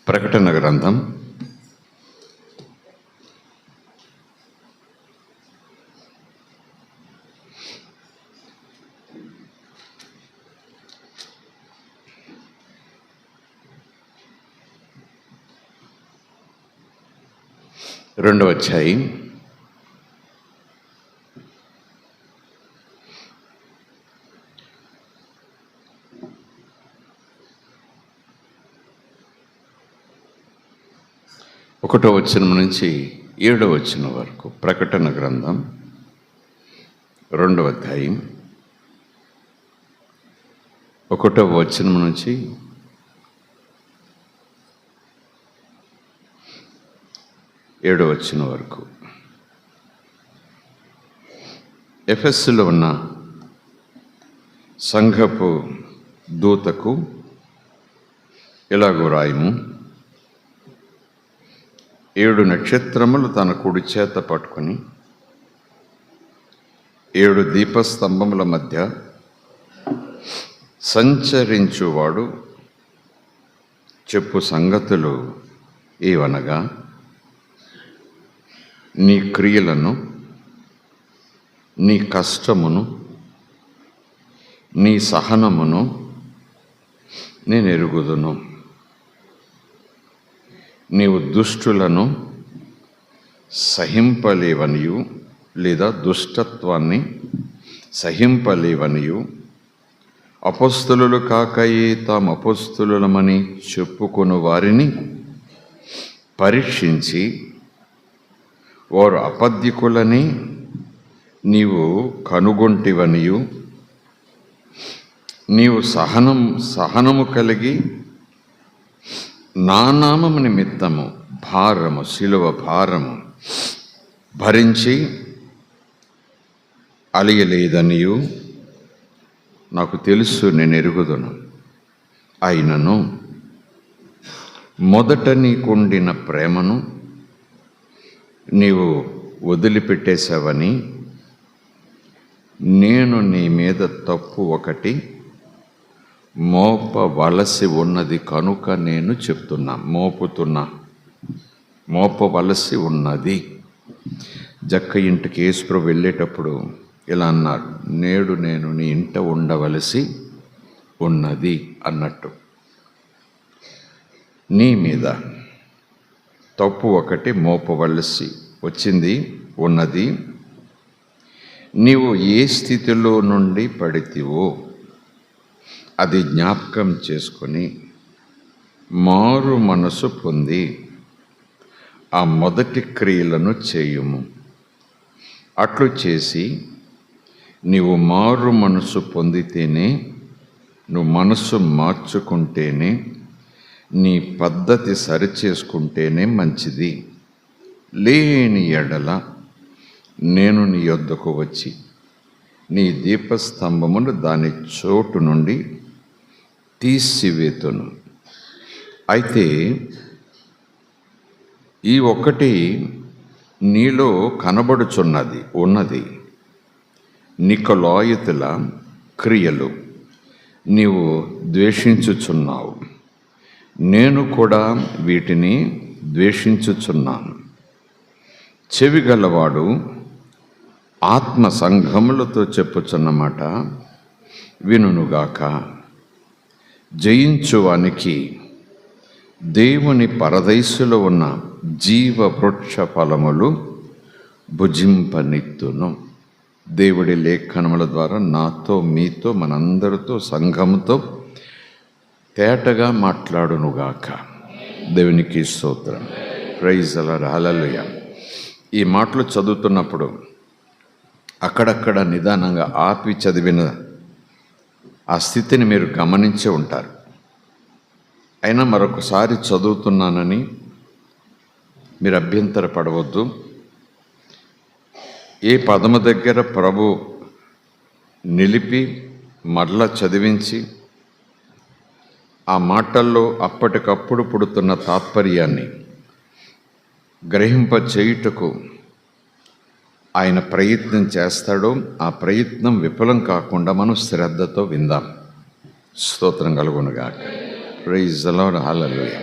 ప్రకటన గ్రంథం 2వ అధ్యాయం 1వ వచనం నుంచి 7వ వచనం వరకు. ప్రకటన గ్రంథం 2వ అధ్యాయం 1వ వచనం నుంచి 7వ వచనం వరకు. ఎఫెస్సులో ఉన్న సంఘపు దూతకు ఇలాగూ రాయము: 7 నక్షత్రములు తన కుడి చేత పట్టుకొని 7 దీపస్తంభముల మధ్య సంచరించువాడు చెప్పు సంగతులు ఏవనగా, నీ క్రియలను, నీ కష్టమును, నీ సహనమును నేను ఎరుగుదును. నీవు దుష్టులను సహింపలేవనియు లేదా దుష్టత్వాన్ని సహింపలేవనియు, అపొస్తలులు కాకయే తాము అపొస్తలులమని చెప్పుకొను వారిని పరీక్షించి వారు అపద్యకులని నీవు కనుగొంటివనియు, నీవు సహనము కలిగి నా నామము నిమిత్తము శిలువ భారము భరించి అలియలేదనియు నాకు తెలుసు, నేను ఎరుగుదును. అయినను మొదట నీకుండిన ప్రేమను నీవు వదిలిపెట్టేశావని నేను నీ మీద తప్పు ఒకటి మోపవలసి ఉన్నది కనుక నేను చెప్తున్నా. మోపవలసి ఉన్నది. జక్క ఇంటికి యేసుప్రభు వెళ్ళేటప్పుడు ఇలా అన్నారు: నేడు నేను నీ ఇంట ఉండవలసి ఉన్నది అన్నట్టు. నీ మీద తప్పు ఒకటి మోపవలసి ఉన్నది. నీవు ఏ స్థితిలో నుండి పడితివో అది జ్ఞాపకం చేసుకొని మారు మనసు పొంది ఆ మొదటి క్రియలను చేయుము. అట్లు చేసి నీవు మారు మనసు పొందితేనే, నువ్వు మనసు మార్చుకుంటేనే, నీ పద్ధతి సరిచేసుకుంటేనే మంచిది. లేని ఎడల నేను నీ యొద్దకు వచ్చి నీ దీపస్తంభమును దాని చోటు నుండి తీసివేతును. అయితే ఈ ఒక్కటి నీలో ఉన్నది నికొలాయితుల క్రియలు నీవు ద్వేషించుచున్నావు. నేను కూడా వీటిని ద్వేషించుచున్నాను. చెవిగలవాడు ఆత్మ సంఘములతో చెప్పుచున్నమాట వినుగాక. జయించువానికి దేవుని పరదైసులో ఉన్న జీవ వృక్ష ఫలములు భుజింపనిత్తును. దేవుడి లేఖనముల ద్వారా నాతో, మీతో, మనందరితో, సంఘముతో తేటగా మాట్లాడునుగాక. దేవునికి స్తోత్రం. Praise the Lord. హల్లెలూయా. ఈ మాటలు చదువుతున్నప్పుడు అక్కడక్కడ నిదానంగా ఆపి చదివిన ఆ స్థితిని మీరు గమనించే ఉంటారు. అయినా మరొకసారి చదువుతున్నానని మీరు అభ్యంతర పడవద్దు. ఏ పదము దగ్గర ప్రభు నిలిపి మరలా చదివించి ఆ మాటల్లో అప్పటికప్పుడు పుడుతున్న తాత్పర్యాన్ని గ్రహింప చేయుటకు ఆయన ప్రయత్నం చేస్తాడో, ఆ ప్రయత్నం విఫలం కాకుండా మనం శ్రద్ధతో విందాం. స్తోత్రం కలుగునుగాక. Praise the Lord. హల్లెలూయా.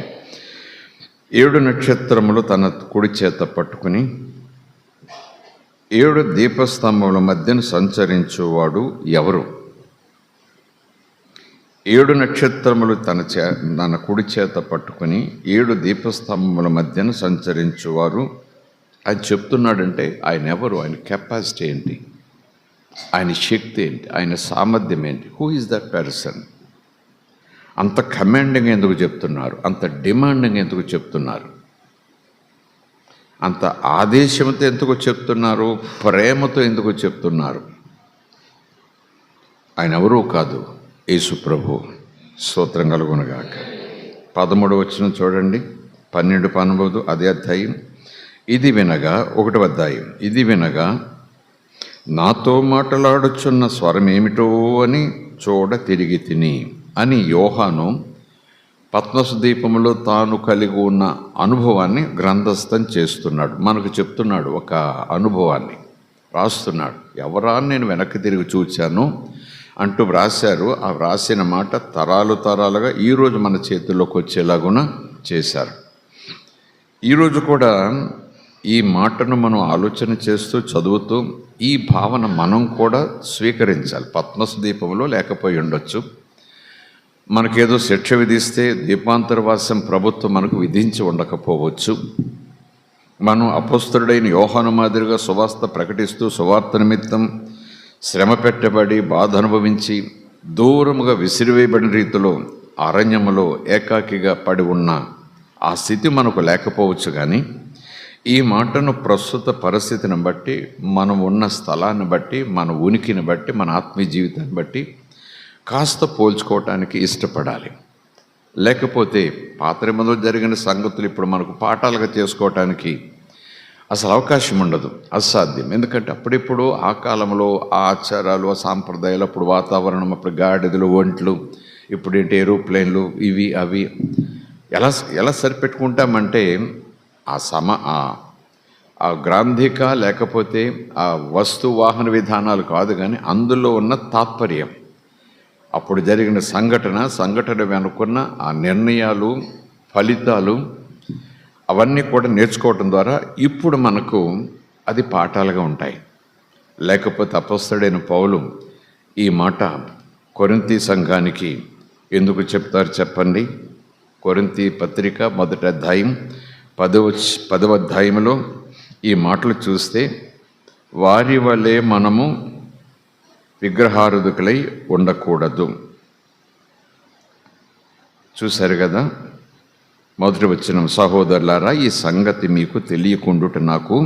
7 నక్షత్రములు తన కుడి చేత పట్టుకుని 7 దీపస్తంభముల మధ్యన సంచరించువాడు ఎవరు? 7 నక్షత్రములు తన కుడి చేత పట్టుకుని 7 దీపస్తంభముల మధ్యన సంచరించువారు ఆయన చెప్తున్నాడంటే ఆయన ఎవరు? ఆయన కెపాసిటీ ఏంటి? ఆయన శక్తి ఏంటి? ఆయన సామర్థ్యం ఏంటి? Who is that person? అంత కమాండింగ్ ఎందుకు చెప్తున్నారు? అంత డిమాండింగ్ ఎందుకు చెప్తున్నారు? అంత ఆదేశంతో ఎందుకు చెప్తున్నారు? ప్రేమతో ఎందుకు చెప్తున్నారు? ఆయన ఎవరూ కాదు, యేసు ప్రభు. స్తోత్రం కలుగునుగాక. 13వ వచనం చూడండి, 12, 19 అదే అధ్యాయం. ఇది వినగా 1వ అధ్యాయం. ఇది వినగా నాతో మాట్లాడుచున్న స్వరం ఏమిటో అని చూడ తిరిగి తిని అని యోహాను పత్మసు దీపములో తాను కలిగి ఉన్న అనుభవాన్ని గ్రంథస్థం చేస్తున్నాడు. మనకు చెప్తున్నాడు, ఒక అనుభవాన్ని రాస్తున్నాడు. ఎవరా నేను వెనక్కి తిరిగి చూచాను అంటూ వ్రాశారు. ఆ వ్రాసిన మాట తరాలు తరాలుగా ఈరోజు మన చేతుల్లోకి వచ్చేలాగున చేశారు. ఈరోజు కూడా ఈ మాటను మనం ఆలోచన చేస్తూ చదువుతూ ఈ భావన మనం కూడా స్వీకరించాలి. పద్మసు దీపంలో లేకపోయి ఉండొచ్చు, మనకేదో శిక్ష విధిస్తే దీపాంతరవాసం ప్రభుత్వం మనకు విధించి ఉండకపోవచ్చు. మనం అపొస్తలుడైన యోహాను మాదిరిగా సువార్త ప్రకటిస్తూ సువార్త నిమిత్తం శ్రమ పెట్టబడి బాధ అనుభవించి దూరముగా విసిరివేయబడిన రీతిలో అరణ్యములో ఏకాకిగా పడి ఉన్న ఆ స్థితి మనకు లేకపోవచ్చు. కానీ ఈ మాటను ప్రస్తుత పరిస్థితిని బట్టి, మనం ఉన్న స్థలాన్ని బట్టి, మన ఉనికిని బట్టి, మన ఆత్మీయ జీవితాన్ని బట్టి కాస్త పోల్చుకోవటానికి ఇష్టపడాలి. లేకపోతే పాత నిబంధనలో జరిగిన సంగతులు ఇప్పుడు మనకు పాఠాలుగా చేసుకోవటానికి అసలు అవకాశం ఉండదు, అసాధ్యం. ఎందుకంటే అప్పుడిప్పుడు ఆ కాలంలో ఆ ఆచారాలు, ఆ సాంప్రదాయాలు, అప్పుడు వాతావరణం, అప్పుడు గాడిదలు, ఒంట్లు, ఇప్పుడు ఏంటి ఏరోప్లేన్లు, ఇవి అవి ఎలా సరిపెట్టుకుంటామంటే ఆ గ్రాంధిక లేకపోతే ఆ వస్తు వాహన విధానాలు కాదు, కానీ అందులో ఉన్న తాత్పర్యం, అప్పుడు జరిగిన సంఘటన వెనుకున్న ఆ నిర్ణయాలు, ఫలితాలు, అవన్నీ కూడా నేర్చుకోవటం ద్వారా ఇప్పుడు మనకు అది పాఠాలుగా ఉంటాయి. లేకపోతే అపొస్తలుడైన పౌలు ఈ మాట కొరింథీ సంఘానికి ఎందుకు చెప్తారు చెప్పండి? కొరింథీ పత్రిక 1వ అధ్యాయం 10వ అధ్యాయంలో ఈ మాటలు చూస్తే, వారి వలె మనము విగ్రహారాధకులై ఉండకూడదు. చూశారు కదా, 1వ వచనం, సహోదరులారా, ఈ సంగతి మీకు తెలియకుండుట నాకు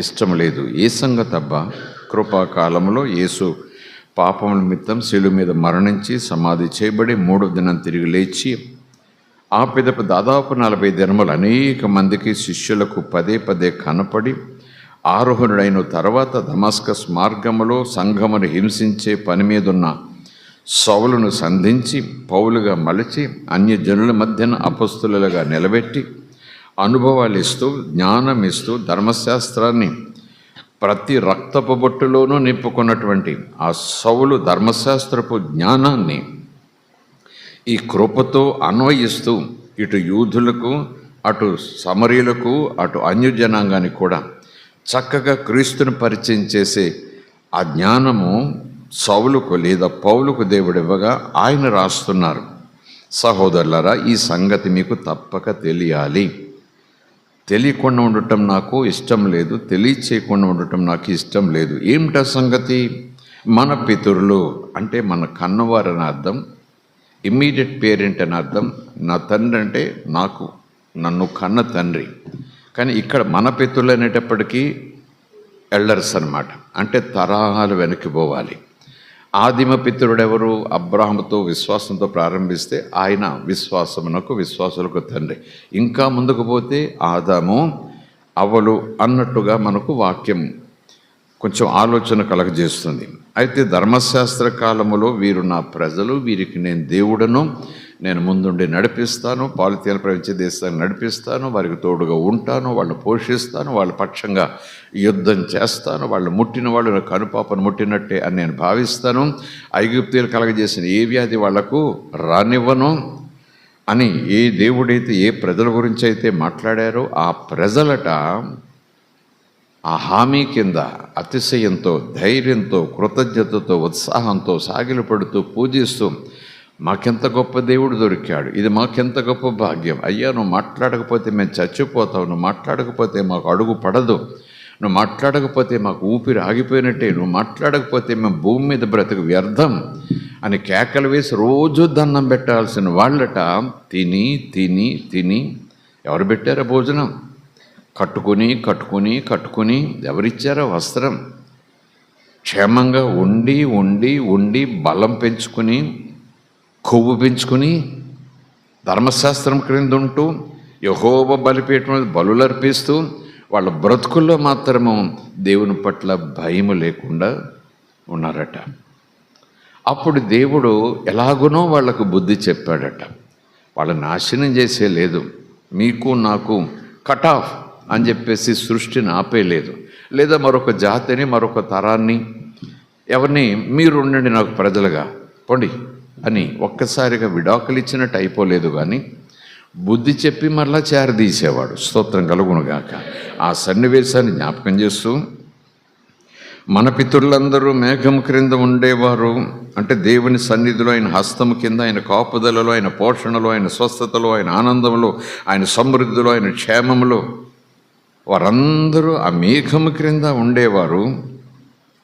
ఇష్టం లేదు. ఏ సంగతి అబ్బా? కృపాకాలంలో యేసు పాపం నిమిత్తం శిలువ మీద మరణించి సమాధి చేయబడి 3వ దినం తిరిగి లేచి ఆ పిదప దాదాపు 40 దినములు అనేక మందికి శిష్యులకు పదే కనపడి ఆరోహణుడైన తర్వాత దమస్కస్ మార్గములో సంఘమును హింసించే పని మీదున్న సౌలును సంధించి పౌలుగా మలచి అన్యజనుల మధ్యన అపొస్తలులుగా నిలబెట్టి అనుభవాలు ఇస్తూ, జ్ఞానం ఇస్తూ, ధర్మశాస్త్రాన్ని ప్రతి రక్తపు బొట్టులోనూ నింపుకున్నటువంటి ఆ సౌలు ధర్మశాస్త్రపు జ్ఞానాన్ని ఈ కృపతో అన్వయిస్తూ ఇటు యూదులకు, అటు సమరీయులకు, అటు అన్యజనాంగానికి కూడా చక్కగా క్రీస్తుని పరిచయం చేసే ఆ జ్ఞానము సౌలుకు లేదా పౌలుకు దేవుడు ఇవ్వగా ఆయన రాస్తున్నారు, సహోదరులారా, ఈ సంగతి మీకు తప్పక తెలియాలి. తెలియకుండా ఉండటం నాకు ఇష్టం లేదు, తెలియచేయకుండా ఉండటం నాకు ఇష్టం లేదు. ఏమిటా సంగతి? మన పితరులు అంటే మన కన్నవారు అని అర్థం, ఇమ్మీడియట్ పేరెంట్ అని అర్థం. నా తండ్రి అంటే నన్ను కన్న తండ్రి. కానీ ఇక్కడ మన పితరులు అనేటప్పటికీ ఎల్డర్స్ అన్నమాట, అంటే తరాలు వెనక్కి పోవాలి. ఆదిమ పితరుడు ఎవరు? అబ్రాహాముతో విశ్వాసంతో ప్రారంభిస్తే ఆయన విశ్వాసులకు తండ్రి. ఇంకా ముందుకు పోతే ఆదాము, అవ్వలు అన్నట్టుగా మనకు వాక్యం కొంచెం ఆలోచన కలగజేస్తుంది. అయితే ధర్మశాస్త్ర కాలములో వీరు నా ప్రజలు, వీరికి నేను దేవుడను, నేను ముందుండి నడిపిస్తాను, పాలుతేనెలు ప్రవహించే దేశాన్ని నడిపిస్తాను, వారికి తోడుగా ఉంటాను, వాళ్ళని పోషిస్తాను, వాళ్ళ పక్షంగా యుద్ధం చేస్తాను, వాళ్ళు ముట్టిన వాళ్ళు నా కనుపాపను ముట్టినట్టే అని నేను భావిస్తాను, ఐగుప్తీయులు కలగజేసిన ఏ వ్యాధి వాళ్లకు రానివ్వను, అని ఏ దేవుడైతే ఏ ప్రజల గురించి అయితే మాట్లాడారో ఆ ప్రజలట ఆ హామీ కింద అతిశయంతో, ధైర్యంతో, కృతజ్ఞతతో, ఉత్సాహంతో సాగిలపడుతూ పూజిస్తూ, మాకెంత గొప్ప దేవుడు దొరికాడు, ఇది మాకెంత గొప్ప భాగ్యం, అయ్యా నువ్వు మాట్లాడకపోతే మేము చచ్చిపోతావు, నువ్వు మాట్లాడకపోతే మాకు అడుగు పడదు, నువ్వు మాట్లాడకపోతే మాకు ఊపిరి ఆగిపోయినట్టే, నువ్వు మాట్లాడకపోతే మేము భూమి మీద బ్రతుకు వ్యర్థం అని కేకలు వేసి రోజు దండం పెట్టాల్సిన వాళ్ళట తిని తిని తిని ఎవరు పెట్టారో భోజనం? కట్టుకుని కట్టుకుని కట్టుకుని ఎవరిచ్చారో వస్త్రం? క్షేమంగా ఉండి ఉండి ఉండి బలం పెంచుకుని, కొవ్వు పెంచుకుని, ధర్మశాస్త్రం క్రింద ఉంటూ, యెహోవా బలిపీఠం మీద బలులు అర్పిస్తూ, వాళ్ళ బ్రతుకుల్లో మాత్రము దేవుని పట్ల భయము లేకుండా ఉన్నారట. అప్పుడు దేవుడు ఎలాగునో వాళ్లకు బుద్ధి చెప్పాడట. వాళ్ళ నాశనం చేసే లేదు, మీకు నాకు కట్ ఆఫ్ అని చెప్పేసి సృష్టిని ఆపేయలేదు, లేదా మరొక జాతిని మరొక తరాన్ని ఎవరిని మీరు ఉండండి నాకు ప్రజలుగా పొండి అని ఒక్కసారిగా విడాకులు ఇచ్చినట్టు అయిపోలేదు, కానీ బుద్ధి చెప్పి మరలా చేరదీసేవాడు. స్తోత్రం కలుగునుగాక. ఆ సన్నివేశాన్ని జ్ఞాపకం చేస్తూ, మన పితరులందరూ మేఘం క్రింద ఉండేవారు, అంటే దేవుని సన్నిధిలో, ఆయన హస్తము కింద, ఆయన కాపుదలలో, ఆయన పోషణలో, ఆయన స్వస్థతలో, ఆయన ఆనందంలో, ఆయన సమృద్ధిలో, ఆయన క్షేమములో వారందరూ ఆ మేఘము క్రింద ఉండేవారు,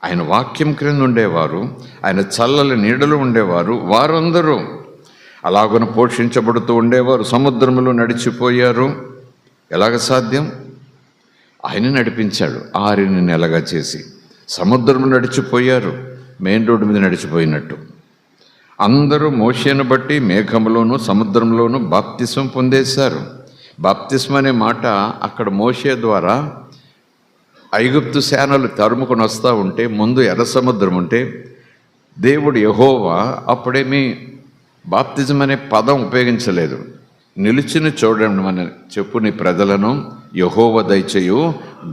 ఆయన వాక్యం క్రింద ఉండేవారు, ఆయన చల్లల నీడలు ఉండేవారు. వారందరూ అలాగున పోషించబడుతూ ఉండేవారు. సముద్రంలో నడిచిపోయారు. ఎలాగ సాధ్యం? ఆయన నడిపించాడు 6 నెలగా చేసి. సముద్రంలో నడిచిపోయారు, మెయిన్ రోడ్డు మీద నడిచిపోయినట్టు. అందరూ మోషేను బట్టి మేఘంలోనూ సముద్రంలోనూ బాప్తిస్మం పొందేశారు. బాప్తిస్మం అనే మాట అక్కడ మోషే ద్వారా ఐగుప్తు సేనలు తరుముకొని వస్తూ ఉంటే, ముందు ఎర్ర సముద్రం ఉంటే, దేవుడు యెహోవా అప్పుడేమీ బాప్తిజం అనే పదం ఉపయోగించలేదు. నిలిచిని చూడండి మన చెప్పు నీ ప్రజలను, యెహోవా దయచేయు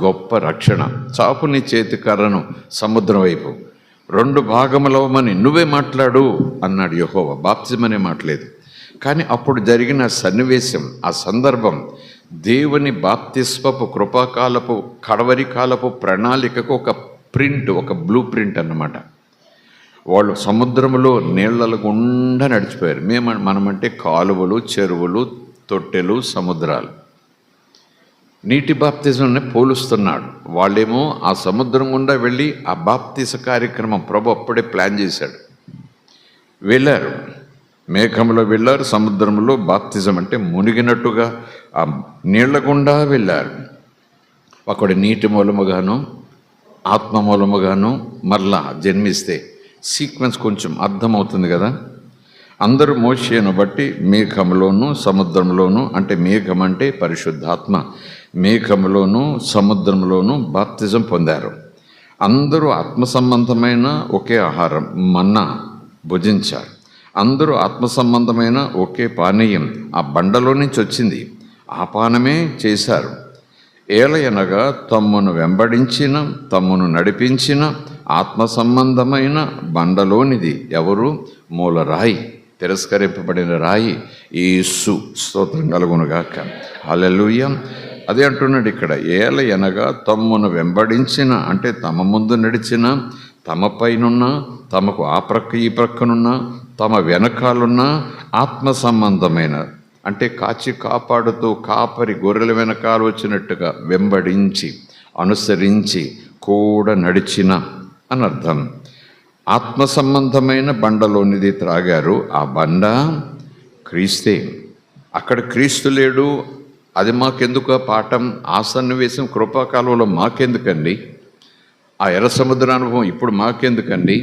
గొప్ప రక్షణ, చాపు నీ చేతి కర్రను సముద్రం వైపు 2 భాగములవమని నువ్వే మాట్లాడు అన్నాడు యెహోవా. బాప్తిజం అనే మాట్లేదు. కానీ అప్పుడు జరిగిన సన్నివేశం, ఆ సందర్భం దేవుని బాప్తిస్మపు కృపాకాలపు కడవరి కాలపు ప్రణాళికకు ఒక ప్రింట్, ఒక బ్లూ ప్రింట్ అన్నమాట. వాళ్ళు సముద్రంలో నీళ్ళ గుండా నడిచిపోయారు. మనమంటే కాలువలు, చెరువులు, తొట్టెలు, సముద్రాలు. నీటి బాప్తిజంని పోలుస్తున్నాడు. వాళ్ళేమో ఆ సముద్రం గుండా వెళ్ళి ఆ బాప్తిజ కార్యక్రమం ప్రభు అప్పుడే ప్లాన్ చేశాడు. వెళ్ళారు, మేఘంలో వెళ్ళారు, సముద్రంలో బాప్తిజం అంటే మునిగినట్టుగా ఆ నీళ్ల గుండా వెళ్ళారు. ఒకడు నీటి మూలముగాను ఆత్మ మూలముగాను మరలా జన్మిస్తే సీక్వెన్స్ కొంచెం అర్థమవుతుంది కదా. అందరూ మోషేను బట్టి మేఘంలోను సముద్రంలోను, అంటే మేఘం అంటే పరిశుద్ధాత్మ, మేఘంలోను సముద్రంలోను బాప్తిజం పొందారు. అందరూ ఆత్మ సంబంధమైన ఒకే ఆహారం మన్నా భుజించారు. అందరూ ఆత్మ సంబంధమైన ఒకే పానీయం ఆ బండలో నుంచి వచ్చింది, ఆ పానమే చేశారు. ఏలయనగా తమ్మును వెంబడించిన, తమ్మును నడిపించిన ఆత్మ సంబంధమైన బండలోనిది ఎవరు? మూలరాయి, తిరస్కరింపబడిన రాయి యేసు. స్తోత్రం కలుగునుగాక. హల్లెలూయా. అదే అంటున్నాడు ఇక్కడ, ఏలయనగా తమ్మును వెంబడించిన, అంటే తమ ముందు నడిచిన, తమ పైనున్న, తమకు ఆ ప్రక్క ఈ ప్రక్కనున్న, తమ వెనకాలన్న ఆత్మ సంబంధమైన, అంటే కాచి కాపాడుతూ కాపరి గొర్రెల వెనకాల వచ్చినట్టుగా వెంబడించి అనుసరించి కూడా నడిచిన అని అర్థం. ఆత్మ సంబంధమైన బండలోనిది త్రాగారు. ఆ బండ క్రీస్తే. అక్కడ క్రీస్తు లేడు, అది మాకెందుకు ఆ పాఠం? ఆ సన్నివేశం కృపాకాలంలో మాకెందుకండి? ఆ ఎర్ర సముద్ర అనుభవం ఇప్పుడు మాకెందుకండి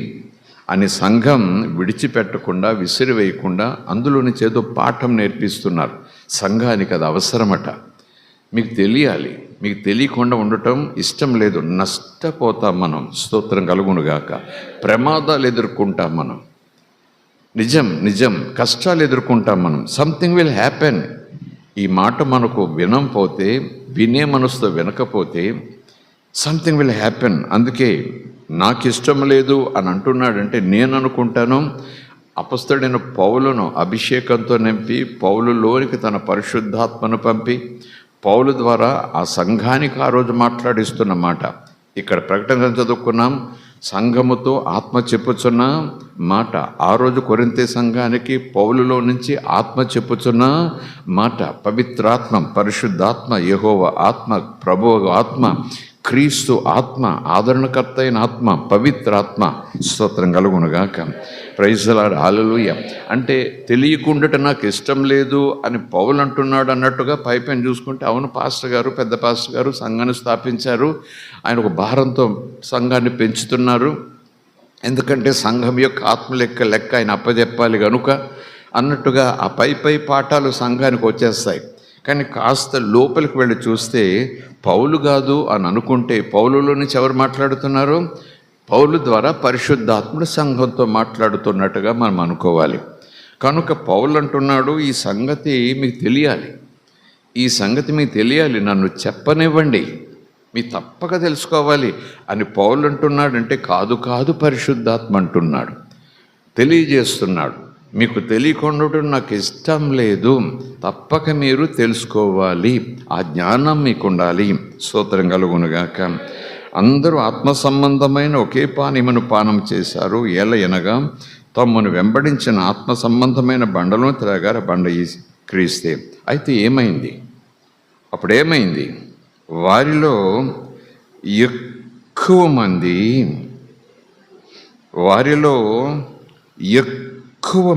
అని సంఘం విడిచిపెట్టకుండా, విసిరివేయకుండా అందులో నుంచి ఏదో పాఠం నేర్పిస్తున్నారు. సంఘానికి అది అవసరమట. మీకు తెలియాలి. మీకు తెలియకుండా ఉండటం ఇష్టం లేదు. నష్టపోతాం మనం. స్తోత్రం కలుగునుగాక. ప్రమాదాలు ఎదుర్కొంటాం మనం. నిజం నిజం కష్టాలు ఎదుర్కొంటాం మనం. Something will happen. ఈ మాట మనకు వినకపోతే, వినే మనసుతో వినకపోతే సంథింగ్ విల్ హ్యాపెన్. అందుకే నాకు ఇష్టం లేదు అని అంటున్నాడంటే నేను అనుకుంటాను అపొస్తలుడైన పౌలును అభిషేకంతో నింపి పౌలులోనికి తన పరిశుద్ధాత్మను పంపి పౌలు ద్వారా ఆ సంఘానికి ఆ రోజు మాట్లాడిస్తున్న మాట ఇక్కడ ప్రకటన చదువుకున్నాం. సంఘముతో ఆత్మ చెప్పుచున్న మాట ఆ రోజు కొరింథీ సంఘానికి పౌలులో నుంచి ఆత్మ చెప్పుచున్న మాట. పవిత్రాత్మ, పరిశుద్ధాత్మ, యెహోవా ఆత్మ, ప్రభువు ఆత్మ, క్రీస్తు ఆత్మ, ఆదరణకర్త అయిన ఆత్మ, పవిత్రాత్మ, స్తోత్రం కలుగునుగాక. ప్రైజ్ ది లార్డ్, హల్లెలూయా. అంటే తెలియకుండా నాకు ఇష్టం లేదు అని పౌలు అంటున్నాడు అన్నట్టుగా పైపైన చూసుకుంటే అవును పాస్టర్ గారు, పెద్ద పాస్టర్ గారు సంఘాన్ని స్థాపించారు, ఆయన ఒక భారంతో సంఘాన్ని పెంచుతున్నారు, ఎందుకంటే సంఘం యొక్క ఆత్మ లెక్క ఆయన అప్పచెప్పాలి కనుక అన్నట్టుగా ఆ పై పాఠాలు సంఘానికి వచ్చేస్తాయి. కానీ కాస్త లోపలికి వెళ్ళి చూస్తే పౌలు కాదు అని అనుకుంటే పౌలులో నుంచి ఎవరు మాట్లాడుతున్నారు? పౌలు ద్వారా పరిశుద్ధాత్ముడు సంఘంతో మాట్లాడుతున్నట్టుగా మనం అనుకోవాలి. కనుక పౌలు అంటున్నాడు, ఈ సంగతి మీకు తెలియాలి, ఈ సంగతి మీకు తెలియాలి, నన్ను చెప్పనివ్వండి, మీ తప్పక తెలుసుకోవాలి అని పౌలు అంటున్నాడు. అంటే కాదు పరిశుద్ధాత్మ అంటున్నాడు, తెలియజేస్తున్నాడు. మీకు తెలియకుండా నాకు ఇష్టం లేదు, తప్పక మీరు తెలుసుకోవాలి, ఆ జ్ఞానం మీకు ఉండాలి. స్తోత్రం కలుగునుగాక. అందరూ ఆత్మ సంబంధమైన ఒకే పానీయమును పానం చేశారు, ఏలయనగా తమ్మును వెంబడించిన ఆత్మ సంబంధమైన బండలను త్రాగారు, బండ క్రీస్తే. అయితే ఏమైంది? అప్పుడేమైంది? వారిలో ఎక్కువ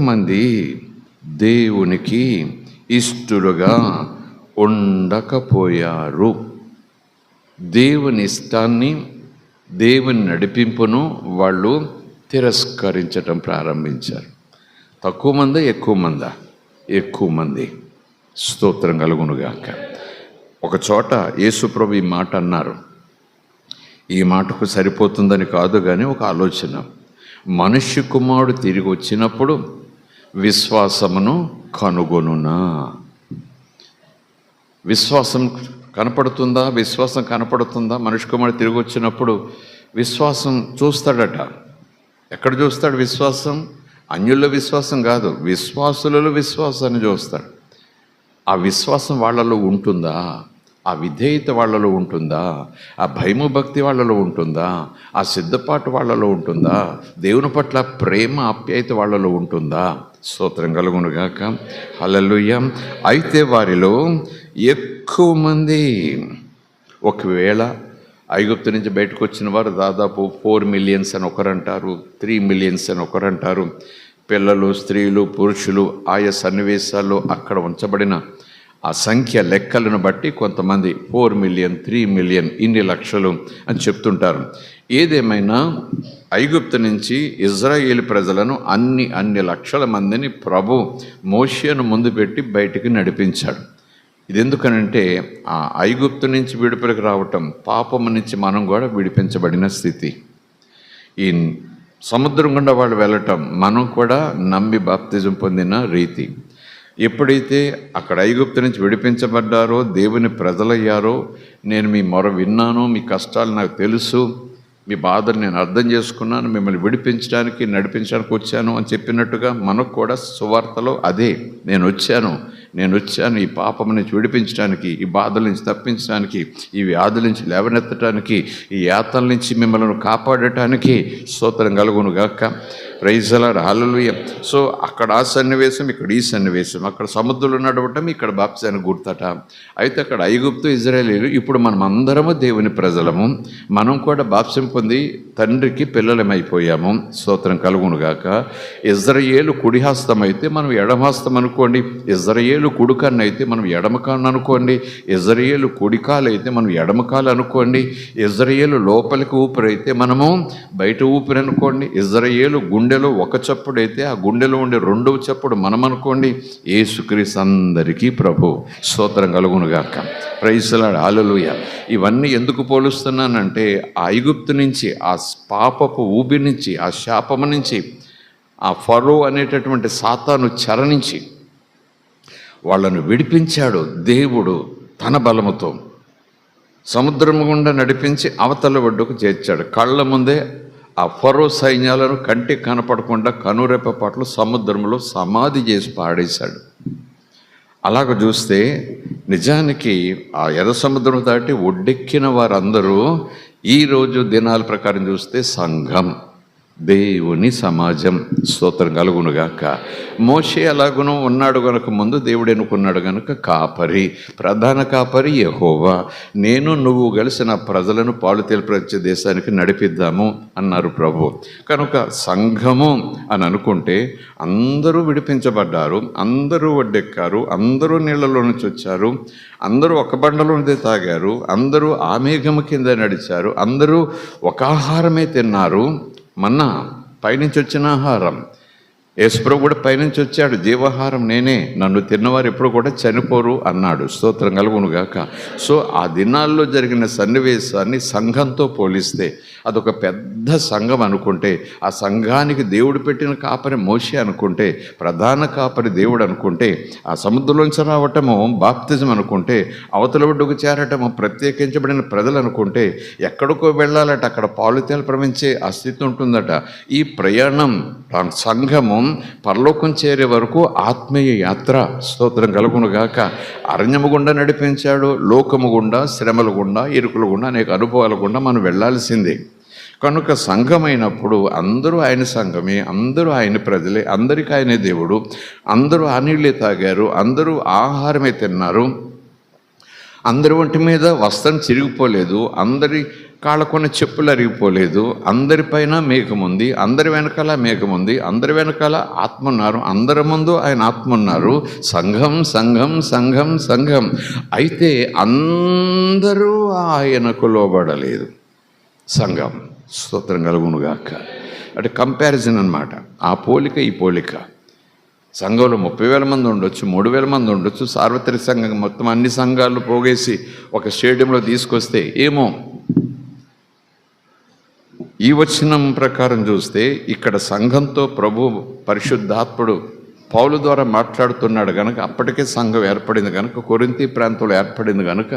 మంది దేవునికి ఇష్టలుగా ఉండకపోయారు. దేవుని ఇష్టాన్ని, దేవుని నడిపింపును వాళ్ళు తిరస్కరించటం ప్రారంభించారు. తక్కువ మందా ఎక్కువ మందా? ఎక్కువ మంది. స్తోత్రం కలుగునుగాక. ఒక చోట యేసుప్రభు ఈ మాట అన్నారు. ఈ మాటకు సరిపోతుందని కాదు కానీ ఒక ఆలోచన. మనుష్య కుమారుడు తిరిగి వచ్చినప్పుడు విశ్వాసమును కనుగొనునా? విశ్వాసం కనపడుతుందా? విశ్వాసం కనపడుతుందా? మనుష్య కుమారుడు తిరిగి వచ్చినప్పుడు విశ్వాసం చూస్తాడట. ఎక్కడ చూస్తాడు విశ్వాసం? అన్యుల విశ్వాసం కాదు, విశ్వాసులలో విశ్వాసాన్ని చూస్తాడు. ఆ విశ్వాసం వాళ్ళలో ఉంటుందా? ఆ విధేయత వాళ్ళలో ఉంటుందా? ఆ భయము భక్తి వాళ్ళలో ఉంటుందా? ఆ సిద్ధపాటు వాళ్ళలో ఉంటుందా? దేవుని పట్ల ప్రేమ ఆప్యాయత వాళ్ళలో ఉంటుందా? స్తోత్రం కలుగునుగాక. హల్లెలూయా. అయితే వారిలో ఎక్కువ మంది, ఒకవేళ ఐగుప్తు నుంచి బయటకు వచ్చిన వారు దాదాపు 4 మిలియన్స్ అని ఒకరంటారు, 3 మిలియన్స్ అని ఒకరంటారు. పిల్లలు, స్త్రీలు, పురుషులు ఆయా సన్నివేశాల్లో అక్కడ ఉంచబడిన ఆ సంఖ్య లెక్కలను బట్టి కొంతమంది 4 మిలియన్, 3 మిలియన్, ఇన్ని లక్షలు అని చెప్తుంటారు. ఏదేమైనా ఐగుప్తు నుంచి ఇజ్రాయేలు ప్రజలను అన్ని లక్షల మందిని ప్రభు మోషేను ముందు పెట్టి బయటికి నడిపించాడు. ఇది ఎందుకనంటే ఆ ఐగుప్తు నుంచి విడుదలకు రావటం, పాపము నుంచి మనం కూడా విడిపించబడిన స్థితి. ఈ సముద్రం గుండా వాళ్ళు వెళ్ళటం, మనం కూడా నమ్మి బాప్తిజం పొందిన రీతి. ఎప్పుడైతే అక్కడ ఐగుప్తు నుంచి విడిపించబడ్డారో, దేవుని ప్రజలయ్యారో, నేను మీ మొర విన్నాను, మీ కష్టాలు నాకు తెలుసు, మీ బాధలు నేను అర్థం చేసుకున్నాను, మిమ్మల్ని విడిపించడానికి నడిపించడానికి వచ్చాను అని చెప్పినట్టుగా మనకు కూడా సువార్తలో అదే, నేను వచ్చాను ఈ పాపం నుంచి విడిపించడానికి, ఈ బాధల నుంచి తప్పించడానికి, ఈ వ్యాధుల నుంచి లేవనెత్తడానికి, ఈ యాతల నుంచి మిమ్మల్ని కాపాడటానికి. స్తోత్రం కలుగునుగాక. Praise the Lord, hallelujah. So అక్కడ ఆ సన్నివేశం, ఇక్కడ ఈ సన్నివేశం. అక్కడ సముద్రంలో నడవటం, ఇక్కడ బాప్తిసానికి గుర్తట. అయితే అక్కడ ఐగుప్తు, ఇజ్రాయేలీలు. ఇప్పుడు మనం అందరము దేవుని ప్రజలము, మనం కూడా బాప్తిసం పొంది తండ్రికి పిల్లలమైపోయాము. స్తోత్రం కలుగునుగాక. ఇజ్రాయేలు కుడిహస్తం అయితే మనం ఎడమహస్తం అనుకోండి, ఇజ్రాయేలు కుడికన్ను అయితే మనం ఎడమకాన్ని అనుకోండి, ఇజ్రాయేలు కుడికాలు అయితే మనం ఎడమకాలు అనుకోండి, ఇజ్రాయేలు లోపలికి ఊపిరి అయితే మనము బయట ఊపిరి అనుకోండి, ఇజ్రాయేలు గుండెలో ఒక చప్పుడు అయితే ఆ గుండెలో ఉండే 2వ చప్పుడు మనం అనుకోండి. యేసుక్రీస్తు అందరికీ ప్రభు. స్తోత్రం కలుగునుగాక. ప్రైజ్ ది లార్డ్, హల్లెలూయా. ఇవన్నీ ఎందుకు పోలుస్తున్నానంటే ఆ ఐగుప్తు నుంచి, ఆ పాపపు ఊబి నుంచి, ఆ శాపము నుంచి, ఆ ఫరో అనేటటువంటి సాతాను చెర నుంచి వాళ్ళను విడిపించాడు దేవుడు తన బలముతో. సముద్రము గుండా నడిపించి అవతల ఒడ్డుకు చేర్చాడు. కళ్ళ ముందే ఆ ఫరో సైన్యాలను కంటికి కనపడకుండా కనురెప్ప పట్ల సముద్రంలో సమాధి చేసి పాడేశాడు. అలాగ చూస్తే నిజానికి ఆ ఎర్ర సముద్రం దాటి ఒడ్డెక్కిన వారందరూ ఈరోజు దినాల ప్రకారం చూస్తే సంఘం, దేవుని సమాజం. స్తోత్రం కలుగునుగాక. మోషే అలాగును ఉన్నాడు గనుక, ముందు దేవుడు ఎన్నుకున్నాడు గనుక కాపరి, ప్రధాన కాపరి యెహోవా. నేను నువ్వు కలిసి నా ప్రజలను పాలు తేలిపరిచే దేశానికి నడిపిద్దాము అన్నారు ప్రభు. కనుక సంఘము అని అనుకుంటే అందరూ విడిపించబడ్డారు, అందరూ ఒడ్డెక్కారు, అందరూ నీళ్లలో నుంచి వచ్చారు, అందరూ ఒక బండలోనే తాగారు, అందరూ ఆ మేఘము కింద నడిచారు, అందరూ ఒక ఆహారమే తిన్నారు. మన్నా పైనుంచి వచ్చిన ఆహారం. యేసుప్రభు కూడా పైనుంచి వచ్చాడు, జీవాహారం నేనే, నన్ను తిన్నవారు ఎప్పుడు కూడా చనిపోరు అన్నాడు. స్తోత్రం కలుగునుగాక. సో ఆ దినాల్లో జరిగిన సన్నివేశాన్ని సంఘంతో పోలిస్తే అదొక పెద్ద సంఘం అనుకుంటే, ఆ సంఘానికి దేవుడు పెట్టిన కాపరి మోషే అనుకుంటే, ప్రధాన కాపరి దేవుడు అనుకుంటే, ఆ సముద్రంలోంచి రావటము బాప్తిజం అనుకుంటే, అవతల ఒడ్డుకు చేరటము ప్రత్యేకించబడిన ప్రజలు అనుకుంటే, ఎక్కడికో వెళ్ళాలట, అక్కడ పాలు తేలు ప్రవహించే ఆ స్థితి ఉంటుందట. ఈ ప్రయాణం సంఘము పరలోకం చేరే వరకు ఆత్మీయ యాత్ర. స్తోత్రం కలుగునుగాక. అరణ్యము గుండా నడిపించాడు, లోకము గుండా, శ్రమల గుండా, ఇరుకుల గుండా, అనేక అనుభవాల గుండా మనం వెళ్ళాల్సిందే. కనుక సంఘమైనప్పుడు అందరూ ఆయన సంఘమే, అందరూ ఆయన ప్రజలే, అందరికీ ఆయనే దేవుడు, అందరూ ఆ నీళ్ళే తాగారు, అందరూ ఆహారమే తిన్నారు, అందరి ఒంటి మీద వస్త్రం చిరిగిపోలేదు, అందరి కాళ్ళకున్న చెప్పులు అరిగిపోలేదు, అందరిపైన మేఘం ఉంది, అందరి వెనకాల మేఘం ఉంది, అందరి వెనకాల ఆత్మ ఉన్నారు, అందరి ముందు ఆయన ఆత్మ ఉన్నారు. సంఘం సంఘం సంఘం సంఘం. అయితే అందరూ ఆయనకు లోబడలేదు. సంఘం. స్తోత్రం కలుగునుగాక. అంటే కంపారిజన్ అన్నమాట. ఆ పోలిక ఈ పోలిక. సంఘంలో 30,000 మంది ఉండొచ్చు, 3,000 మంది ఉండొచ్చు. సార్వత్రిక సంఘం మొత్తం అన్ని సంఘాలు పోగేసి ఒక స్టేడియంలో తీసుకొస్తే ఏమో. ఈ వచనం ప్రకారం చూస్తే ఇక్కడ సంఘంతో ప్రభు పరిశుద్ధాత్ముడు పౌలు ద్వారా మాట్లాడుతున్నాడు కనుక, అప్పటికే సంఘం ఏర్పడింది కనుక, కొరింథీ ప్రాంతంలో ఏర్పడింది కనుక,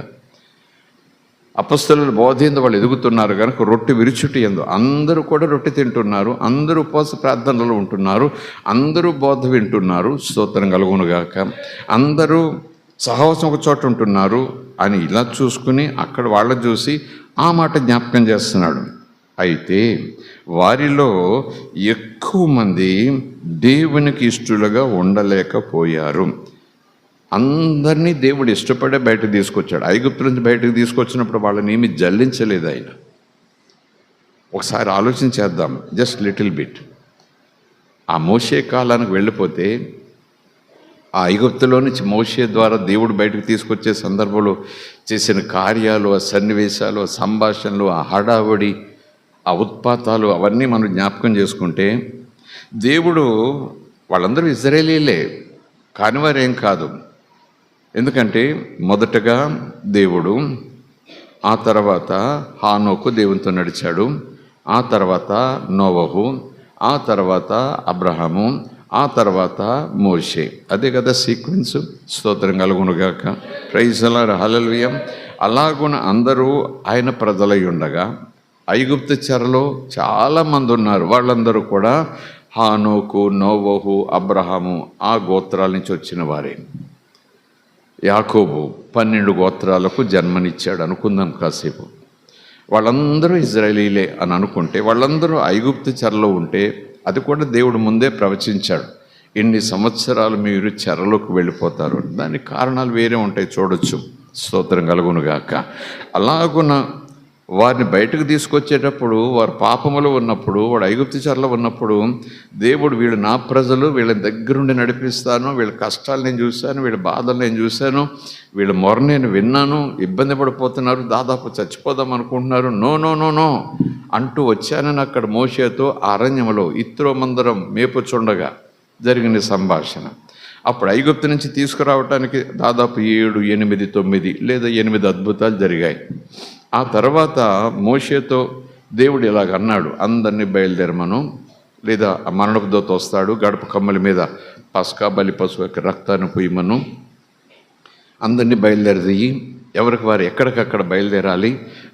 అపొస్తలుల బోధేందు వాళ్ళు ఎదుగుతున్నారు కనుక, రొట్టె విరుచుటి ఎందు అందరూ కూడా రొట్టె తింటున్నారు, అందరూ ఉపవాస ప్రార్థనలో ఉంటున్నారు, అందరూ బోధ వింటున్నారు. స్తోత్రం కలుగునుగాక. అందరూ సహవాసం ఒక చోట ఉంటున్నారు అని ఇలా చూసుకుని అక్కడ వాళ్ళని చూసి ఆ మాట జ్ఞాపకం చేస్తున్నాడు. అయితే వారిలో ఎక్కువ మంది దేవునికి ఇష్టలుగా ఉండలేకపోయారు. అందరినీ దేవుడు ఇష్టపడే బయటకు తీసుకొచ్చాడు. ఐగుప్తు నుంచి బయటకు తీసుకొచ్చినప్పుడు వాళ్ళని ఏమి జల్లించలేదు ఆయన. ఒకసారి ఆలోచించేద్దాం, జస్ట్ లిటిల్ బిట్. ఆ మోషే కాలానికి వెళ్ళిపోతే, ఆ ఐగుప్తులో నుంచి మోషే ద్వారా దేవుడు బయటకు తీసుకొచ్చే సందర్భంలో చేసిన కార్యాలు, ఆ సన్నివేశాలు, ఆ సంభాషణలు, ఆ హడావుడి, ఆ ఉత్పాతాలు అవన్నీ మనం జ్ఞాపకం చేసుకుంటే, దేవుడు వాళ్ళందరూ ఇజ్రాయేలీలే కాని వారేం కాదు. ఎందుకంటే మొదటగా దేవుడు, ఆ తర్వాత హానోకు దేవునితో నడిచాడు, ఆ తర్వాత నోవహు, ఆ తర్వాత అబ్రహాము, ఆ తర్వాత మోషే. అదే కదా సీక్వెన్స్. స్తోత్రం కలుగునుగాక. ప్రైజ్ అలాడ్ హల్లెలూయా. అలాగున అందరూ ఆయన ప్రజలై ఉండగా ఐగుప్తు చెరలో చాలామంది ఉన్నారు. వాళ్ళందరూ కూడా హానోకు, నోవహు, అబ్రహాము ఆ గోత్రాల నుంచి వచ్చిన వారే. యాకోబు 12 గోత్రాలకు జన్మనిచ్చాడు అనుకుందాం కాసేపు. వాళ్ళందరూ ఇజ్రాయేలీలే అని అనుకుంటే, వాళ్ళందరూ ఐగుప్తు చెరలో ఉంటే, అది కూడా దేవుడు ముందే ప్రవచించాడు, ఇన్ని సంవత్సరాలు మీరు చెరలోకి వెళ్ళిపోతారు. దానికి కారణాలు వేరే ఉంటాయి, చూడొచ్చు. స్తోత్రం కలుగునుగాక. అలాగున వారిని బయటకు తీసుకొచ్చేటప్పుడు, వారు పాపములో ఉన్నప్పుడు, వాడు ఐగుప్తు చెరలో ఉన్నప్పుడు, దేవుడు వీళ్ళు నా ప్రజలు, వీళ్ళని దగ్గరుండి నడిపిస్తాను, వీళ్ళ కష్టాలు నేను చూశాను, వీళ్ళ బాధలు నేను చూశాను, వీళ్ళ మొర నేను విన్నాను, ఇబ్బంది పడిపోతున్నారు, దాదాపు చచ్చిపోదాం అనుకుంటున్నారు, నో నో నో నో అంటూ వచ్చానని అక్కడ మోషేతో అరణ్యములో ఇత్రో మందరం మేపుచుండగా జరిగిన సంభాషణ. అప్పుడు ఐగుప్తు నుంచి తీసుకురావటానికి దాదాపు 7, 8, 9 లేదా 8 అద్భుతాలు జరిగాయి. ఆ తర్వాత మోషేతో దేవుడు ఇలాగ అన్నాడు, అందరినీ బయలుదేరమను, లేదా మరణపు దూత వస్తాడు, గడప కమ్మల మీద పస్కా బలి పశువు యొక్క రక్తాన్ని పొయ్యమను, అందరినీ బయలుదేరదీయి, ఎవరికి వారు ఎక్కడికక్కడ బయలుదేరాలి,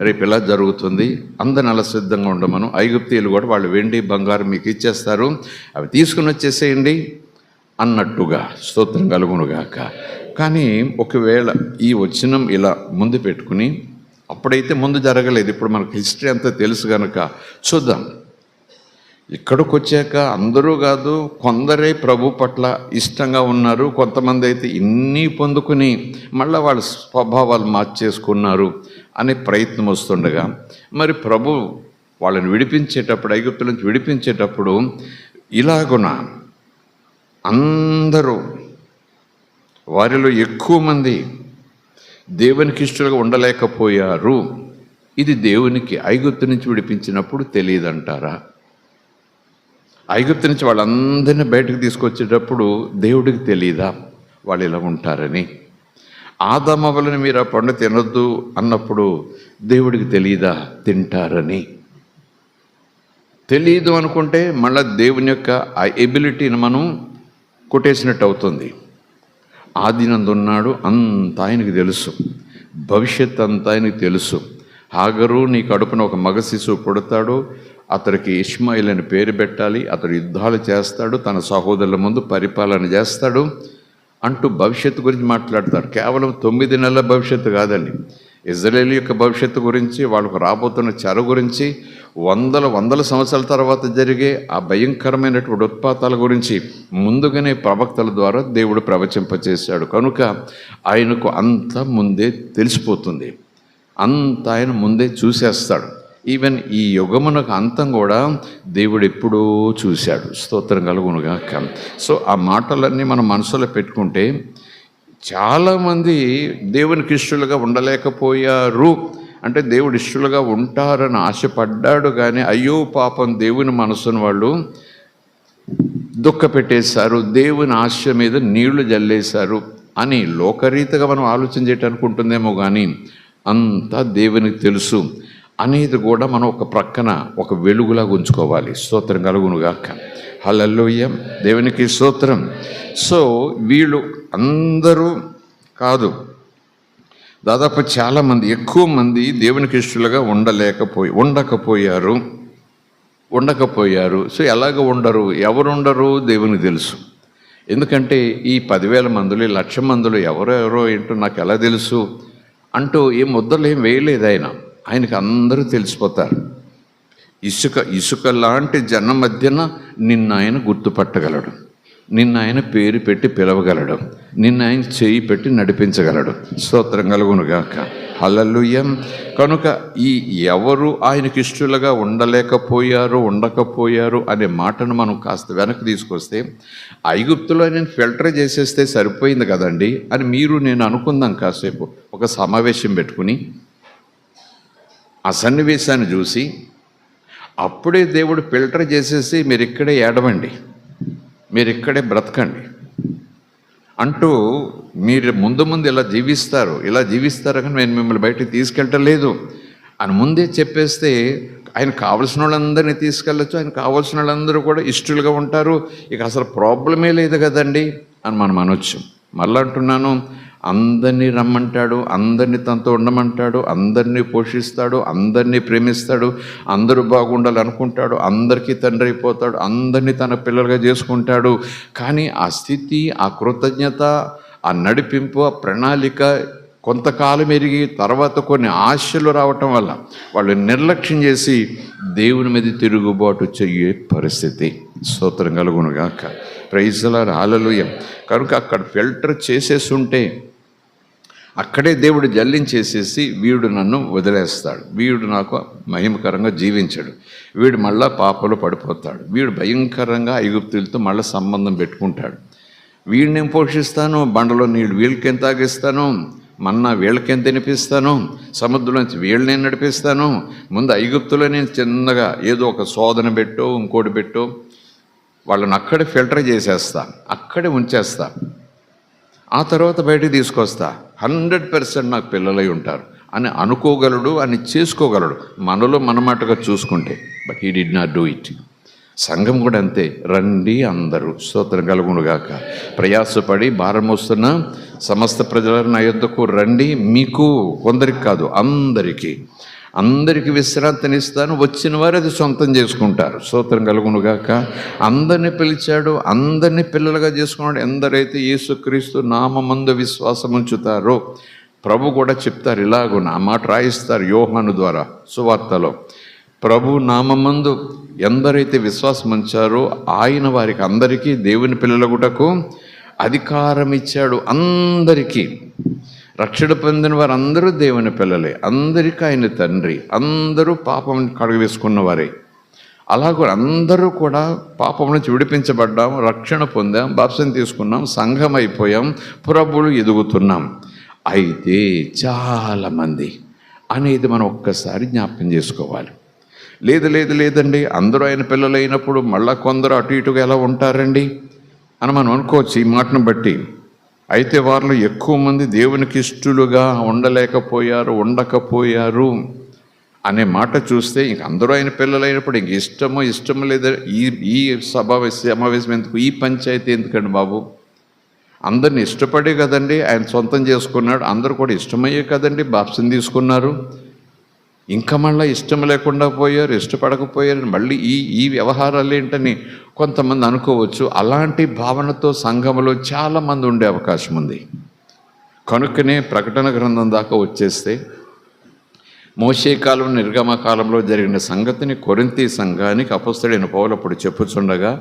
రేపు ఇలా జరుగుతుంది, అందరిని అలా సిద్ధంగా ఉండమను. ఐగుప్తీయులు కూడా వాళ్ళు వెండి బంగారం మీకు ఇచ్చేస్తారు, అవి తీసుకుని వచ్చేసేయండి అన్నట్టుగా. స్తోత్రం కలుగునుగాక. కానీ ఒకవేళ ఈ వచనం ఇలా ముందు పెట్టుకుని, అప్పుడైతే ముందు జరగలేదు, ఇప్పుడు మనకు హిస్టరీ అంతా తెలుసు కనుక చూద్దాం. ఇక్కడికి వచ్చాక అందరూ కాదు, కొందరే ప్రభు పట్ల ఇష్టంగా ఉన్నారు, కొంతమంది అయితే ఇన్ని పొందుకుని మళ్ళీ వాళ్ళ స్వభావాలు మార్చేసుకున్నారు అనే ప్రయత్నం వస్తుండగా, మరి ప్రభు వాళ్ళని విడిపించేటప్పుడు, ఐగుప్తుల నుంచి విడిపించేటప్పుడు ఇలాగున అందరూ, వారిలో ఎక్కువ మంది దేవునికి ఇష్టలుగా ఉండలేకపోయారు. ఇది దేవునికి ఐగుప్తు నుంచి విడిపించినప్పుడు తెలియదంటారా? ఐగుప్తు నుంచి వాళ్ళందరినీ బయటకు తీసుకొచ్చేటప్పుడు దేవుడికి తెలియదా వాళ్ళు ఇలా ఉంటారని? ఆదామవలని మీరు ఆ పండు తినొద్దు అన్నప్పుడు దేవుడికి తెలియదా తింటారని? తెలియదు అనుకుంటే మళ్ళీ దేవుని యొక్క ఆ ఎబిలిటీని మనం కొట్టేసినట్టు అవుతుంది. ఆదినందున్నాడు, అంత ఆయనకి తెలుసు, భవిష్యత్ అంతా ఆయనకి తెలుసు. హాగరు నీ కడుపున ఒక మగ శిశువు పుడతాడు, అతడికి ఇష్మాయిల్ అని పేరు పెట్టాలి, అతడు యుద్ధాలు చేస్తాడు, తన సహోదరుల ముందు పరిపాలన చేస్తాడు అంటూ భవిష్యత్తు గురించి మాట్లాడతాడు. కేవలం 9 నెలల భవిష్యత్తు కాదండి, ఇజ్రాయేల్ యొక్క భవిష్యత్తు గురించి, వాళ్ళకు రాబోతున్న చెర గురించి, వందల సంవత్సరాల తర్వాత జరిగే ఆ భయంకరమైనటువంటి ఉత్పాతాల గురించి ముందుగానే ప్రవక్తల ద్వారా దేవుడు ప్రవచింపచేశాడు. కనుక ఆయనకు అంత ముందే తెలిసిపోతుంది, అంత ఆయన ముందే చూసేస్తాడు. ఈవెన్ ఈ యుగమునకు అంతం కూడా దేవుడు ఎప్పుడూ చూశాడు. స్తోత్రం కలుగునుగాక. సో ఆ మాటలన్నీ మనం మనసులో పెట్టుకుంటే, చాలామంది దేవునికి ఇష్టలుగా ఉండలేకపోయారు అంటే దేవుడు ఇష్టలుగా ఉంటారని ఆశపడ్డాడు, కానీ అయ్యో పాపం దేవుని మనసును వాళ్ళు దుఃఖ పెట్టేశారు, దేవుని ఆశ మీద నీళ్లు జల్లేశారు అని లోకరీతిగా మనం ఆలోచన చేయటానికి ఉంటుందేమో, కానీ అంతా దేవునికి తెలుసు అనేది కూడా మనం ఒక ప్రక్కన ఒక వెలుగులాగా ఉంచుకోవాలి. స్తోత్రం కలుగునుగాక. హల్లెలూయా, దేవునికి స్తోత్రం. సో వీళ్ళు అందరూ కాదు, దాదాపు చాలామంది, ఎక్కువ మంది దేవునికి ఇష్టలుగా ఉండకపోయారు. సో ఎలాగ ఉండరు, ఎవరు ఉండరు దేవునికి తెలుసు. ఎందుకంటే ఈ 10,000 మందిలో, 1,00,000 మందిలో ఎవరెవరో ఏంటో నాకు ఎలా తెలుసు అంటూ ఏం ముద్దలు ఏం వేయలేదు ఆయనకి అందరూ తెలిసిపోతారు. ఇసుక లాంటి జనం మధ్యన నిన్న ఆయన గుర్తుపట్టగలడు, నిన్న ఆయన పేరు పెట్టి పిలవగలడు, నిన్న ఆయన చేయి పెట్టి నడిపించగలడు. స్తోత్రం కలుగునుగాక. హల్లెలూయా. కనుక ఈ ఎవరు ఆయనకి ఇష్టలుగా ఉండకపోయారు అనే మాటను మనం కాస్త వెనక్కి తీసుకొస్తే, ఐగుప్తులో నేను ఫిల్టర్ చేసేస్తే సరిపోయింది కదండి అని మీరు నేను అనుకుందాం. కాసేపు ఒక సమావేశం పెట్టుకుని ఆ సన్నివేశాన్ని చూసి, అప్పుడే దేవుడు ఫిల్టర్ చేసేసి మీరు ఇక్కడే ఏడవండి, మీరు ఇక్కడే బ్రతకండి అంటూ, మీరు ముందు ఇలా జీవిస్తారు కానీ నేను మిమ్మల్ని బయటకు తీసుకెళ్ళలేదు అని ముందే చెప్పేస్తే, ఆయన కావలసిన వాళ్ళందరినీ తీసుకెళ్ళచ్చు, ఆయన కావాల్సిన వాళ్ళందరూ కూడా ఇష్టలుగా ఉంటారు, ఇక అసలు ప్రాబ్లమే లేదు కదండి అని మనం అనొచ్చు. మళ్ళీ అంటున్నాను, అందరినీ రమ్మంటాడు, అందరినీ తనతో ఉండమంటాడు, అందరినీ పోషిస్తాడు, అందరినీ ప్రేమిస్తాడు, అందరూ బాగుండాలి అనుకుంటాడు, అందరికీ తండ్రి అయిపోతాడు, అందరినీ తన పిల్లలుగా చేసుకుంటాడు. కానీ ఆ స్థితి, ఆ కృతజ్ఞత, ఆ నడిపింపు, ఆ ప్రణాళిక కొంతకాలం ఎరిగి తర్వాత కొన్ని ఆశలు రావటం వల్ల వాళ్ళు నిర్లక్ష్యం చేసి దేవుని మీద తిరుగుబాటు చెయ్యే పరిస్థితి. స్తోత్రం కలుగునుగాక. Praise the Lord. హల్లెలూయా. కనుక అక్కడ ఫిల్టర్ చేసేసి ఉంటే అక్కడే దేవుడు జల్లించేసేసి, వీడు నన్ను వదిలేస్తాడు, వీడు నాకు మహిమకరంగా జీవించాడు, వీడు మళ్ళా పాపలు పడిపోతాడు, వీడు భయంకరంగా ఐగుప్తులతో మళ్ళీ సంబంధం పెట్టుకుంటాడు, వీడిని పోషిస్తాను, బండలో నీళ్ళు వీళ్ళకేం తాగిస్తాను, మన్నా వీళ్ళకేం తినిపిస్తాను, సముద్రంలోంచి వీళ్ళని నడిపిస్తాను, ముందు ఐగుప్తులో నేను చిన్నగా ఏదో ఒక శోధన పెట్టో ఇంకోటి పెట్టో వాళ్ళని అక్కడే ఫిల్టర్ చేసేస్తా, అక్కడే ఉంచేస్తా, ఆ తర్వాత బయటికి తీసుకొస్తా, 100% నాకు పిల్లలై ఉంటారు అని అనుకోగలడు, అని చేసుకోగలడు మనలో మనమాటగా చూసుకుంటే. But he did not do it. సంఘం కూడా అంతే. రండి అందరూ, స్తోత్రం కలుగునుగాక. ప్రయాసపడి భారం మోస్తున్న సమస్త ప్రజలను నా యొద్దకు రండి. మీకు కొందరికి కాదు, అందరికీ విశ్రాంతినిస్తాను. వచ్చిన వారు అది సొంతం చేసుకుంటారు. స్తోత్రం కలుగునుగాక. అందరినీ పిలిచాడు, అందరినీ పిల్లలుగా చేసుకున్నాడు. ఎందరైతే యేసుక్రీస్తు నామమందు విశ్వాసం ఉంచుతారో, ప్రభు కూడా చెప్తారు ఇలాగూ, నా మాట రాయిస్తారు యోహాను ద్వారా సువార్తలో. ప్రభు నామమందు ఎందరైతే విశ్వాసం ఉంచారో ఆయన వారికి అందరికీ దేవుని పిల్లలగుటకు అధికారం ఇచ్చాడు. అందరికీ రక్షణ పొందిన వారు అందరూ దేవుని పిల్లలే, అందరికీ ఆయన తండ్రి, అందరూ పాపం కడగవేసుకున్న వారే. అలాగూ అందరూ కూడా పాపం నుంచి విడిపించబడ్డాం, రక్షణ పొందాం, బాప్తిసం తీసుకున్నాం, సంఘం అయిపోయాం, ప్రభువులు ఎదుగుతున్నాం. అయితే చాలామంది అనేది మనం ఒక్కసారి జ్ఞాపకం చేసుకోవాలి. లేదండి, అందరూ ఆయన పిల్లలు అయినప్పుడు మళ్ళా కొందరు అటు ఇటుగా ఎలా ఉంటారండి అని మనం అనుకోవచ్చు ఈ మాటను బట్టి. అయితే వారిలో ఎక్కువ మంది దేవునికి ఇష్టలుగా ఉండకపోయారు అనే మాట చూస్తే, ఇంక అందరూ ఆయన పిల్లలు అయినప్పుడు ఇంక ఇష్టం లేదా ఈ సమావేశం ఎందుకు, ఈ పంచాయతీ ఎందుకండి బాబు? అందరిని ఇష్టపడే కదండి ఆయన సొంతం చేసుకున్నాడు, అందరూ కూడా ఇష్టమయ్యే కదండి బాప్తిసం తీసుకున్నారు. ఇంకా మళ్ళీ ఇష్టం లేకుండా పోయారు, ఇష్టపడకపోయారు, మళ్ళీ ఈ వ్యవహారాలు ఏంటని కొంతమంది అనుకోవచ్చు. అలాంటి భావనతో సంఘంలో చాలామంది ఉండే అవకాశం ఉంది. కనుకనే ప్రకటన గ్రంథం దాకా వచ్చేస్తే, మోషే కాలం నిర్గమ కాలంలో జరిగిన సంగతిని కొరింథీ సంఘానికి అపొస్తలుడైన పౌలు అప్పుడు చెప్పుచుండగా,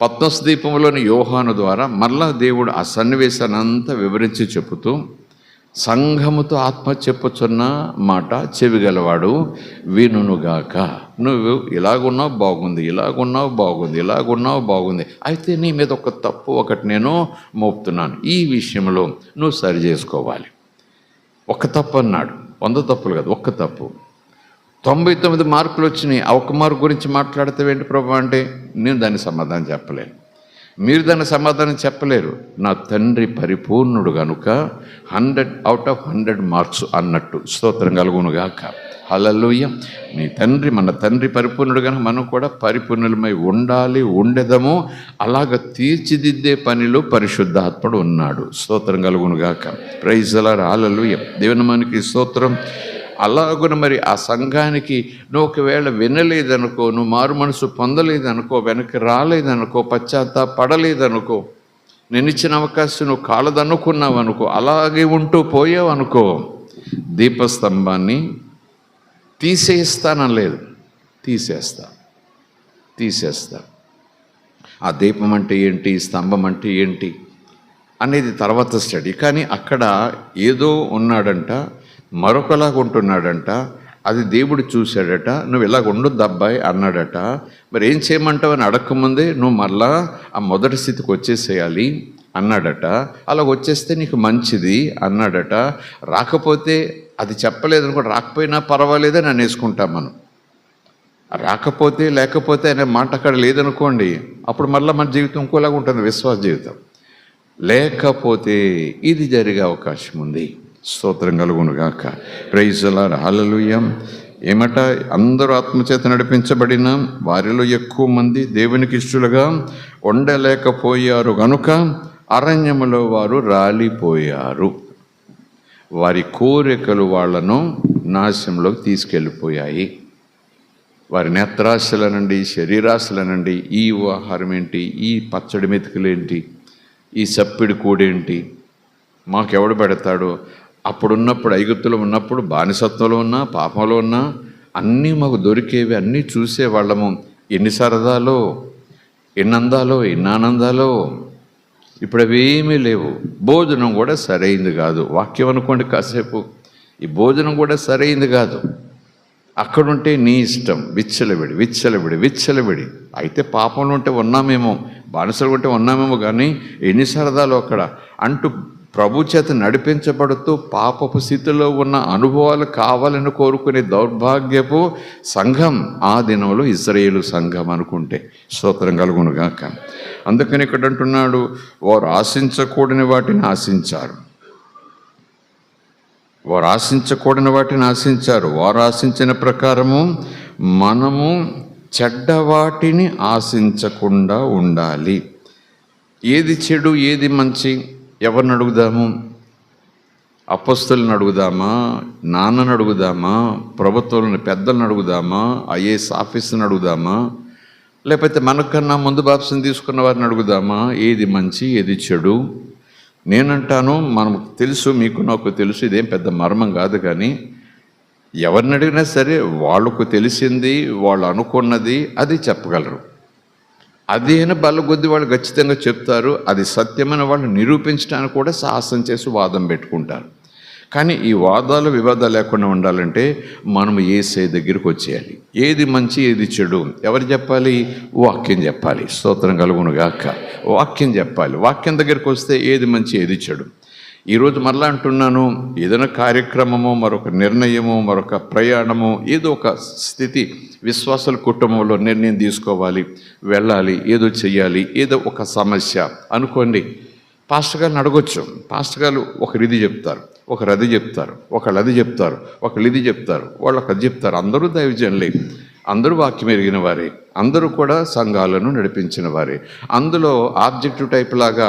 పత్మస్ ద్వీపంలోని యోహాను ద్వారా మరలా దేవుడు ఆ సన్నివేశాన్ని అంతా వివరించి చెబుతూ, సంఘముతో ఆత్మ చెప్పుచున్న మాట చెవిగలవాడు వినుగాక. నువ్వు ఇలాగున్నావు బాగుంది, అయితే నీ మీద ఒక తప్పు ఒకటి నేను మోపుతున్నాను, ఈ విషయంలో నువ్వు సరి చేసుకోవాలి. ఒక తప్పు అన్నాడు, 100 తప్పులు కాదు, ఒక్క తప్పు. 99 మార్కులు వచ్చినాయి, ఆ ఒక్క మార్కు గురించి మాట్లాడతావేంటి ప్రభు అంటే, నేను దానికి సమాధానం చెప్పలేను, మీరు దాని సమాధానం చెప్పలేరు. నా తండ్రి పరిపూర్ణుడు కనుక 100 out of 100 మార్క్స్ అన్నట్టు. స్తోత్రం కలుగునుగాక. హల్లెలూయా. మన తండ్రి పరిపూర్ణుడు కనుక మనం కూడా పరిపూర్ణులమై ఉండెదము. అలాగ తీర్చిదిద్దే పనిలో పరిశుద్ధాత్ముడు ఉన్నాడు. స్తోత్రం కలుగునుగాక. Praise the Lord. హల్లెలూయా. దేవుని మనకి స్తోత్రం. అలాగున మరి ఆ సంఘానికి నువ్వు ఒకవేళ వినలేదనుకో, నువ్వు మారు మనసు పొందలేదనుకో, వెనక్కి రాలేదనుకో, పశ్చాత్తాపడలేదనుకో, నేను ఇచ్చిన అవకాశం నువ్వు కాలదనుకున్నావు అనుకో, అలాగే ఉంటూ పోయావు అనుకో, దీపస్తంభాన్ని తీసేస్తానలేదు, తీసేస్తా. ఆ దీపం అంటే ఏంటి, స్తంభం అంటే ఏంటి అనేది తర్వాత స్టడీ. కానీ అక్కడ ఏదో ఉన్నాడంట, మరొకలాగా ఉంటున్నాడంట, అది దేవుడు చూశాడట. నువ్వు ఇలాగ ఉండొద్దు అబ్బాయి అన్నాడట. మరి ఏం చేయమంటావు అని అడగకముందే నువ్వు మళ్ళా ఆ మొదటి స్థితికి వచ్చేసేయాలి అన్నాడట. అలాగ వచ్చేస్తే నీకు మంచిది అన్నాడట. రాకపోతే, అది చెప్పలేదని కూడా, రాకపోయినా పర్వాలేదని అనేసుకుంటాం మనం. లేకపోతే అనే మాట అక్కడ లేదనుకోండి, అప్పుడు మళ్ళీ మన జీవితం ఇంకోలాగా ఉంటుంది, విశ్వాస జీవితం. లేకపోతే ఇది జరిగే అవకాశం ఉంది. స్తోత్రం కలుగునుగాక. Praise the Lord. హల్లెలూయా. ఏమట, అందరూ ఆత్మచేత నడిపించబడిన వారిలో ఎక్కువ మంది దేవునికి ఇష్టలుగా ఉండలేకపోయారు గనుక అరణ్యములో వారు రాలిపోయారు. వారి కోరికలు వాళ్లను నాశనంలోకి తీసుకెళ్ళిపోయాయి. వారి నేత్రాశలనండి, శరీరాశలనండి, ఈ ఆహారం ఏంటి, ఈ పచ్చడి మెతుకులేంటి, ఈ సప్పిడి కూడేంటి, మాకెవడు పెడతాడు, అప్పుడున్నప్పుడు ఐగుప్తులో ఉన్నప్పుడు బానిసత్వంలో ఉన్నా, పాపంలో ఉన్నా అన్నీ మాకు దొరికేవి, అన్నీ చూసేవాళ్ళము. ఎన్ని సరదాలో, ఎన్ని అందాలో, ఎన్ని ఆనందాలో. ఇప్పుడు అవేమీ లేవు. భోజనం కూడా సరైంది కాదు. వాక్యం అనుకోండి కాసేపు, ఈ భోజనం కూడా సరైంది కాదు. అక్కడుంటే నీ ఇష్టం, విచ్చలవిడి. అయితే పాపంలో ఉంటే ఉన్నామేమో, బానిసలు ఉంటే ఉన్నామేమో, కానీ ఎన్ని సరదాలు అక్కడ అంటూ ప్రభు చేత నడిపించబడుతూ పాపపు స్థితిలో ఉన్న అనుభవాలు కావాలని కోరుకునే దౌర్భాగ్యపు సంఘం ఆ దినంలో ఇశ్రాయేలు సంఘం అనుకుంటే. స్తోత్రం కలుగునుగాక. అందుకని ఇక్కడ అంటున్నాడు, వారు ఆశించకూడని వాటిని ఆశించారు. వారు ఆశించిన ప్రకారము మనము చెడ్డవాటిని ఆశించకుండా ఉండాలి. ఏది చెడు ఏది మంచి ఎవరిని అడుగుదాము? అపొస్తలుని అడుగుదామా? నాన్నని అడుగుదామా? ప్రభుత్వంలోని పెద్దలను అడుగుదామా? ఐఏఎస్ ఆఫీసర్ని అడుగుదామా? లేకపోతే మనకన్నా ముందు బాప్సం తీసుకున్న వారిని అడుగుదామా? ఏది మంచి ఏది చెడు? నేనంటాను, మనకు తెలుసు, మీకు నాకు తెలుసు, ఇదేం పెద్ద మర్మం కాదు. కానీ ఎవరిని అడిగినా సరే వాళ్ళకు తెలిసింది, వాళ్ళు అనుకున్నది అది చెప్పగలరు. అదేనా బల్లగొద్ది వాళ్ళు ఖచ్చితంగా చెప్తారు. అది సత్యమైన వాళ్ళు నిరూపించడానికి కూడా సాహసం చేసి వాదం పెట్టుకుంటారు. కానీ ఈ వాదాలు వివాదాలు లేకుండా ఉండాలంటే మనం యేసయ్య దగ్గరికి వచ్చేయాలి. ఏది మంచి ఏది చెడు ఎవరు చెప్పాలి? వాక్యం చెప్పాలి. స్తోత్రం కలుగును గాక. వాక్యం చెప్పాలి. వాక్యం దగ్గరికి వస్తే ఏది మంచి ఏది చెడు. ఈరోజు మరలా అంటున్నాను, ఏదైనా కార్యక్రమము, మరొక నిర్ణయము, మరొక ప్రయాణము, ఏదో ఒక స్థితి, విశ్వాసాల కుటుంబంలో నిర్ణయం తీసుకోవాలి, వెళ్ళాలి, ఏదో చెయ్యాలి, ఏదో ఒక సమస్య అనుకోండి. పాస్టర్ గారిని అడగొచ్చు. పాస్టర్ గారు ఒకరు ఇది చెప్తారు, ఒకరు అది చెప్తారు, ఒకళ్ళు అది చెప్తారు, ఒకళ్ళు ఇది చెప్తారు, వాళ్ళు ఒకది చెప్తారు. అందరూ దైవజనులే, అందరూ వాక్యం ఎరిగిన వారే, అందరూ కూడా సంఘాలను నడిపించిన వారే. అందులో ఆబ్జెక్టివ్ టైప్ లాగా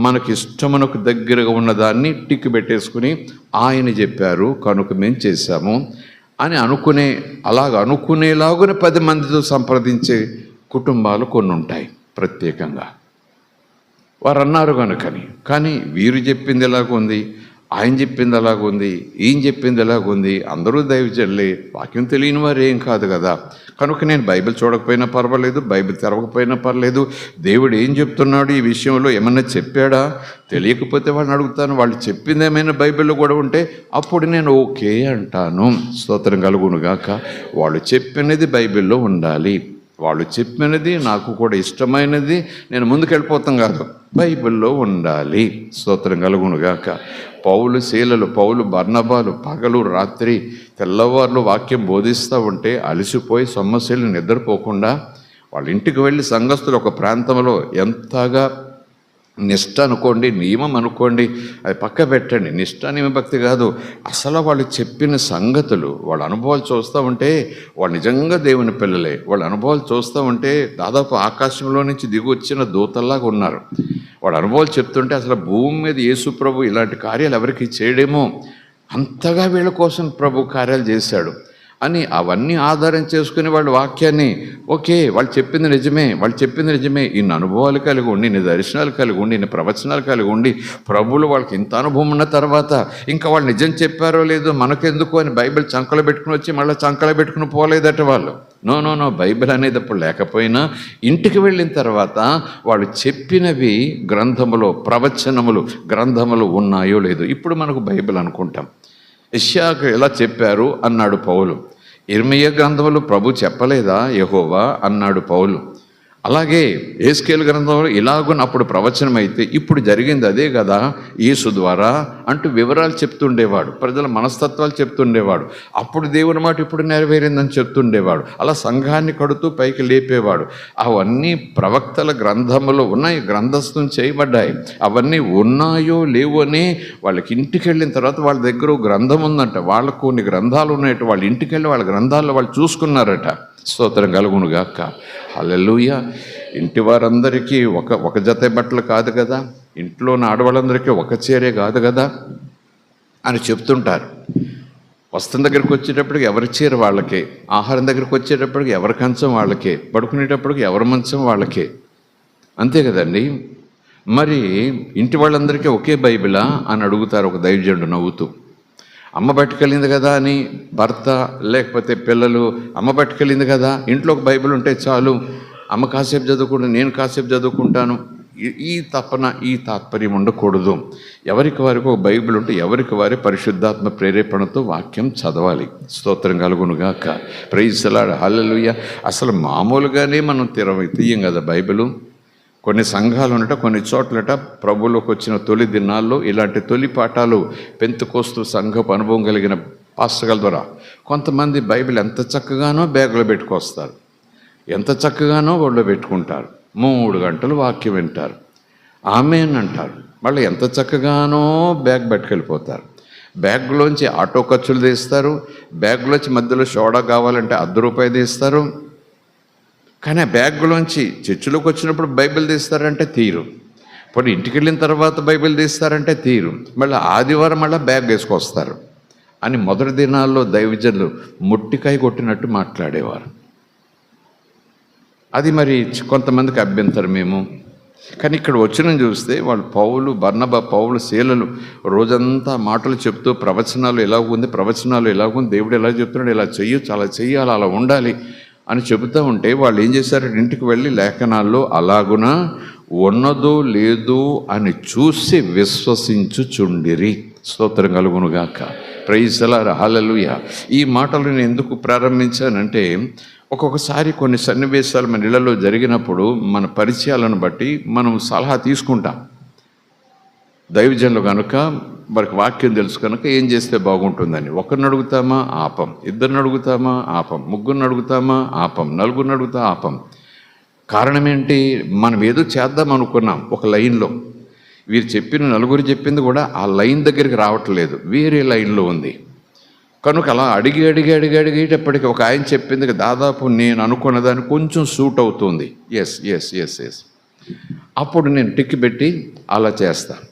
మనకి ఇష్టమునకు దగ్గరగా ఉన్నదాన్ని టిక్ పెట్టేసుకుని ఆయన చెప్పారు కనుక మేము చేశాము అని అనుకునేలాగున 10 మందితో సంప్రదించే కుటుంబాలు కొన్ని ఉంటాయి ప్రత్యేకంగా. వారు అన్నారు కనుకని. కానీ వీరు చెప్పింది ఎలాగుంది, ఆయన చెప్పింది ఎలాగుంది, ఈయన చెప్పింది ఎలాగుంది, అందరూ దైవజనులే, వాక్యం తెలియని వారు ఏం కాదు కదా. కనుక నేను బైబిల్ చూడకపోయినా పర్వాలేదు, బైబిల్ తెరవకపోయినా పర్లేదు, దేవుడు ఏం చెప్తున్నాడు ఈ విషయంలో ఏమన్నా చెప్పాడా, తెలియకపోతే వాళ్ళని అడుగుతాను. వాళ్ళు చెప్పింది ఏమైనా బైబిల్లో కూడా ఉంటే అప్పుడు నేను ఓకే అంటాను. స్తోత్రం కలుగును గాక. వాళ్ళు చెప్పినది బైబిల్లో ఉండాలి. వాళ్ళు చెప్పినది నాకు కూడా ఇష్టమైనది నేను ముందుకెళ్ళిపోతాం కాదు, బైబిల్లో ఉండాలి. స్తోత్రం కలుగును గాక. పౌలు శీలలు, పౌలు బర్నబాలు పగలు రాత్రి తెల్లవారులు వాక్యం బోధిస్తూ ఉంటే అలసిపోయి సొమ్మశీలు నిద్రపోకుండా వాళ్ళ ఇంటికి వెళ్ళి సంఘస్థులు ఒక ప్రాంతంలో ఎంతగా నిష్ఠ అనుకోండి, నియమం అనుకోండి, అది పక్క పెట్టండి. నిష్ఠ నియమ భక్తి కాదు, అసలు వాళ్ళు చెప్పిన సంగతులు, వాళ్ళ అనుభవాలు చూస్తూ ఉంటే వాళ్ళు నిజంగా దేవుని పిల్లలే. వాళ్ళ అనుభవాలు చూస్తూ ఉంటే దాదాపు ఆకాశంలో నుంచి దిగి వచ్చిన దూతల్లాగా ఉన్నారు. వాళ్ళ అనుభవాలు చెప్తుంటే అసలు భూమి మీద యేసు ప్రభు ఇలాంటి కార్యాలు ఎవరికి చేయడేమో, అంతగా వీళ్ళ కోసం ప్రభు కార్యాలు చేశాడు అని అవన్నీ ఆధారం చేసుకుని వాళ్ళు వాక్యాన్ని ఓకే వాళ్ళు చెప్పింది నిజమే, ఇన్ని అనుభవాలు కలిగి ఉండి, ఇన్ని దర్శనాలు కలిగి ఉండి, ఇన్ని ప్రవచనాలు కలిగి ఉండి, ప్రభువులు వాళ్ళకి ఇంత అనుభవం ఉన్న తర్వాత ఇంకా వాళ్ళు నిజం చెప్పారో లేదో మనకెందుకు అని బైబిల్ చంకలో పెట్టుకుని వచ్చి మళ్ళీ చంకలో పెట్టుకుని పోలేదట వాళ్ళు. నో బైబిల్ అనేది అప్పుడు లేకపోయినా ఇంటికి వెళ్ళిన తర్వాత వాళ్ళు చెప్పినవి గ్రంథములో, ప్రవచనములు గ్రంథములు ఉన్నాయో లేదో. ఇప్పుడు మనకు బైబిల్ అనుకుంటాం. యెషయాకు ఎలా చెప్పారు అన్నాడు పౌలు. ఇర్మీయా గ్రంథంలో ప్రభు చెప్పలేదా యెహోవా అన్నాడు పౌలు. అలాగే యేస్కేలు గ్రంథంలో ఇలాగున అప్పుడు ప్రవచనం అయితే ఇప్పుడు జరిగింది అదే కదా యేసు ద్వారా అంటూ వివరాలు చెప్తుండేవాడు. ప్రజల మనస్తత్వాలు చెప్తుండేవాడు. అప్పుడు దేవుని మాట ఇప్పుడు నెరవేరిందని చెప్తుండేవాడు. అలా సంఘాన్ని కడుతూ పైకి లేపేవాడు. అవన్నీ ప్రవక్తల గ్రంథములో ఉన్నాయి, గ్రంథస్థం చేయబడ్డాయి. అవన్నీ ఉన్నాయో లేవో అని వాళ్ళకి ఇంటికి వెళ్ళిన తర్వాత వాళ్ళ దగ్గర గ్రంథం ఉందంట. వాళ్ళకు కొన్ని గ్రంథాలు ఉన్నాయట. వాళ్ళ ఇంటికి వెళ్ళి వాళ్ళ గ్రంథాల్లో వాళ్ళు చూసుకున్నారట. స్తోత్రం కలుగును గాక. హల్లెలూయా. ఇంటి వారందరికీ ఒక జత బట్టలు కాదు కదా, ఇంట్లో ఉన్న ఆడవాళ్ళందరికీ ఒక చీరే కాదు కదా అని చెప్తుంటారు. వస్త్రం దగ్గరికి వచ్చేటప్పటికి ఎవరి చీర వాళ్ళకే, ఆహారం దగ్గరికి వచ్చేటప్పటికి ఎవరి కంచం వాళ్ళకే, పడుకునేటప్పటికి ఎవరి మంచం వాళ్ళకే, అంతే కదండి. మరి ఇంటి వాళ్ళందరికీ ఒకే బైబిలా అని అడుగుతారు ఒక దైవజనుడు నవ్వుతూ. అమ్మ పట్టుకెళ్ళింది కదా అని భర్త లేకపోతే పిల్లలు, అమ్మ పట్టుకెళ్ళింది కదా ఇంట్లో ఒక బైబిల్ ఉంటే చాలు, అమ్మ కాసేపు చదువుకుంటాను, నేను కాసేపు చదువుకుంటాను, ఈ తాత్పర్యం ఉండకూడదు. ఎవరికి వారికి ఒక బైబిల్ ఉంటే ఎవరికి వారి పరిశుద్ధాత్మ ప్రేరేపణతో వాక్యం చదవాలి. స్తోత్రం కలుగునుగాక. Praise the Lord. హల్లెలూయా. అసలు మామూలుగానే మనం తీయం కదా బైబిలు. కొన్ని సంఘాలు ఉన్నట, కొన్ని చోట్లట ప్రభువులోకి వచ్చిన తొలి దినాల్లో ఇలాంటి తొలి పాఠాలు పెంతెకోస్తు సంఘపు అనుభవం కలిగిన పాస్టర్ల ద్వారా కొంతమంది బైబిల్ ఎంత చక్కగానో బ్యాగులో పెట్టుకొస్తారు, ఎంత చక్కగానో ఒళ్ళో పెట్టుకుంటారు. 3 గంటలు వాక్యం వింటారు, ఆమేన్ అంటారు. మళ్ళీ ఎంత చక్కగానో బ్యాగ్ పట్టుకెళ్ళిపోతారు. బ్యాగ్లోంచి ఆటో ఖర్చులు తీస్తారు, బ్యాగ్లోంచి మధ్యలో సోడా కావాలంటే ₹10 తీస్తారు. కానీ ఆ బ్యాగ్లోంచి చర్చిలోకి వచ్చినప్పుడు బైబిల్ తీస్తారంటే తీరు, ఇప్పుడు ఇంటికి వెళ్ళిన తర్వాత బైబిల్ తీస్తారంటే తీరు, మళ్ళీ ఆదివారం మళ్ళీ బ్యాగ్ వేసుకొస్తారు అని మొదటి దినాల్లో దైవజనులు ముట్టికాయ కొట్టినట్టు మాట్లాడేవారు. అది మరి కొంతమందికి అభ్యంతరమేమో. కానీ ఇక్కడ వచ్చిన చూస్తే వాళ్ళు పౌలు, బర్నబా, పౌలు, శీలలు రోజంతా మాటలు చెప్తూ ప్రవచనాలు ఎలాగుంది, ప్రవచనాలు ఎలాగుంది, దేవుడు ఎలా చెప్తున్నాడు, ఇలా చెయ్యొచ్చు, అలా చెయ్యాలి, అలా ఉండాలి అని చెబుతూ ఉంటే వాళ్ళు ఏం చేశారు, ఇంటికి వెళ్ళి లేఖనాల్లో అలాగునా ఉన్నదో లేదో అని చూసి విశ్వసించుచుండిరి. స్తోత్రం కలుగునుగాక. Praise the Lord, hallelujah. ఈ మాటలు నేను ఎందుకు ప్రారంభించానంటే, ఒక్కొక్కసారి కొన్ని సన్నివేశాలు మన ఇళ్లలో జరిగినప్పుడు మన పరిచయాలను బట్టి మనం సలహా తీసుకుంటాం. దైవజనులు కనుక మనకు వాక్యం తెలుసు కనుక ఏం చేస్తే బాగుంటుందని ఒకరిని అడుగుతామా ఆపం, ఇద్దరిని అడుగుతామా ఆపం, ముగ్గురిని అడుగుతామా ఆపం, నలుగురిని అడుగుతా ఆపం. కారణం ఏంటి, మనం ఏదో చేద్దాం అనుకున్నాం ఒక లైన్లో, వీరు చెప్పిన నలుగురు చెప్పింది కూడా ఆ లైన్ దగ్గరికి రావట్లేదు, వేరే లైన్లో ఉంది కనుక అలా అడిగేటప్పటికి ఒక ఆయన చెప్పింది దాదాపు నేను అనుకున్న దాన్ని కొంచెం సూట్ అవుతుంది. ఎస్ అప్పుడు నేను టిక్ పెట్టి అలా చేస్తాను.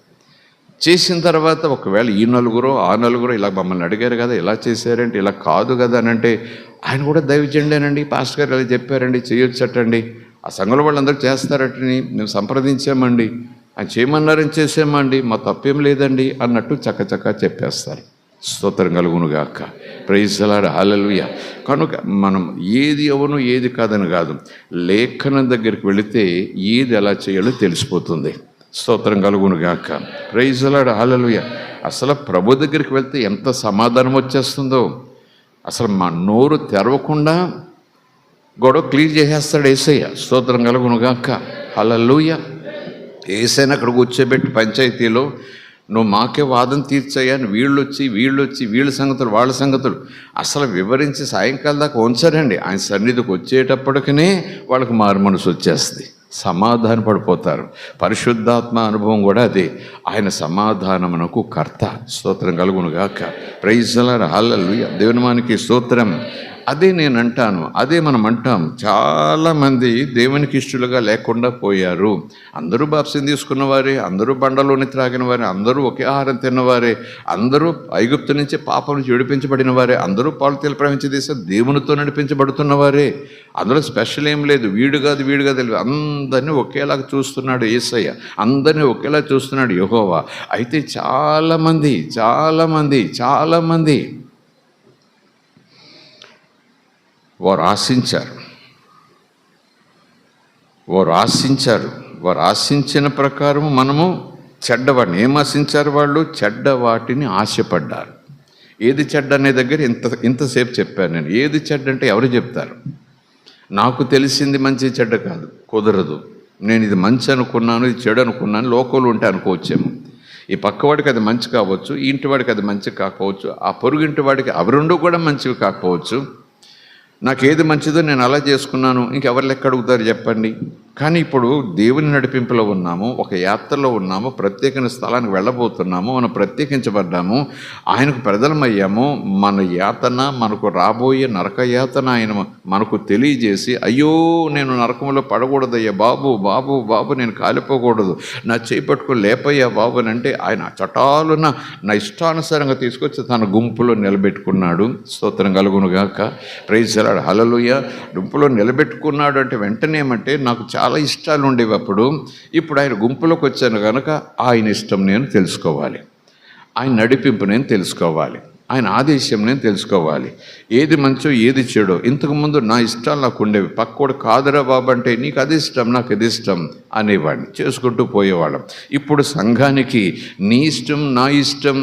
చేసిన తర్వాత ఒకవేళ ఈ నలుగురు ఆ నలుగురు ఇలా మమ్మల్ని అడిగారు కదా, ఇలా చేశారంటే, ఇలా కాదు కదా అని అంటే, ఆయన కూడా దైవజనుడేనండి, పాస్టర్ గారు ఇలా చెప్పారండి, చేయొచ్చటండి, ఆ సంఘంలో వాళ్ళందరూ చేస్తారటని మేము సంప్రదించామండి, ఆయన చేయమన్నారని చేసామండి, మా తప్పేం లేదండి అన్నట్టు చక్కచక్క చెప్పేస్తారు. స్తోత్రం కలుగునుగాక. Praise the Lord, hallelujah. కనుక మనం ఏది అవును ఏది కాదని కాదు, లేఖనం దగ్గరికి వెళితే ఏది ఎలా చేయాలో తెలిసిపోతుంది. స్తోత్రం కలుగునుగాక. Praise the Lord, hallelujah. అసలు ప్రభు దగ్గరికి వెళ్తే ఎంత సమాధానం వచ్చేస్తుందో, అసలు మా నోరు తెరవకుండా గొడవ క్లియర్ చేసేస్తాడు యేసయ్య. స్తోత్రం కలుగునుగాక, హల్లెలూయా. యేసయ్యని అక్కడ కూర్చోబెట్టి పంచాయతీలో నువ్వు మాకే వాదన తీర్చాయని వీళ్ళొచ్చి వీళ్ళ సంగతులు వాళ్ళ సంగతులు అసలు వివరించి సాయంకాలం దాకా ఉంచారండి. ఆయన సన్నిధికి వచ్చేటప్పటికనే వాళ్ళకి మారు మనసు వచ్చేస్తుంది, సమాధాన పడిపోతారు. పరిశుద్ధాత్మ అనుభవం కూడా అదే, ఆయన సమాధానమునకు కర్త. స్తోత్రం కలుగునుగాక. Praise the Lord, hallelujah. దేవుని మానికి స్తోత్రం. అదే నేను అంటాను, అదే మనం అంటాం. చాలామంది దేవునికి ఇష్టలుగా లేకుండా పోయారు. అందరూ బాప్తిసం తీసుకున్నవారే, అందరూ బండలోని త్రాగిన వారే, అందరూ ఒకే ఆహారం తిన్నవారే, అందరూ ఐగుప్తు నుంచి పాపం నుంచి విడిపించబడిన వారే, అందరూ పాలు తేలి ప్రవహించే దేశం దేవునితో నడిపించబడుతున్నవారే, అందులో స్పెషల్ ఏం లేదు, వీడు కాదు, అందరినీ ఒకేలాగా చూస్తున్నాడు యేసయ్య, అందరినీ ఒకేలా చూస్తున్నాడు యెహోవా. అయితే చాలామంది వారు ఆశించిన ప్రకారం మనము చెడ్డవాటిని ఏం ఆశించారు, వాళ్ళు చెడ్డ వాటిని ఆశపడ్డారు. ఏది చెడ్డ అనే దగ్గర ఇంతసేపు చెప్పాను నేను. ఏది చెడ్డ అంటే ఎవరు చెప్తారు, నాకు తెలిసింది మంచి చెడ్డ కాదు, కుదరదు. నేను ఇది మంచి అనుకున్నాను, ఇది చెడు అనుకున్నాను, లోకంలో ఉంటే అనుకోవచ్చేమో. ఈ పక్కవాడికి అది మంచి కావచ్చు, ఈ ఇంటి వాడికి అది మంచి కాకపోవచ్చు, ఆ పొరుగింటి వాడికి అవి రెండు కూడా మంచివి కాకపోవచ్చు. నాకేది మంచిదో నేను అలా చేసుకున్నాను, ఇంకెవరు లెక్క అడుగుతారు చెప్పండి. కానీ ఇప్పుడు దేవుని నడిపింపులో ఉన్నాము, ఒక యాత్రలో ఉన్నాము, ప్రత్యేకమైన స్థలానికి వెళ్ళబోతున్నాము, మనం ప్రత్యేకించబడ్డాము, ఆయనకు ప్రజలమయ్యాము. మన యాతన, మనకు రాబోయే నరక యాతన ఆయన మనకు తెలియజేసి, అయ్యో నేను నరకంలో పడకూడదయ్యా బాబు, నేను కాలిపోకూడదు, నా చేయి పట్టుకుని లేపయ్యా బాబు అని అంటే, ఆయన చటాలున నా ఇష్టానుసారంగా తీసుకొచ్చి తన గుంపులో నిలబెట్టుకున్నాడు. స్తోత్రం కలుగునుగాక. ప్రైజ్ ది లార్డ్, హల్లెలూయా. గుంపులో నిలబెట్టుకున్నాడు అంటే వెంటనే ఏమంటే, నాకు చాలా ఇష్టాలు ఉండేవి అప్పుడు, ఇప్పుడు ఆయన గుంపులోకి వచ్చాను కనుక ఆయన ఇష్టం నేను తెలుసుకోవాలి, ఆయన నడిపింపు నేను తెలుసుకోవాలి, ఆయన ఆదేశం నేను తెలుసుకోవాలి, ఏది మంచో ఏది చెడో. ఇంతకుముందు నా ఇష్టాలు నాకు ఉండేవి, పక్కోడు కాదురా బాబు అంటే నీకు అది ఇష్టం నాకు ఇది ఇష్టం అనేవాడిని, చేసుకుంటూ పోయేవాళ్ళం. ఇప్పుడు సంఘానికి నీ ఇష్టం నా ఇష్టం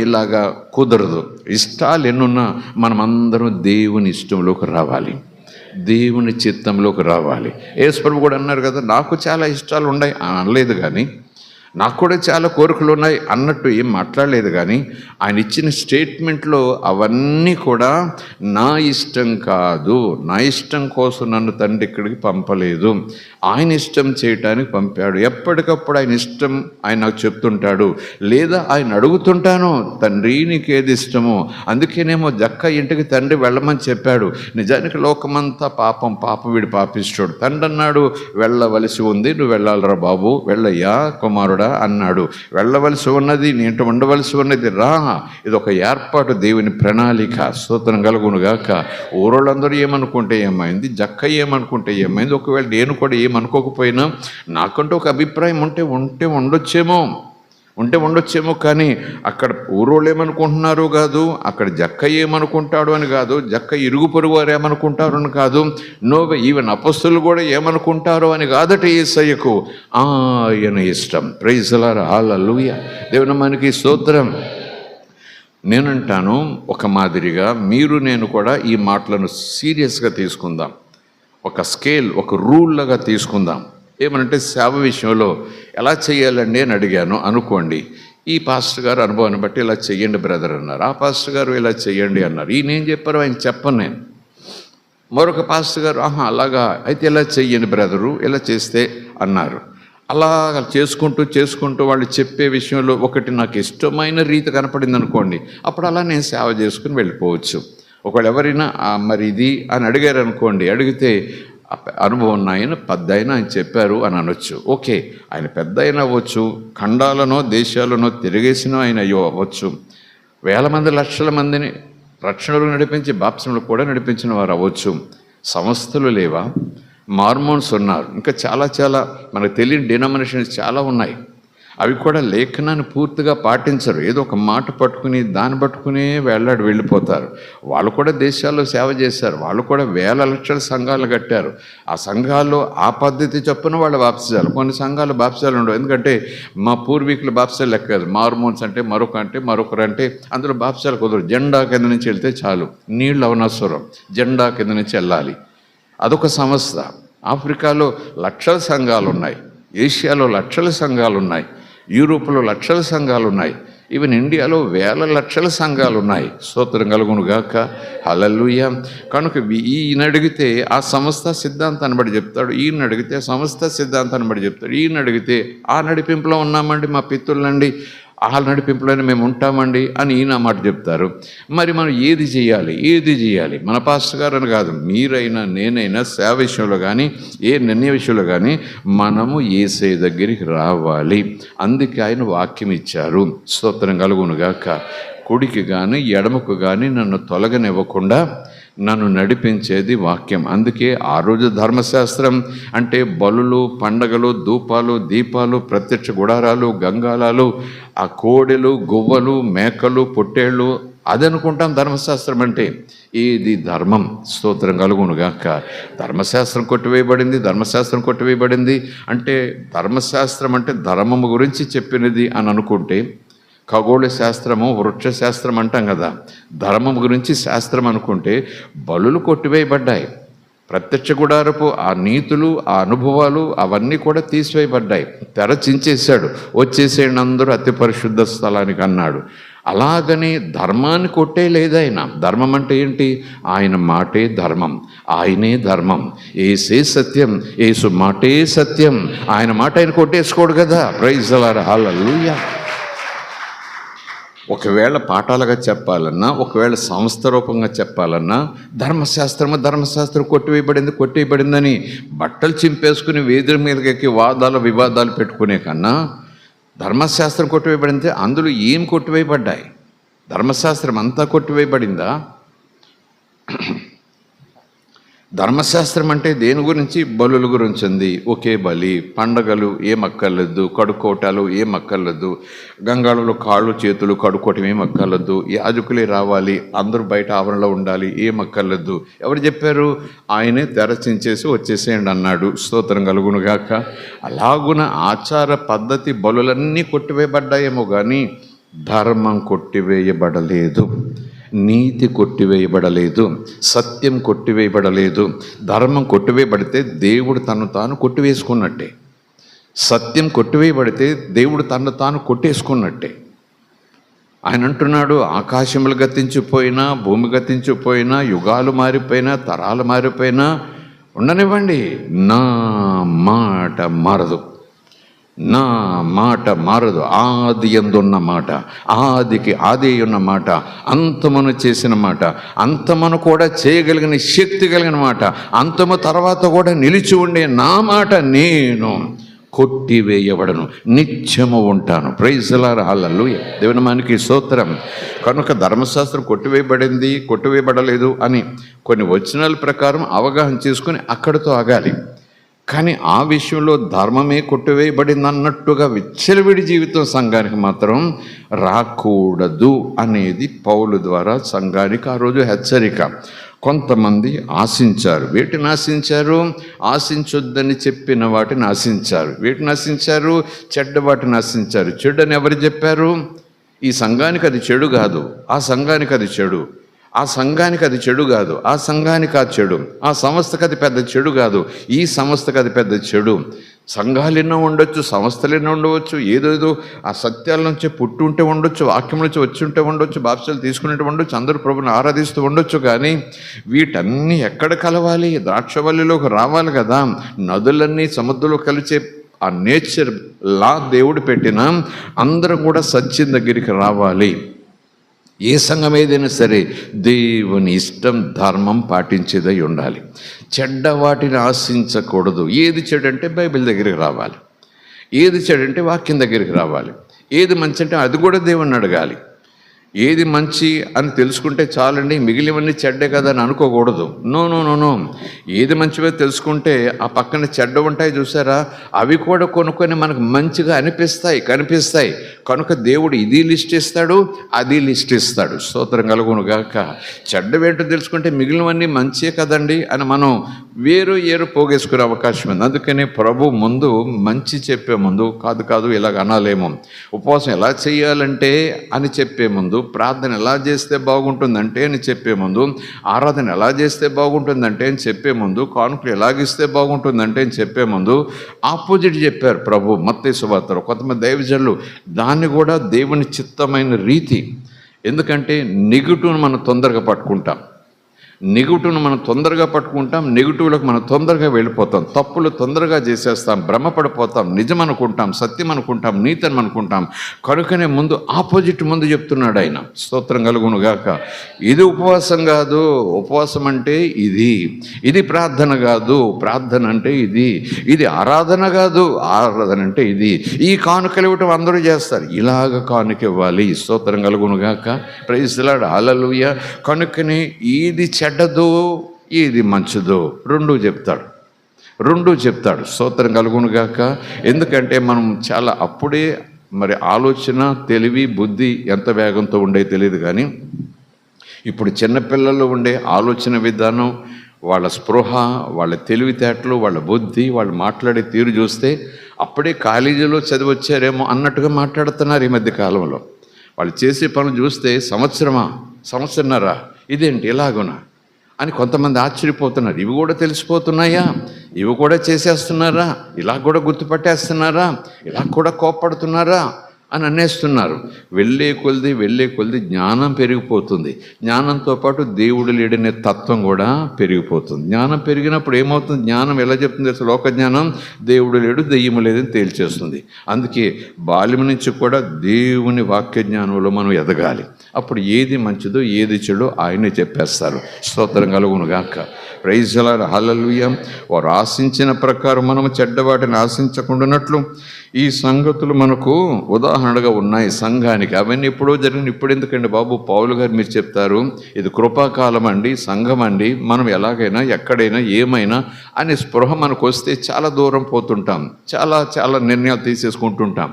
ఇలాగా కుదరదు. ఇష్టాలు ఎన్నున్నా మనమందరం దేవుని ఇష్టంలోకి రావాలి, దేవుని చిత్తంలోకి రావాలి. యేసు ప్రభు కూడా అన్నారు కదా, నాకు చాలా ఇష్టాలు ఉన్నాయి అనలేదు, కానీ నాకు కూడా చాలా కోరికలు ఉన్నాయి అన్నట్టు ఏం మాట్లాడలేదు. కానీ ఆయన ఇచ్చిన స్టేట్మెంట్లో అవన్నీ కూడా నా ఇష్టం కాదు, నా ఇష్టం కోసం నన్ను తండ్రి ఇక్కడికి పంపలేదు, ఆయన ఇష్టం చేయటానికి పంపాడు. ఎప్పటికప్పుడు ఆయన ఇష్టం ఆయన నాకు చెప్తుంటాడు, లేదా ఆయన అడుగుతుంటాను, తండ్రి నీకేది ఇష్టమో. అందుకేనేమో జక్క ఇంటికి తండ్రి వెళ్ళమని చెప్పాడు. నిజానికి లోకమంతా పాపం, వీడి పాపిస్తాడు. తండ్రి అన్నాడు, వెళ్ళవలసి ఉంది, నువ్వు వెళ్ళాలరా బాబు, వెళ్ళయ్యా కుమారుడా అన్నాడు. వెళ్ళవలసి ఉన్నది, నీట ఉండవలసి ఉన్నది రా. ఇది ఒక ఏర్పాటు, దేవుని ప్రణాళిక. స్తోత్రం కలుగునుగాక. ఊరోళ్ళందరూ ఏమనుకుంటే ఏమైంది, జక్క ఏమనుకుంటే ఏమైంది, ఒకవేళ నేను కూడా ఏమనుకోకపోయినా నాకంటూ ఒక అభిప్రాయం ఉంటే ఉండొచ్చేమో. కానీ అక్కడ ఊరోళ్ళు ఏమనుకుంటున్నారు కాదు, అక్కడ జక్క ఏమనుకుంటాడు అని కాదు, జక్క ఇరుగు పొరుగు వారు ఏమనుకుంటారు అని కాదు, ఈవెన్ అపొస్తలులు కూడా ఏమనుకుంటారో అని కాదట యేసయ్యకు. ఆయన ఇష్టం. Praise the Lord, hallelujah. దేవుని మనకి స్తోత్రం. నేనంటాను, ఒక మాదిరిగా నేను కూడా ఈ మాటలను సీరియస్గా తీసుకుందాం. ఒక స్కేల్, ఒక రూల్ లాగా తీసుకుందాం. ఏమనంటే సేవ విషయంలో ఎలా చేయాలండి అని అడిగాను అనుకోండి. ఈ పాస్టర్ గారు అనుభవాన్ని బట్టి ఇలా చెయ్యండి బ్రదర్ అన్నారు, ఆ పాస్టర్ గారు ఇలా చెయ్యండి అన్నారు. ఈయన ఏం చెప్పారు ఆయన చెప్పను నేను. మరొక పాస్టర్ గారు అలాగా అయితే ఇలా చెయ్యండి బ్రదరు, ఇలా చేస్తే అన్నారు. అలా చేసుకుంటూ వాళ్ళు చెప్పే విషయంలో ఒకటి నాకు ఇష్టమైన రీతి కనపడింది అనుకోండి, అప్పుడు అలా నేను సేవ చేసుకుని వెళ్ళిపోవచ్చు. ఒకవేళ ఎవరైనా మరి ఇది అని అడిగారు అనుకోండి, అడిగితే అనుభవం ఆయన పెద్ద ఆయన చెప్పారు అని అనొచ్చు. ఓకే, ఆయన పెద్ద అయినా అవ్వచ్చు, ఖండాలనో దేశాలనో తిరిగేసినో ఆయన అవ్వచ్చు, వేల మంది లక్షల మందిని రక్షణలు నడిపించి బాప్తిస్మలు కూడా నడిపించిన వారు అవ్వచ్చు. సంస్థలు లేవా? మార్మోన్స్ ఉన్నారు, ఇంకా చాలా మనకు తెలియని డినామినేషన్స్ చాలా ఉన్నాయి. అవి కూడా లేఖనాన్ని పూర్తిగా పాటించరు. ఏదో ఒక మాట పట్టుకుని దాన్ని పట్టుకునే వెళ్ళిపోతారు. వాళ్ళు కూడా దేశాల్లో సేవ చేశారు, వాళ్ళు కూడా వేల లక్షల సంఘాలు కట్టారు. ఆ సంఘాల్లో ఆ పద్ధతి చొప్పున వాళ్ళు బాప్తిజాలు. కొన్ని సంఘాలు బాప్తిజాలు ఉండవు, ఎందుకంటే మా పూర్వీకులు బాప్తిజాలు లెక్క కాదు. మార్మోన్స్ అంటే మరొకరు అంటే అందులో బాప్తిజాలు కుదరదు. జెండా కింద నుంచి వెళ్తే చాలు, నీళ్ళు అవనవసరం, జెండా కింద నుంచి వెళ్ళాలి. అదొక సంస్థ. ఆఫ్రికాలో లక్షల సంఘాలు ఉన్నాయి, ఏషియాలో లక్షల సంఘాలు ఉన్నాయి, యూరోప్లో లక్షల సంఘాలు ఉన్నాయి, ఈవెన్ ఇండియాలో వేల లక్షల సంఘాలు ఉన్నాయి. స్తోత్రం కలుగునుగాక, హల్లెలూయా. కనుక ఈయన అడిగితే ఆ సంస్థ సిద్ధాంతాన్ని బట్టి చెప్తాడు, ఈయన అడిగితే సంస్థ సిద్ధాంతాన్ని బట్టి చెప్తాడు, ఈయన అడిగితే ఆ నడిపింపులో ఉన్నామండి, మా పిత్రులండి, ఆ నడిపింపులోనే మేము ఉంటామండి అని ఈయన మాట చెప్తారు. మరి మనం ఏది చేయాలి? మన పాస్టర్ గారు అని కాదు, మీరైనా నేనైనా సేవ విషయంలో కానీ ఏ నిర్ణయ విషయంలో కానీ మనము యేసయ్య దగ్గరికి రావాలి. అందుకే ఆయన వాక్యం ఇచ్చారు. స్తోత్రం కలుగునుగాక. కుడికి కానీ ఎడమకు కానీ నన్ను తొలగనివ్వకుండా నన్ను నడిపించేది వాక్యం. అందుకే ఆ రోజు ధర్మశాస్త్రం అంటే బలులు, పండగలు, ధూపాలు, దీపాలు, ప్రత్యక్ష గుడారాలు, గంగాలాలు, ఆ కోడెలు, గువ్వలు, మేకలు, పొట్టేళ్ళు, అది అనుకుంటాం ధర్మశాస్త్రం అంటే. ఇది ధర్మం. స్తోత్రం కలుగునుగాక. ధర్మశాస్త్రం కొట్టివేయబడింది అంటే ధర్మశాస్త్రం అంటే ధర్మము గురించి చెప్పినది అని అనుకుంటే, ఖగోళ శాస్త్రము, వృక్ష శాస్త్రం అంటాం కదా, ధర్మం గురించి శాస్త్రం అనుకుంటే బలులు కొట్టివేయబడ్డాయి. ప్రత్యక్ష గుడారపు ఆ నీతులు, ఆ అనుభవాలు అవన్నీ కూడా తీసివేయబడ్డాయి. తెర చించేశాడు, వచ్చేసేయండి అందరూ అతి పరిశుద్ధ స్థలానికి అన్నాడు. అలాగని ధర్మాన్ని కొట్టేయలేదు ఆయన. ధర్మం అంటే ఏంటి? ఆయన మాటే ధర్మం, ఆయనే ధర్మం, ఏసే సత్యం, ఏసు మాటే సత్యం. ఆయన మాట ఆయన కొట్టేసుకోడు కదా. ప్రైజ్ ది లార్డ్, హల్లెలూయా. ఒకవేళ పాఠాలుగా చెప్పాలన్నా, ఒకవేళ సంస్థ రూపంగా చెప్పాలన్నా, ధర్మశాస్త్రం కొట్టివేయబడిందని బట్టలు చింపేసుకుని వేదిక మీదకి ఎక్కి వివాదాలు పెట్టుకునే కన్నా, ధర్మశాస్త్రం కొట్టివేయబడింది. అందులో ఏం కొట్టివేయబడ్డాయి? ధర్మశాస్త్రం అంతా కొట్టివేయబడిందా? ధర్మశాస్త్రం అంటే దేని గురించి? బలుల గురించి ఉంది. ఒకే బలి, పండగలు ఏమక్కర్లేదు, కడుక్కోవటాలు ఏమక్కర్లేదు, గంగాళంలో కాళ్ళు చేతులు కడుక్కోవటం ఏమక్కర్లేదు, యాజకులే రావాలి, అందరూ బయట ఆవరణలో ఉండాలి, ఏమక్కర్లేదు. ఎవరు చెప్పారు? ఆయనే తెరచించేసి వచ్చేసేయండి అన్నాడు. స్తోత్రం కలుగునుగాక. అలాగున ఆచార పద్ధతి బలులన్నీ కొట్టివేయబడ్డాయేమో కానీ ధర్మం కొట్టివేయబడలేదు, నీతి కొట్టివేయబడలేదు, సత్యం కొట్టివేయబడలేదు. ధర్మం కొట్టివేయబడితే దేవుడు తను తాను కొట్టివేసుకున్నట్టే. సత్యం కొట్టివేయబడితే దేవుడు తనను తాను కొట్టేసుకున్నట్టే. ఆయన అంటున్నాడు, ఆకాశములు గతించిపోయినా, భూమి గతించిపోయినా, యుగాలు మారిపోయినా, తరాలు మారిపోయినా ఉండనివ్వండి, నా మాట మారదు, నా మాట మారదు. ఆది యందున్న మాట, ఆదికి ఆది ఉన్న మాట, అంతమును చేసిన మాట, అంతమును కూడా చేయగలిగిన శక్తి కలిగిన మాట, అంతము తర్వాత కూడా నిలిచి ఉండే నా మాట నేను కొట్టివేయబడను, నిత్యము ఉంటాను. Praise the Lord, hallelujah. దేవుని మనకి స్తోత్రం. కనుక ధర్మశాస్త్రం కొట్టివేయబడింది, కొట్టివేయబడలేదు అని కొన్ని వచనాల ప్రకారం అవగాహన చేసుకుని అక్కడితో ఆగాలి. కానీ ఆ విషయంలో ధర్మమే కొట్టివేయబడింది అన్నట్టుగా విచ్చలవిడి జీవితం సంఘానికి మాత్రం రాకూడదు అనేది పౌలు ద్వారా సంఘానికి ఆ రోజు హెచ్చరిక. కొంతమంది ఆశించారు. వేటిని ఆశించారు? ఆశించొద్దని చెప్పిన వాటిని ఆశించారు. వేటిని ఆశించారు? చెడ్డ వాటిని ఆశించారు. చెడు అని ఎవరు చెప్పారు? ఈ సంఘానికి అది చెడు కాదు, ఆ సంఘానికి అది చెడు, ఆ సంఘానికి అది చెడు కాదు, ఆ సంఘానికి ఆ చెడు, ఆ సంస్థకు అది పెద్ద చెడు కాదు, ఈ సంస్థకు అది పెద్ద చెడు. సంఘాలు ఎన్నో ఉండొచ్చు, సంస్థలు ఎన్నో ఉండవచ్చు, ఏదేదో ఆ సత్యాల నుంచి పుట్టి ఉంటే ఉండొచ్చు, వాక్యం నుంచి వచ్చి ఉంటే ఉండొచ్చు, బాప్సాలు తీసుకునేట్టు ఉండొచ్చు, అందరూ ప్రభుని ఆరాధిస్తూ ఉండొచ్చు. కానీ వీటన్నీ ఎక్కడ కలవాలి? ద్రాక్షవల్లిలోకి రావాలి కదా. నదులన్నీ సముద్రంలో కలిసే ఆ నేచర్ లా దేవుడు పెట్టిన అందరూ కూడా సత్యం దగ్గరికి రావాలి. ఏ సంఘం ఏదైనా సరే దేవుని ఇష్టం, ధర్మం పాటించేదై ఉండాలి. చెడ్డ వాటిని ఆశించకూడదు. ఏది చెడు అంటే బైబిల్ దగ్గరికి రావాలి, ఏది చెడు అంటే వాక్యం దగ్గరికి రావాలి, ఏది మంచి అంటే అది కూడా దేవుణ్ణి అడగాలి. ఏది మంచి అని తెలుసుకుంటే చాలండి, మిగిలినవన్నీ చెడ్డే కదా అని అనుకోకూడదు. No no no no. ఏది మంచివో తెలుసుకుంటే ఆ పక్కన చెడ్డ ఉంటాయి చూసారా, అవి కూడా కొనుక్కొని మనకు మంచిగా కనిపిస్తాయి. కనుక దేవుడు ఇది లిస్ట్ ఇస్తాడు, అది లిస్ట్ ఇస్తాడు. స్తోత్రం కలుగును గాక. చెడ్డవేంటో తెలుసుకుంటే మిగిలినవన్నీ మంచే కదండి అని మనం ఏరు పోగేసుకునే అవకాశం ఉంది. అందుకని ప్రభు ముందు మంచి చెప్పే ముందు కాదు ఇలాగ అనాలేమో, ఉపవాసం ఎలా చేయాలంటే అని చెప్పే ముందు, ప్రార్థన ఎలా చేస్తే బాగుంటుందంటే అని చెప్పే ముందు, ఆరాధన ఎలా చేస్తే బాగుంటుందంటే అని చెప్పే ముందు, కానుకలు ఎలాగిస్తే బాగుంటుందంటే అని చెప్పే ముందు ఆపోజిట్ చెప్పారు ప్రభు మత్తయి సువార్తలో. కొంతమంది దైవజనులు దాన్ని కూడా దేవుని చిత్తమైన రీతి, ఎందుకంటే నెగిటివ్ను మనం తొందరగా పట్టుకుంటాం, నెగిటివ్లకు మనం తొందరగా వెళ్ళిపోతాం, తప్పులు తొందరగా చేసేస్తాం, భ్రమపడిపోతాం, నిజం అనుకుంటాం, సత్యం అనుకుంటాం, నీతి అనుకుంటాం. కనుకనే ముందు ఆపోజిట్ ముందు చెప్తున్నాడు ఆయన. స్తోత్రం కలుగును గాక. ఇది ఉపవాసం కాదు, ఉపవాసం అంటే ఇది ప్రార్థన కాదు, ప్రార్థన అంటే ఇది ఆరాధన కాదు, ఆరాధన అంటే ఇది. ఈ కానుకలు ఇవ్వటం అందరూ చేస్తారు, ఇలాగ కానుక ఇవ్వాలి. స్తోత్రం కలుగును గాక. ప్రైజ్ ది లార్డ్, హల్లెలూయా. కనుకనే ఇది చెడ్డదో ఇది మంచిదో రెండూ చెప్తాడు. స్తోత్రం కలుగును గాక. ఎందుకంటే మనం చాలా అప్పుడే మరి ఆలోచన, తెలివి, బుద్ధి ఎంత వేగంతో ఉండే తెలియదు. కానీ ఇప్పుడు చిన్నపిల్లలు ఉండే ఆలోచన విధానం, వాళ్ళ స్పృహ, వాళ్ళ తెలివితేటలు, వాళ్ళ బుద్ధి, వాళ్ళు మాట్లాడే తీరు చూస్తే అప్పుడే కాలేజీలో చదివొచ్చారేమో అన్నట్టుగా మాట్లాడుతున్నారు ఈ మధ్య కాలంలో. వాళ్ళు చేసే పనులు చూస్తే సంవత్సరన్నర ఇదేంటి ఇలాగునా అని కొంతమంది ఆశ్చర్యపోతున్నారు. ఇవి కూడా తెలిసిపోతున్నాయా? ఇవి కూడా చేసేస్తున్నారా? ఇలా కూడా గుర్తుపట్టేస్తున్నారా? ఇలా కూడా కోప్పడుతున్నారా అని అనేస్తున్నారు. వెళ్ళే కొలిది జ్ఞానం పెరిగిపోతుంది. జ్ఞానంతో పాటు దేవుడు లేడనే తత్వం కూడా పెరిగిపోతుంది. జ్ఞానం పెరిగినప్పుడు ఏమవుతుంది? జ్ఞానం ఎలా చెప్తుంది? లోక జ్ఞానం దేవుడు లేడు, దెయ్యము లేదని తేల్చేస్తుంది. అందుకే బాల్యం నుంచి కూడా దేవుని వాక్య జ్ఞానంలో మనం ఎదగాలి. అప్పుడు ఏది మంచిదో ఏది చెడో ఆయనే చెప్పేస్తారు. స్తోత్రం కలుగును గాక. ప్రైజ్ ది లార్డ్, హల్లెలూయా. వారు ఆశించిన ప్రకారం మనము చెడ్డవాటిని ఆశించకుండానట్లు ఈ సంగతులు మనకు ఉదాహరణగా ఉన్నాయి సంఘానికి. అవన్నీ ఎప్పుడో జరిగిన ఇప్పుడు ఎందుకండి బాబు? పౌలు గారు మీరు చెప్తారు ఇది కృపాకాలం అండి, సంఘం అండి, మనం ఎలాగైనా ఎక్కడైనా ఏమైనా అనే స్పృహ మనకు వస్తే చాలా దూరం పోతుంటాం, చాలా నిర్ణయాలు తీసేసుకుంటుంటాం.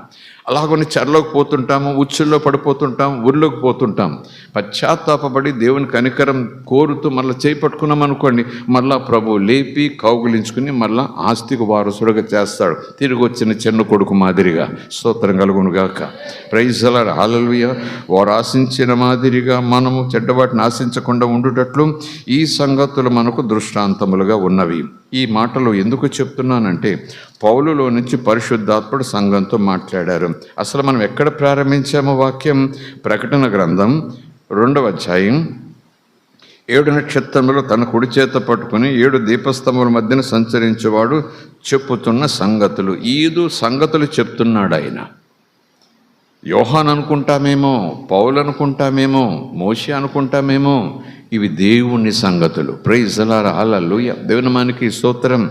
అలాగని చెరలోకి పోతుంటాము, ఉచ్చుల్లో పడిపోతుంటాం, ఊర్లోకి పోతుంటాం. పశ్చాత్తాపడి దేవుని కనికరం కోరుతూ మళ్ళీ చేపట్టుకున్నాం అనుకోండి, మళ్ళా ప్రభు లేపి కౌగులించుకుని మళ్ళా ఆస్తికి వారసుడుగా చేస్తాడు, తిరిగి వచ్చిన చిన్న కొడుకు మాదిరిగా. స్తోత్రం కలుగును గాక. ప్రైజ్ ది లార్డ్, హల్లెలూయా. వారు ఆశించిన మాదిరిగా మనము చెడ్డవాటిని ఆశించకుండా ఉండుటట్లు ఈ సంగతులు మనకు దృష్టాంతములుగా ఉన్నవి. ఈ మాటలు ఎందుకు చెప్తున్నానంటే పౌలులో నుంచి పరిశుద్ధాత్ముడు సంఘంతో మాట్లాడారు. అసలు మనం ఎక్కడ ప్రారంభించామో వాక్యం? ప్రకటన గ్రంథం 2వ అధ్యాయం 7 నక్షత్రములు తన కుడి చేత పట్టుకుని 7 దీపస్తంభముల మధ్యన సంచరించేవాడు చెప్పుతున్న సంగతులు. 5 సంగతులు చెప్తున్నాడు ఆయన. యోహాన్ అనుకుంటామేమో, పౌలు అనుకుంటామేమో, మోషే అనుకుంటామేమో, ఇవి దేవుని సంగతులు. ప్రైజ్ లార్డ్, హల్లెలూయా, దేవుని నామానికి స్తోత్రం.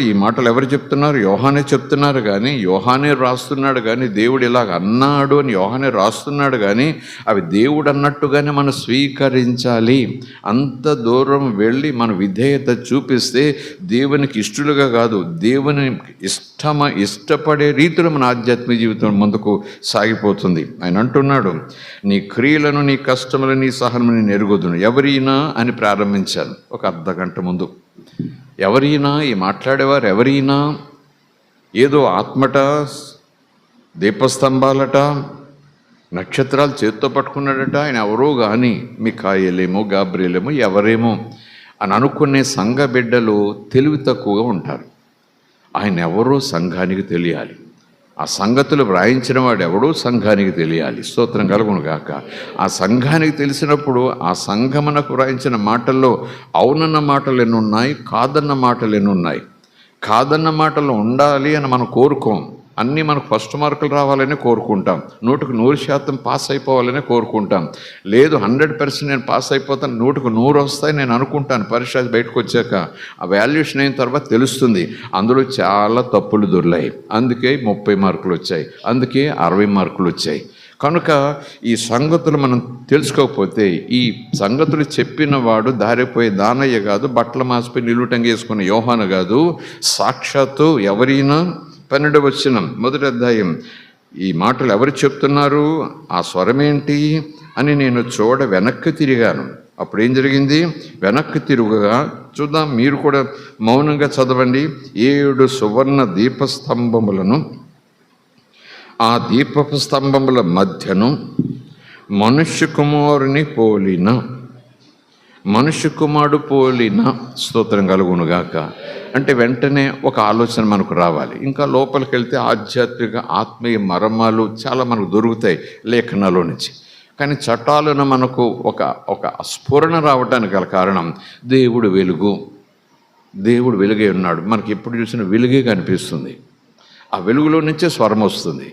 ఈ మాటలు ఎవరు చెప్తున్నారు? యోహానే చెప్తున్నారు. కానీ యోహానే రాస్తున్నాడు, కానీ దేవుడు ఇలాగ అన్నాడు అని యోహానే రాస్తున్నాడు. కానీ అవి దేవుడు అన్నట్టుగానే మనం స్వీకరించాలి. అంత దూరం వెళ్ళి మన విధేయత చూపిస్తే దేవునికి ఇష్టలుగా కాదు, దేవుని ఇష్టపడే రీతిలో మన ఆధ్యాత్మిక జీవితం ముందుకు సాగిపోతుంది. ఆయన అంటున్నాడు, నీ క్రియలను, నీ కష్టములను, నీ సహనమును నేను ఎరుగుదును. ఎవరైనా అని ప్రారంభించాను ఒక అర్ధగంట ముందు. ఎవరైనా, ఈ మాట్లాడేవారు ఎవరైనా, ఏదో ఆత్మట, దీపస్తంభాలట, నక్షత్రాలు చేత్తో పట్టుకున్నాడట, ఆయన ఎవరో కానీ మిఖాయేలేమో, గాబ్రియేలేమో, ఎవరేమో అని అనుకునే సంఘ బిడ్డలు తెలివి తక్కువగా ఉంటారు. ఆయన ఎవరో సంఘానికి తెలియాలి. ఆ సంగతులు వ్రాయించిన వాడు ఎవడో సంఘానికి తెలియాలి. స్తోత్రం కలుగును గాక. ఆ సంఘానికి తెలిసినప్పుడు ఆ సంఘమునకు వ్రాయించిన మాటల్లో అవునన్న మాటలు ఎన్ని ఉన్నాయి, కాదన్న మాటలు ఎన్ని ఉన్నాయి. కాదన్న మాటలు ఉండాలి అని మనం కోరుకోం. అన్నీ మనకు ఫస్ట్ మార్కులు రావాలని కోరుకుంటాం. 100% పాస్ అయిపోవాలని కోరుకుంటాం. లేదు 100% నేను పాస్ అయిపోతాను, 100 వస్తాయి నేను అనుకుంటాను. పరీక్ష బయటకు వచ్చాక ఆ వాల్యుయేషన్ అయిన తర్వాత తెలుస్తుంది అందులో చాలా తప్పులు దొర్లాయి. అందుకే 30 మార్కులు వచ్చాయి, అందుకే 60 మార్కులు వచ్చాయి. కనుక ఈ సంగతులు మనం తెలుసుకోకపోతే, ఈ సంగతులు చెప్పిన వాడు దారిపోయే దానయ్య కాదు, బట్టల మాసిపోయి నిలుటంగి వేసుకున్న యోహాను కాదు, సాక్షాత్తు ఎవరైనా 12వ వచనం 1వ అధ్యాయం. ఈ మాటలు ఎవరు చెప్తున్నారు, ఆ స్వరమేంటి అని నేను వెనక్కి తిరిగాను. అప్పుడు ఏం జరిగింది? వెనక్కి తిరుగుగా చూద్దాం, మీరు కూడా మౌనంగా చదవండి. 7 సువర్ణ దీపస్తంభములను, ఆ దీపపు స్తంభముల మధ్యను మనుష్య కుమారుని పోలిన, మనుష్య కుమారుడు పోలిన, స్తోత్రం కలుగునుగాక. అంటే వెంటనే ఒక ఆలోచన మనకు రావాలి. ఇంకా లోపలికి వెళ్తే ఆధ్యాత్మిక ఆత్మీయ మర్మాలు చాలా మనకు దొరుకుతాయి లేఖనాలో నుంచి. కానీ చట్టాలను మనకు ఒక స్ఫురణ రావడానికి గల కారణం దేవుడు వెలుగు. దేవుడు వెలుగే ఉన్నాడు. మనకి ఎప్పుడు చూసిన వెలుగే కనిపిస్తుంది. ఆ వెలుగులో నుంచే స్వరం వస్తుంది.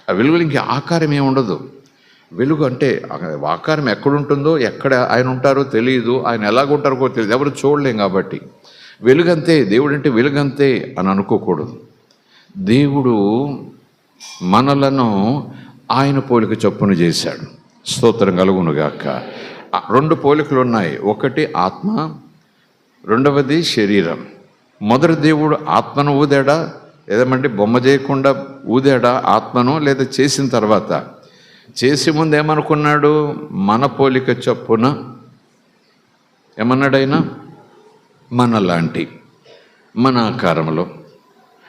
ఆ వెలుగులో ఇంక ఆకారం ఏమి ఉండదు. వెలుగు అంటే ఆకారం ఎక్కడుంటుందో, ఎక్కడ ఆయన ఉంటారో తెలియదు, ఆయన ఎలాగుంటారో తెలియదు, ఎవరు చూడలేం. కాబట్టి వెలుగంతే, దేవుడు అంటే వెలుగంతే అని అనుకోకూడదు. దేవుడు మనలను ఆయన పోలిక చొప్పున చేశాడు. స్తోత్రం కలుగునుగాక. 2 పోలికలు ఉన్నాయి. ఒకటి ఆత్మ, రెండవది శరీరం. మొదటి దేవుడు ఆత్మను ఊదాడా, ఏదేమంటే బొమ్మ చేయకుండా ఊదాడా ఆత్మను, లేదా చేసిన తర్వాత? చేసే ముందు ఏమనుకున్నాడు? మన పోలిక చొప్పున ఏమన్నాడైనా, మనలాంటి, మన ఆకారంలో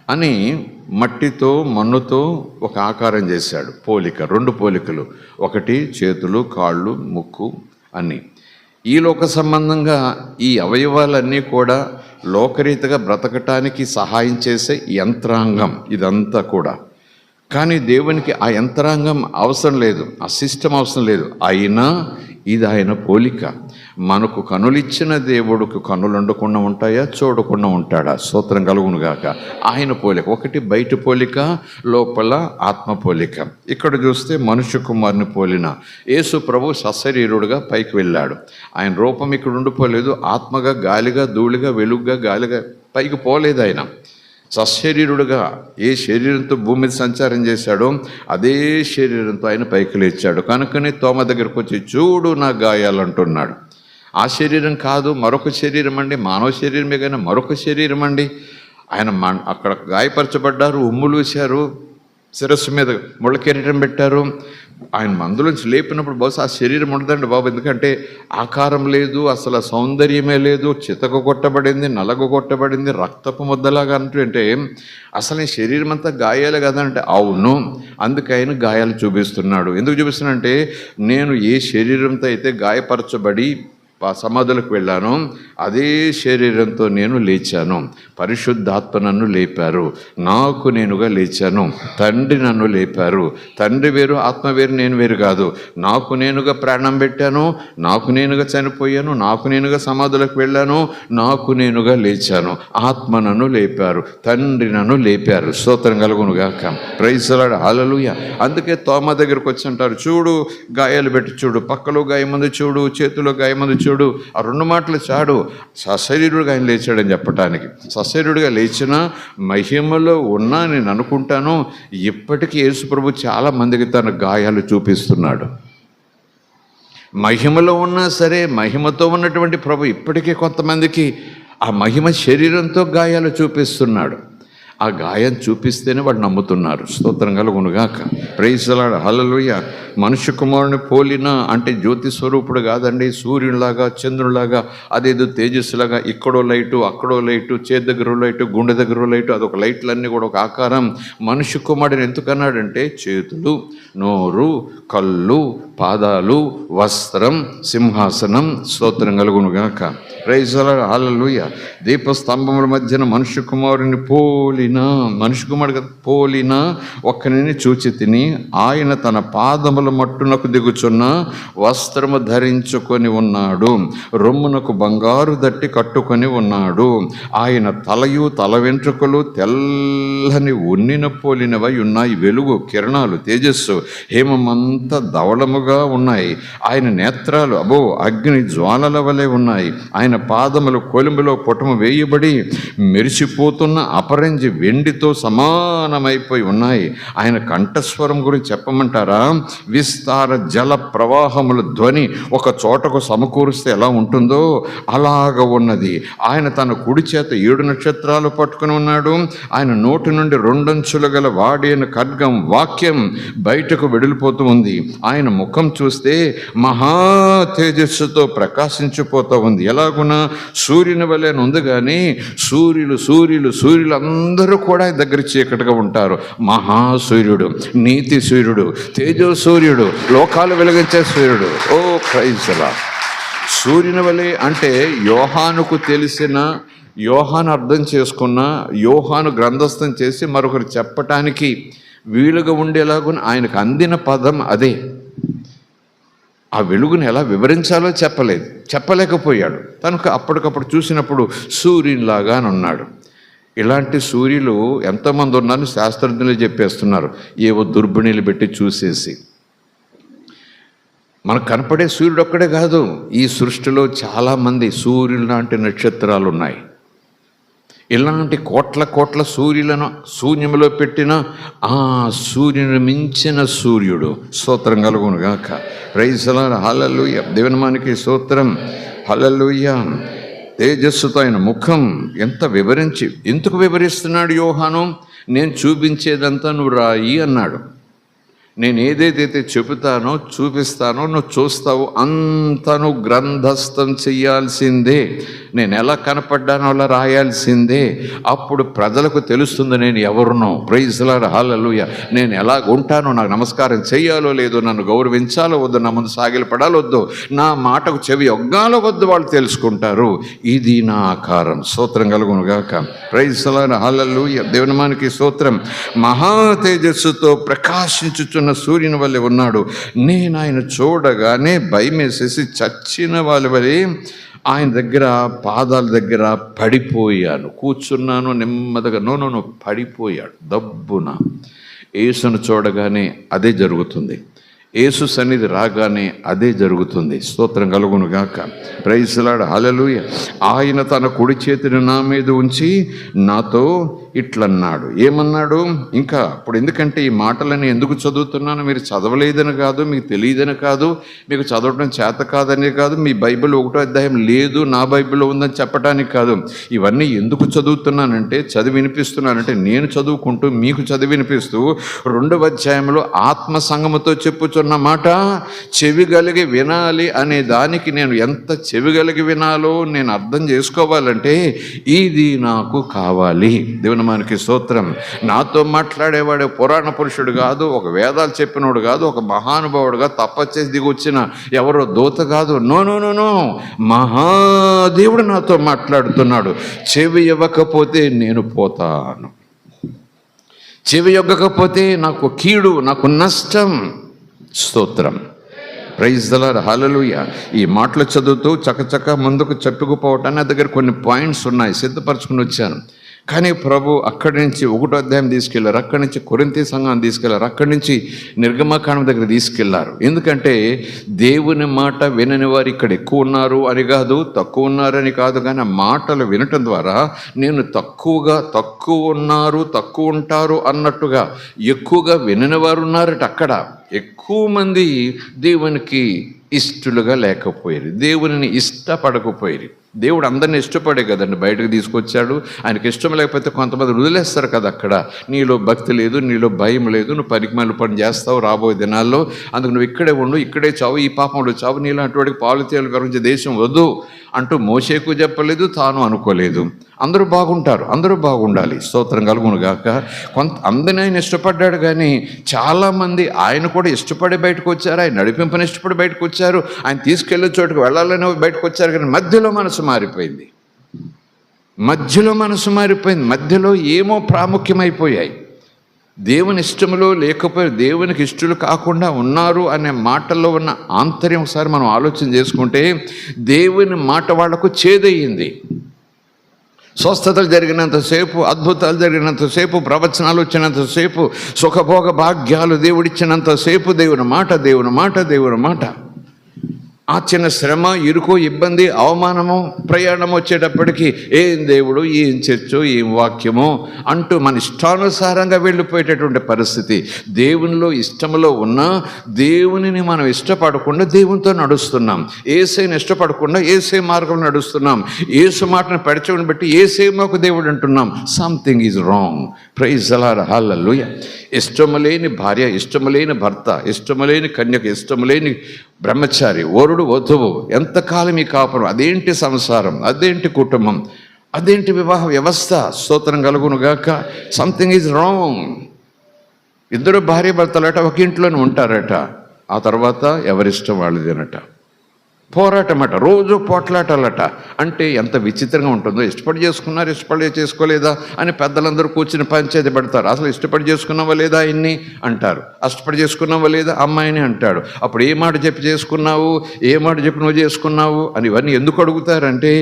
అని మట్టితో మన్నుతో ఒక ఆకారం చేశాడు. పోలిక, 2 పోలికలు. ఒకటి చేతులు, కాళ్ళు, ముక్కు అన్నీ. ఈ లోక సంబంధంగా ఈ అవయవాలన్నీ కూడా లోకరీతిగా బ్రతకటానికి సహాయం చేసే యంత్రాంగం ఇదంతా కూడా. కానీ దేవునికి ఆ యంత్రాంగం అవసరం లేదు, ఆ సిస్టమ్ అవసరం లేదు. అయినా ఇది ఆయన పోలిక. మనకు కనులిచ్చిన దేవుడికి కనులు ఉండకుండా ఉంటాయా, చూడకుండా ఉంటాడా? స్తోత్రం కలుగునుగాక. ఆయన పోలిక ఒకటి, బయట పోలిక, లోపల ఆత్మ పోలిక. ఇక్కడ చూస్తే మనుష్య కుమారుని పోలిన యేసు ప్రభు సశరీరుడుగా పైకి వెళ్ళాడు. ఆయన రూపం ఇక్కడ ఉండిపోలేదు. ఆత్మగా, గాలిగా, ధూళిగా, వెలుగుగా, గాలిగా పైకి పోలేదు. ఆయన సశరీరుడుగా ఏ శరీరంతో భూమి మీద సంచారం చేశాడో అదే శరీరంతో ఆయన పైకి లేచాడు. కనుకనే తోమ దగ్గరకు వచ్చి చూడు నా గాయాలు అంటున్నాడు. ఆ శరీరం కాదు, మరొక శరీరం అండి, మానవ శరీరమే కానీ మరొక శరీరం అండి. ఆయన అక్కడ గాయపరచబడ్డారు, ఉమ్ములూశారు, శిరస్సు మీద ముళ్ళ కిరీటం పెట్టారు. ఆయన మందులోంచి లేపినప్పుడు బహుశా ఆ శరీరం ఉండదండి బాబు, ఎందుకంటే ఆకారం లేదు, అసలు సౌందర్యమే లేదు, చితక కొట్టబడింది, నలగ కొట్టబడింది, రక్తపు ముద్దలాగా అంటే అసలు ఈ శరీరం అంతా గాయాలు కదంటే అవును. అందుకే ఆయన గాయాలు చూపిస్తున్నాడు. ఎందుకు చూపిస్తున్నాడంటే నేను ఏ శరీరంతో అయితే గాయపరచబడి సమాధులకు వెళ్ళాను, అదే శరీరంతో నేను లేచాను. పరిశుద్ధాత్మ నన్ను లేపారు, నాకు నేనుగా లేచాను. తండ్రి నన్ను లేపారు. తండ్రి వేరు, ఆత్మ వేరు, నేను వేరు కాదు. నాకు నేనుగా ప్రాణం పెట్టాను, నాకు నేనుగా చనిపోయాను, నాకు నేనుగా సమాధులకు వెళ్ళాను, నాకు నేనుగా లేచాను. ఆత్మ నన్ను లేపారు, తండ్రి నన్ను లేపారు. స్తోత్రం కలుగునుగాక. Praise the Lord. హల్లెలూయా. అందుకే తోమా దగ్గరికి వచ్చి అంటారు, చూడు గాయాలు పెట్టి చూడు, పక్కలో గాయమంది చూడు, చేతిలో గాయమంది చూడు. ఆ 2 మాటలు చాడు సశరీరుడుగా ఆయన లేచాడని చెప్పటానికి. సశరీరుడిగా లేచినా మహిమలో ఉన్నా నేను అనుకుంటాను ఇప్పటికీ యేసుప్రభు చాలా మందికి తన గాయాలు చూపిస్తున్నాడు. మహిమలో ఉన్నా సరే, మహిమతో ఉన్నటువంటి ప్రభు ఇప్పటికీ కొంతమందికి ఆ మహిమ శరీరంతో గాయాలు చూపిస్తున్నాడు. ఆ గాయం చూపిస్తేనే వాడు నమ్ముతున్నారు. స్తోత్రం కలుగునుగాక. Praise the Lord. హల్లెలూయా. మనుష్య కుమారుని పోలిన అంటే జ్యోతి స్వరూపుడు కాదండి, సూర్యునిలాగా, చంద్రునిలాగా, అదేదో తేజస్సులాగా, ఇక్కడో లైటు, అక్కడో లైటు, చేతి దగ్గర లైటు, గుండె దగ్గర లైటు, అదొక లైట్లన్నీ కూడా ఒక ఆకారం. మనుష్య కుమారుడిని ఎందుకన్నాడంటే చేతులు, నోరు, కళ్ళు, పాదాలు, వస్త్రం, సింహాసనం. స్తోత్రం కలుగునుగాక. Praise the Lord. హల్లెలూయా. దీపస్తంభముల మధ్యన మనుష్య కుమారుని మనుష్య కుమారుడు పోలిన ఒక్కనిని చూచి తిని, ఆయన తన పాదముల మట్టునకు దిగుచున్న వస్త్రము ధరించుకొని ఉన్నాడు, రొమ్మునకు బంగారు దట్టి కట్టుకొని ఉన్నాడు. ఆయన తలయు తల వెంట్రుకలు తెల్లని ఉన్నిన పోలినవై ఉన్నాయి. వెలుగు కిరణాలు, తేజస్సు, హేమమంతా ధవళముగా ఉన్నాయి. ఆయన నేత్రాలు అగ్ని జ్వాలల వలె ఉన్నాయి. ఆయన పాదములు కొలిమిలో పొటము వేయబడి మెరిసిపోతున్న అపరంజి వెండితో సమానమైపోయి ఉన్నాయి. ఆయన కంఠస్వరం గురించి చెప్పమంటారా? విస్తార జల ప్రవాహముల ధ్వని ఒక చోటకు సమకూరిస్తే ఎలా ఉంటుందో అలాగ ఉన్నది. ఆయన తన కుడి చేత 7 నక్షత్రాలు పట్టుకుని ఉన్నాడు. ఆయన నోటి నుండి 2 అంచులు గల వాడైన ఖడ్గం, వాక్యం బయటకు వెడిలిపోతూ ఉంది. ఆయన ముఖం చూస్తే మహా తేజస్సుతో ప్రకాశించిపోతూ ఉంది. ఎలాగున్నా సూర్యుని వలె ఉంది, కానీ సూర్యులు అందరూ కూడా దగ్గర చీకటిగా ఉంటారు. మహాసూర్యుడు, నీతి సూర్యుడు, తేజో సూర్యుడు, లోకాలు వెలిగించే సూర్యుడు. ఓ ప్రైజ్ ది లార్డ్. సూర్యుని వలె అంటే యోహానుకు తెలిసిన, యోహాను అర్థం చేసుకున్న, యోహాను గ్రంథస్థం చేసి మరొకరు చెప్పటానికి వీలుగా ఉండేలాగా ఆయనకు అందిన పదం అదే. ఆ వెలుగుని ఎలా వివరించాలో చెప్పలేకపోయాడు. తనకు అప్పటికప్పుడు చూసినప్పుడు సూర్యునిలాగా అని ఉన్నాడు. ఇలాంటి సూర్యులు ఎంతోమంది ఉన్నారని శాస్త్రజ్ఞులు చెప్పేస్తున్నారు, ఏవో దుర్బిణీలు పెట్టి చూసేసి. మనకు కనపడే సూర్యుడు ఒక్కడే కాదు, ఈ సృష్టిలో చాలామంది సూర్యులు లాంటి నక్షత్రాలు ఉన్నాయి. ఇలాంటి కోట్ల సూర్యులను శూన్యంలో పెట్టిన ఆ సూర్యుని మించిన సూర్యుడు. స్తోత్రం కలుగునుగాక. Praise the Lord. హల్లెలూయా. దేవునికి స్తోత్రం. హల్లెలూయా. తేజస్సుతో ఆయన ముఖం ఎందుకు వివరిస్తున్నాడు యోహాను? నేను చూపించేదంతా నువ్వు రాయి అన్నాడు. నేను ఏదైతే చెబుతానో, చూపిస్తానో నువ్వు చూస్తావు, అంతా నువ్వు గ్రంథస్థం చెయ్యాల్సిందే. నేను ఎలా కనపడ్డానో అలా రాయాల్సిందే. అప్పుడు ప్రజలకు తెలుస్తుంది నేను ఎవరునో. Praise the Lord. హల్లెలూయా. నేను ఎలా ఉంటానో, నాకు నమస్కారం చెయ్యాలో లేదో, నన్ను గౌరవించాలో వద్దు, నా ముందు సాగిలపడాలో వద్దు, నా మాటకు చెవి ఒగ్గాలో వద్దు, వాళ్ళు తెలుసుకుంటారు. ఇది నా ఆకారం. స్తోత్రం కలుగునుగాక. Praise the Lord. హల్లెలూయా. దేవునికి స్తోత్రం. మహా తేజస్సుతో ప్రకాశించుచున్న సూర్యుని వల్లే ఉన్నాడు. నేను ఆయన చూడగానే భయమేసేసి చచ్చిన వాళ్ళ వలె ఆయన దగ్గర పాదాల దగ్గర పడిపోయాను. కూర్చున్నాను నెమ్మదిగా. నో పడిపోయాడు దబ్బున. యేసును చూడగానే అదే జరుగుతుంది. యేసు సన్నిధి రాగానే అదే జరుగుతుంది. స్తోత్రం కలుగునుగాక. Praise the Lord. హల్లెలూయా. ఆయన తన కుడి చేతిని నా మీద ఉంచి నాతో ఇట్లన్నాడు. ఏమన్నాడు? ఇంకా అప్పుడు ఎందుకంటే ఈ మాటలని ఎందుకు చదువుతున్నాను? మీరు చదవలేదని కాదు, మీకు తెలియదని కాదు, మీకు చదవడం చేత కాదని కాదు, మీ బైబిల్ 1వ అధ్యాయం లేదు, నా బైబిల్లో ఉందని చెప్పడానికి కాదు. ఇవన్నీ ఎందుకు చదువుతున్నానంటే, చదివి వినిపిస్తున్నానంటే, నేను చదువుకుంటూ మీకు చదివి వినిపిస్తూ 2వ అధ్యాయంలో ఆత్మ సంగముతో చెప్పుచున్న మాట చెవిగలిగి వినాలి అనే దానికి నేను ఎంత చెవిగలిగి వినాలో నేను అర్థం చేసుకోవాలంటే ఇది నాకు కావాలి. దేవుని నామానికి స్తోత్రం. నాతో మాట్లాడేవాడు పురాణ పురుషుడు కాదు, ఒక వేదాలు చెప్పినోడు కాదు, ఒక మహానుభావుడు కాదు, తపస్సేసి దిగి వచ్చిన ఎవరో దూత కాదు. నో నో నో నో, మహాదేవుడు నాతో మాట్లాడుతున్నాడు. చెవి ఇవ్వకపోతే నేను పోతాను, చెవి ఇవ్వకపోతే నాకు కీడు, నాకు నష్టం. స్తోత్రం. Praise the Lord, hallelujah. ఈ మాటలు చదువుతూ చకచక ముందుకు చెప్పుకుపోవటానికి నా దగ్గర కొన్ని పాయింట్స్ ఉన్నాయి, సిద్ధపరచుకుని వచ్చాను. కానీ ప్రభు అక్కడి నుంచి 1వ అధ్యాయం తీసుకెళ్లారు, అక్కడి నుంచి కొరింథీ సంఘాన్ని తీసుకెళ్లారు, అక్కడి నుంచి నిర్గమకాండం దగ్గర తీసుకెళ్లారు. ఎందుకంటే దేవుని మాట వినని వారు ఇక్కడ ఎక్కువ ఉన్నారు అని కాదు, తక్కువ ఉన్నారని కాదు, కానీ ఆ మాటలు వినటం ద్వారా నేను తక్కువ ఉన్నారు, తక్కువ ఉంటారు అన్నట్టుగా ఎక్కువగా వినని వారు ఉన్నారట. అక్కడ ఎక్కువ మంది దేవునికి ఇష్టలుగా లేకపోయారు, దేవుని ఇష్టపడకపోయారు. దేవుడు అందరిని ఇష్టపడే కదండి బయటకు తీసుకొచ్చాడు. ఆయనకి ఇష్టం లేకపోతే కొంతమంది వదిలేస్తారు కదా. అక్కడ నీలో భక్తి లేదు, నీలో భయం లేదు, నువ్వు పనికిమాలిన పని చేస్తావు రాబోయే దినాల్లో, అందుకు నువ్వు ఇక్కడే ఉండు, ఇక్కడే చావు, ఈ పాపంలో చావు, నీలాంటి వాడికి పాలు తేలు కరించి దేశం వద్దు అంటూ మోషేకు చెప్పలేదు, తాను అనుకోలేదు. అందరూ బాగుంటారు, అందరూ బాగుండాలి, స్తోత్రం కలుగును గాక. అందరిని ఆయన ఇష్టపడ్డాడు, కానీ చాలామంది ఆయన కూడా ఇష్టపడి బయటకు వచ్చారు, ఆయన నడిపింపని ఇష్టపడి బయటకు వచ్చారు, ఆయన తీసుకెళ్లే చోటుకు వెళ్ళాలని బయటకు వచ్చారు. కానీ మధ్యలో మనసు మారిపోయింది, మధ్యలో ఏమో ప్రాముఖ్యమైపోయాయి. దేవుని ఇష్టములో లేకపోయి దేవునికి ఇష్టలు కాకుండా ఉన్నారు అనే మాటల్లో ఉన్న ఆంతర్యం ఒకసారి మనం ఆలోచన చేసుకుంటే, దేవుని మాట వాళ్లకు చేదయ్యింది. స్వస్థతలు జరిగినంతసేపు, అద్భుతాలు జరిగినంతసేపు, ప్రవచనాలు వచ్చినంతసేపు, సుఖభోగ భాగ్యాలు దేవుడిచ్చినంతసేపు దేవుని మాట. ఆ చిన్న శ్రమ, ఇరుకు, ఇబ్బంది, అవమానము, ప్రయాణం వచ్చేటప్పటికి ఏం దేవుడు, ఏం చర్చో, ఏం వాక్యమో అంటూ మన ఇష్టానుసారంగా వెళ్ళిపోయేటటువంటి పరిస్థితి. దేవునిలో ఇష్టంలో ఉన్నా దేవునిని మనం ఇష్టపడకుండా దేవునితో నడుస్తున్నాం, యేసుని ఇష్టపడకుండా యేసు మార్గం నడుస్తున్నాం, యేసు మాటను పెడచమని బట్టి యేసే మాకు దేవుడు అంటున్నాం. Something is wrong. Praise the Lord, hallelujah. ఇష్టము లేని భార్య, ఇష్టము లేని భర్త, ఇష్టము లేని కన్యక, ఇష్టము లేని బ్రహ్మచారి, వరుడు వధువు, ఎంతకాలం ఈ కాపురం, అదేంటి సంసారం, అదేంటి కుటుంబం, అదేంటి వివాహ వ్యవస్థ, స్తోత్రం కలుగును గాక. Something is wrong. ఇద్దరు భార్య భర్తలట ఒక ఇంట్లోనే ఉంటారట, ఆ తర్వాత ఎవరిష్టం వాళ్ళదేనట. పోరాటమట, రోజు పోట్లాటాలట. అంటే ఎంత విచిత్రంగా ఉంటుందో. ఇష్టపడి చేసుకున్నారు, ఇష్టపడి చేసుకోలేదా అని పెద్దలందరూ కూర్చుని పంచాయతీ పడతారు. అసలు ఇష్టపడి చేసుకున్నావా లేదా ఆయన్ని అంటారు, అష్టపడి చేసుకున్నావా లేదా అమ్మాయిని అంటాడు. అప్పుడు ఏ మాట చెప్పి చేసుకున్నావు, ఏ మాట చెప్పి నువ్వు చేసుకున్నావు అని ఇవన్నీ ఎందుకు అడుగుతారంటే,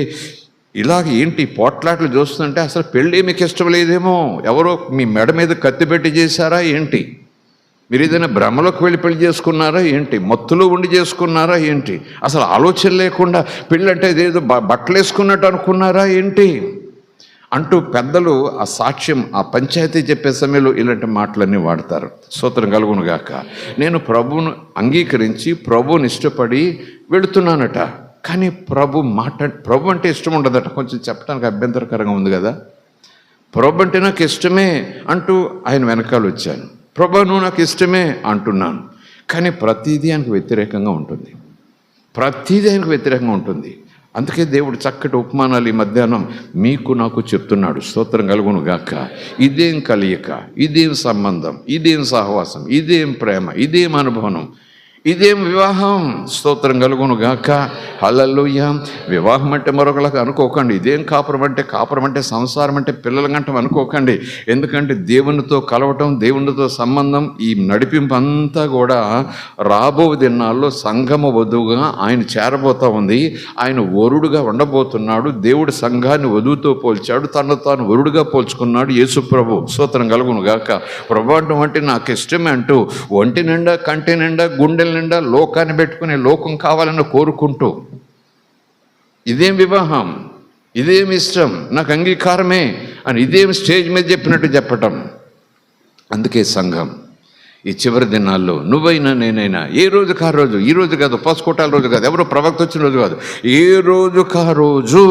ఇలాగ ఏంటి పోట్లాట్లు చూస్తుంటే అసలు పెళ్ళి మీకు ఇష్టం లేదేమో, ఎవరో మీ మెడ మీద కత్తి పెట్టి చేశారా ఏంటి, మీరు ఏదైనా భ్రమలోకి వెళ్ళి పెళ్లి చేసుకున్నారా ఏంటి, మత్తులో ఉండి చేసుకున్నారా ఏంటి, అసలు ఆలోచన లేకుండా పెళ్ళి అంటే ఏదో బట్టలు వేసుకున్నట్టు అనుకున్నారా ఏంటి అంటూ పెద్దలు ఆ సాక్ష్యం, ఆ పంచాయతీ చెప్పే సమయంలో ఇలాంటి మాటలన్నీ వాడతారు. స్తోత్రం కలుగును గాక. నేను ప్రభువును అంగీకరించి ప్రభువుని ఇష్టపడి వెళుతున్నానట, కానీ ప్రభు అంటే ఇష్టం ఉండదట. కొంచెం చెప్పడానికి అభ్యంతరకరంగా ఉంది కదా. ప్రభు అంటే నాకు ఇష్టమే అంటూ ఆయన వెనకాల వచ్చాను, ప్రభు నువ్వు నాకు ఇష్టమే అంటున్నాను, కానీ ప్రతిదీ ఆయనకు వ్యతిరేకంగా ఉంటుంది. అందుకే దేవుడు చక్కటి ఉపమానాలు ఈ మధ్యాహ్నం మీకు నాకు చెప్తున్నాడు. స్తోత్రం కలుగును గాక. ఇదేం కలియక, ఇదేం సంబంధం, ఇదేం సహవాసం, ఇదేం ప్రేమ, ఇదేం అనుభవం, ఇదేం వివాహం. స్తోత్రం కలుగును గాక. హల్లెలూయా. వివాహం అంటే మరొకలాగా అనుకోకండి. ఇదేం కాపురం అంటే సంసారం అంటే పిల్లల గంటం అనుకోకండి. ఎందుకంటే దేవునితో కలవటం, దేవునితో సంబంధం, ఈ నడిపింపు అంతా కూడా రాబో దినాల్లో సంఘము వధువుగా ఆయన చేరబోతా ఉంది. ఆయన వరుడుగా ఉండబోతున్నాడు. దేవుడు సంఘాన్ని వధువుతో పోల్చాడు, తనను తాను వరుడుగా పోల్చుకున్నాడు యేసు ప్రభు. స్తోత్రం కలుగును గాక. ప్రభు అంటే నాకు ఇష్టమే అంటూ ఒంటి నిండా, కంటి నిండా, గుండెల నిండా లోకాన్ని పెట్టుకుని లోకం కావాలని కోరుకుంటూ, ఇదేం వివాహం, ఇదేం ఇష్టం, నాకు అంగీకారమే అని ఇదేం స్టేజ్ మీద చెప్పినట్టు చెప్పటం. అందుకే సంఘం ఈ చివరి దినాల్లో నువ్వైనా నేనైనా ఏ రోజుకి ఆ రోజు, ఈ రోజు కాదు, ఉపవాసకోటాల రోజు కాదు, ఎవరో ప్రవక్త వచ్చిన రోజు కాదు, ఏ రోజుకి ఆ రోజు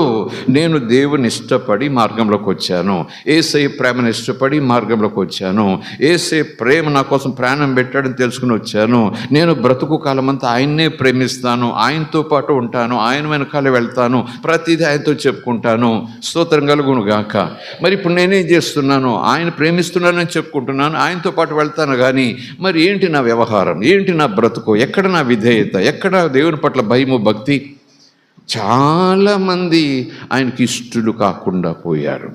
నేను దేవుని ఇష్టపడి మార్గంలోకి వచ్చాను, యేసయ్య ప్రేమను ఇష్టపడి మార్గంలోకి వచ్చాను, యేసయ్య ప్రేమ నా కోసం ప్రాణం పెట్టాడని తెలుసుకుని వచ్చాను, నేను బ్రతుకు కాలమంతా ఆయన్నే ప్రేమిస్తాను, ఆయనతో పాటు ఉంటాను, ఆయన వెనకాల వెళ్తాను, ప్రతిదీ ఆయనతో చెప్పుకుంటాను, స్తోత్రం కలుగును గాక. మరి ఇప్పుడు నేనేం చేస్తున్నాను? ఆయన ప్రేమిస్తున్నానని చెప్పుకుంటున్నాను, ఆయనతో పాటు వెళ్తాను, కానీ మరి ఏంటి నా వ్యవహారం, ఏంటి నా బ్రతుకు, ఎక్కడ నా విధేయత, ఎక్కడ దేవుని పట్ల భయము భక్తి? చాలామంది ఆయనకి ఇష్టలు కాకుండా పోయారు.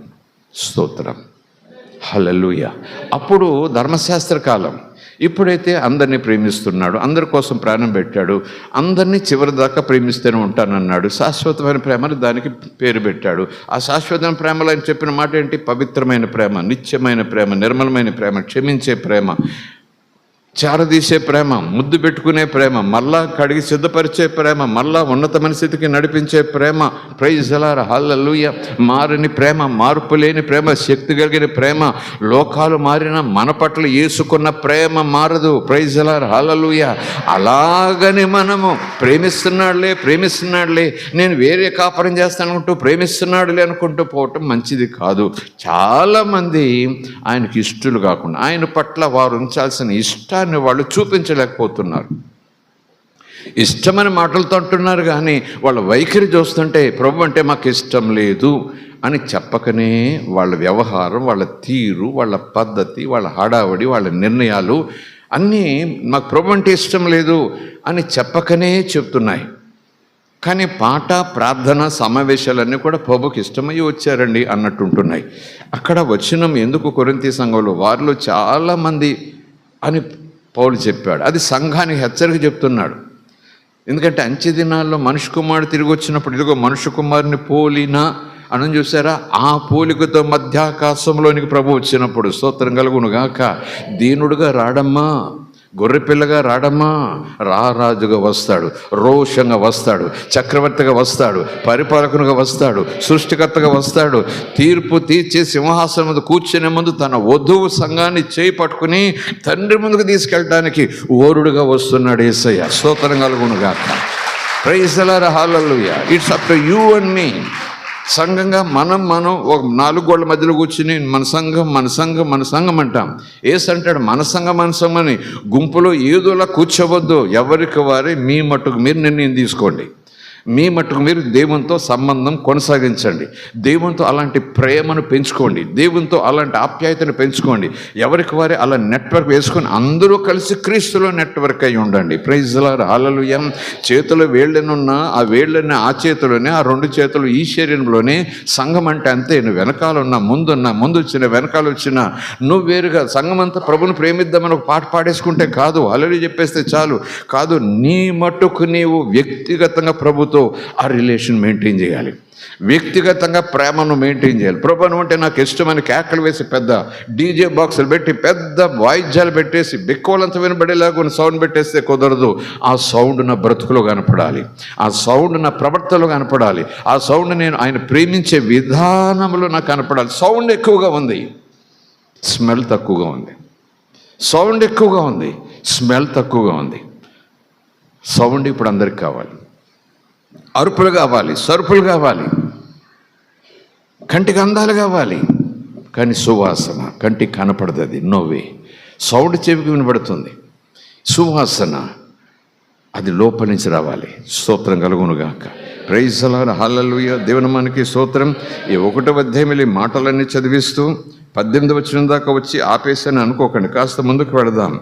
స్తోత్రం, హల్లెలూయా. అప్పుడు ధర్మశాస్త్ర కాలం. ఇప్పుడైతే అందరినీ ప్రేమిస్తున్నాడు, అందరి కోసం ప్రాణం పెట్టాడు, అందరినీ చివరి దాకా ప్రేమిస్తూనే ఉంటానన్నాడు. శాశ్వతమైన ప్రేమని దానికి పేరు పెట్టాడు. ఆ శాశ్వతమైన ప్రేమలో ఆయన చెప్పిన మాట ఏంటి? పవిత్రమైన ప్రేమ, నిత్యమైన ప్రేమ, నిర్మలమైన ప్రేమ, క్షమించే ప్రేమ, చారదీసే ప్రేమ, ముద్దు పెట్టుకునే ప్రేమ, మళ్ళా కడిగి సిద్ధపరిచే ప్రేమ, మళ్ళా ఉన్నతమైన స్థితికి నడిపించే ప్రేమ. ప్రైజ్ అలారా, హల్లెలూయా. మారని ప్రేమ, మార్పు లేని ప్రేమ, శక్తి కలిగిన ప్రేమ. లోకాలు మారిన మన పట్ల యేసుకున్న ప్రేమ మారదు. ప్రైజ్ అలారా, హల్లెలూయా. అలాగని మనము ప్రేమిస్తున్నాడులే, నేను వేరే కాపురం చేస్తానుకుంటూ ప్రేమిస్తున్నాడులే అనుకుంటూ పోవటం మంచిది కాదు. చాలామంది ఆయనకి ఇష్టలు కాకుండా ఆయన పట్ల వారు ఉంచాల్సిన ఇష్టాన్ని వాళ్ళు చూపించలేకపోతున్నారు. ఇష్టమని మాటలతో అంటున్నారు, కానీ వాళ్ళ వైఖరి చూస్తుంటే ప్రభు అంటే మాకు ఇష్టం లేదు అని చెప్పకనే వాళ్ళ వ్యవహారం, వాళ్ళ తీరు, వాళ్ళ పద్ధతి, వాళ్ళ హడావడి, వాళ్ళ నిర్ణయాలు అన్నీ మాకు ప్రభు అంటే ఇష్టం లేదు అని చెప్పకనే చెప్తున్నాయి. కానీ పాట, ప్రార్థన, సమావేశాలన్నీ కూడా ప్రభుకి ఇష్టమయ్యి వచ్చారండి అన్నట్టుంటున్నాయి. అక్కడ వచనం ఎందుకు కొరింథీ సంఘంలో వారిలో చాలామంది అని పౌలు చెప్పాడు. అది సంఘానికి హెచ్చరిక చెప్తున్నాడు. ఎందుకంటే అంచె దినాల్లో మనుష్య కుమారుడు తిరిగి వచ్చినప్పుడు ఇదిగో మనుష్య కుమారుని పోలినా అని చూసారా, ఆ పోలికతో మధ్యాకాశంలోనికి ప్రభు వచ్చినప్పుడు స్తోత్రం కలుగును గాక. దీనుడుగా రాడమ్మా, గొర్రెపిల్లగా రాడమ్మా, రారాజుగా వస్తాడు, రోషంగా వస్తాడు, చక్రవర్తిగా వస్తాడు, పరిపాలకునిగా వస్తాడు, సృష్టికర్తగా వస్తాడు. తీర్పు తీర్చే సింహాసనం ముందు కూర్చునే ముందు తన వధువు సంఘాన్ని చేయి పట్టుకుని తండ్రి ముందుకు తీసుకెళ్ళడానికి ఓరుడుగా వస్తున్నాడు యేసయ్య. స్తోత్రం కలుగును గాక. Praise the Lord, hallelujah. It's up to you and me. సంఘంగా మనం ఒక 4 గోళ్ల మధ్యలో కూర్చుని మన సంఘం అంటాం. యేసు అంటాడు మన సంఘం అని. గుంపులో ఏదోలా కూర్చోవద్దు, ఎవరికి వారే మీ మట్టుకు మీరు నిర్ణయం తీసుకోండి, మీ మట్టుకు మీరు దేవునితో సంబంధం కొనసాగించండి, దేవునితో అలాంటి ప్రేమను పెంచుకోండి, దేవునితో అలాంటి ఆప్యాయతను పెంచుకోండి. ఎవరికి వారే అలా నెట్వర్క్ వేసుకొని అందరూ కలిసి క్రీస్తులో నెట్వర్క్ అయి ఉండండి. ప్రైజ్ ది లార్డ్, హల్లెలూయా. చేతిలో వేళ్ళనున్నా ఆ వేళ్ళని ఆ చేతిలోనే, ఆ 2 చేతులు ఈ శరీరంలోనే. సంఘం అంటే అంతే. నువ్వు వెనకాలన్నా ముందు వచ్చిన వెనకాల వచ్చినా నువ్వు వేరుగా. సంఘం అంతా ప్రభుని ప్రేమిద్దామని ఒక పాట పాడేసుకుంటే కాదు, హల్లెలూయా చెప్పేస్తే చాలు కాదు. నీ మట్టుకు నీవు వ్యక్తిగతంగా ప్రభుతో ఆ రిలేషన్ మెయింటైన్ చేయాలి, వ్యక్తిగతంగా ప్రేమను మెయింటైన్ చేయాలి. ప్రభువు అంటే నాకు ఇష్టమని కేకలు వేసి పెద్ద డీజే బాక్సులు పెట్టి పెద్ద వాయిద్యాలు పెట్టేసి బెక్కోలంతా వినబడేలాగా సౌండ్ పెట్టేస్తే కుదరదు. ఆ సౌండ్ నా బ్రతుకులో కనపడాలి, ఆ సౌండ్ నా ప్రవర్తనలో కనపడాలి, ఆ సౌండ్ నేను ఆయన ప్రేమించే విధానంలో నాకు కనపడాలి. సౌండ్ ఎక్కువగా ఉంది, స్మెల్ తక్కువగా ఉంది. సౌండ్ ఎక్కువగా ఉంది, స్మెల్ తక్కువగా ఉంది. సౌండ్ ఇప్పుడు అందరికి కావాలి, అరుపులు కావాలి, సరుపులు కావాలి, కంటికి అందాలు కావాలి, కానీ సువాసన కంటికి కనపడదు. అది నోవే. సౌండ్ చెవికి వినబడుతుంది, సువాసన అది లోపల నుంచి రావాలి. స్తోత్రం కలుగునుగాక. Praise the Lord, hallelujah. దేవుని మనకి స్తోత్రం. ఈ 1వ అధ్యాయంలో ఈ మాటలన్నీ చదివిస్తూ 18వ వచనం దాకా వచ్చి ఆపేసాను అనుకోకండి, కాస్త ముందుకు వెళదాం.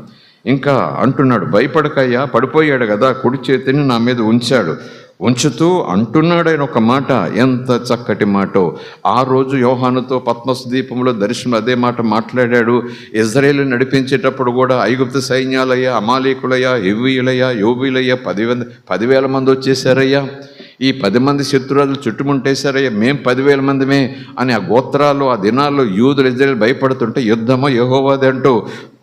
ఇంకా అంటున్నాడు, భయపడకయ్యా, పడిపోయాడు కదా, కుడి చేతిని నా మీద ఉంచుతూ అంటున్నాడు ఆయన ఒక మాట. ఎంత చక్కటి మాటో. ఆ రోజు యోహానుతో పద్మస్ ద్వీపంలో దర్శనం అదే మాట మాట్లాడాడు. ఇజ్రాయేలు నడిపించేటప్పుడు కూడా ఐగుప్తు సైన్యాలయ్యా, అమాలేకులయ్యా, హివ్వీయులయ్యా, యోబీలయ్యా 10,000 మంది వచ్చేసారయ్యా. ఈ 10 మంది శత్రురాజులు చుట్టుముట్టేశారయ్యా, మేము 10,000 మందిమే అని ఆ గోత్రాలు ఆ దినాల్లో యూదులు ఇజ్రాయేలు భయపడుతుంటే యుద్ధమో యెహోవాది అంటూ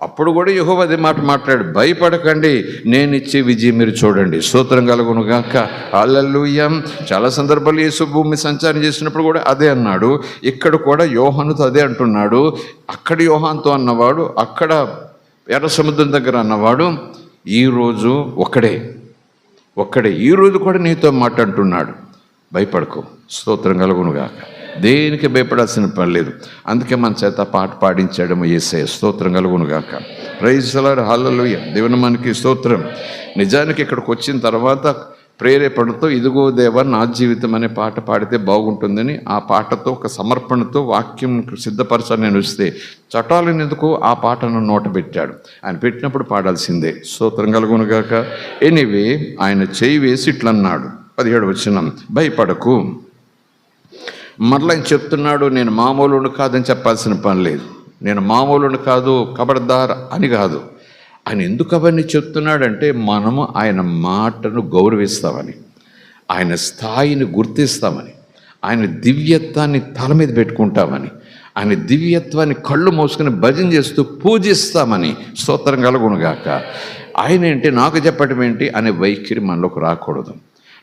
అప్పుడు కూడా యెహోవా అదే మాట మాట్లాడు, భయపడకండి, నేను ఇచ్చే విజయం మీరు చూడండి. స్తోత్రం కలుగును గాక. హల్లెలూయా. చాలా సందర్భాలు యేసు భూమి సంచారం చేసినప్పుడు కూడా అదే అన్నాడు. ఇక్కడ కూడా యోహానుతో అదే అంటున్నాడు. అక్కడ యోహానుతో అన్నవాడు అక్కడ ఎర్ర సముద్రం దగ్గర అన్నవాడు ఈరోజు ఒక్కడే ఈరోజు కూడా నీతో మాట్లాడుతున్నాడు. భయపడకు, స్తోత్రం కలుగునుగాక. దేనికి భయపడాల్సిన పని లేదు. అందుకే మన చేత పాట పాడించడం యేసయ్య, స్తోత్రం కలుగునుగాక. Praise the Lord, hallelujah. దేవుని మనకి స్తోత్రం. నిజానికి ఇక్కడికి వచ్చిన తర్వాత ప్రేరేపణతో ఇదిగో దేవా నా జీవితం అనే పాట పాడితే బాగుంటుందని ఆ పాటతో ఒక సమర్పణతో వాక్యం సిద్ధపరచాలని నేను వస్తే చట్టాలను ఎందుకు ఆ పాటను నోట పెట్టాడు. ఆయన పెట్టినప్పుడు పాడాల్సిందే, స్తోత్రం కలుగునుగాక. ఎనీవే ఆయన చేయి వేసి ఇట్లన్నాడు, 17వ వచనం, భయపడకు. మరలా ఆయన చెప్తున్నాడు, నేను మామూలుని కాదని చెప్పాల్సిన పని లేదు. నేను మామూలుని కాదు, ఖబర్దార్ అని కాదు. ఆయన ఎందుకు అవన్నీ చెప్తున్నాడంటే మనము ఆయన మాటను గౌరవిస్తామని, ఆయన స్థాయిని గుర్తిస్తామని, ఆయన దివ్యత్వాన్ని తల మీద పెట్టుకుంటామని, ఆయన దివ్యత్వాన్ని కళ్ళు మూసుకుని భజన చేస్తూ పూజిస్తామని, స్తోత్రం కలుగునుగాక. ఆయన ఏంటి నాకు చెప్పటం ఏంటి అనే వైఖరి మనలోకి రాకూడదు.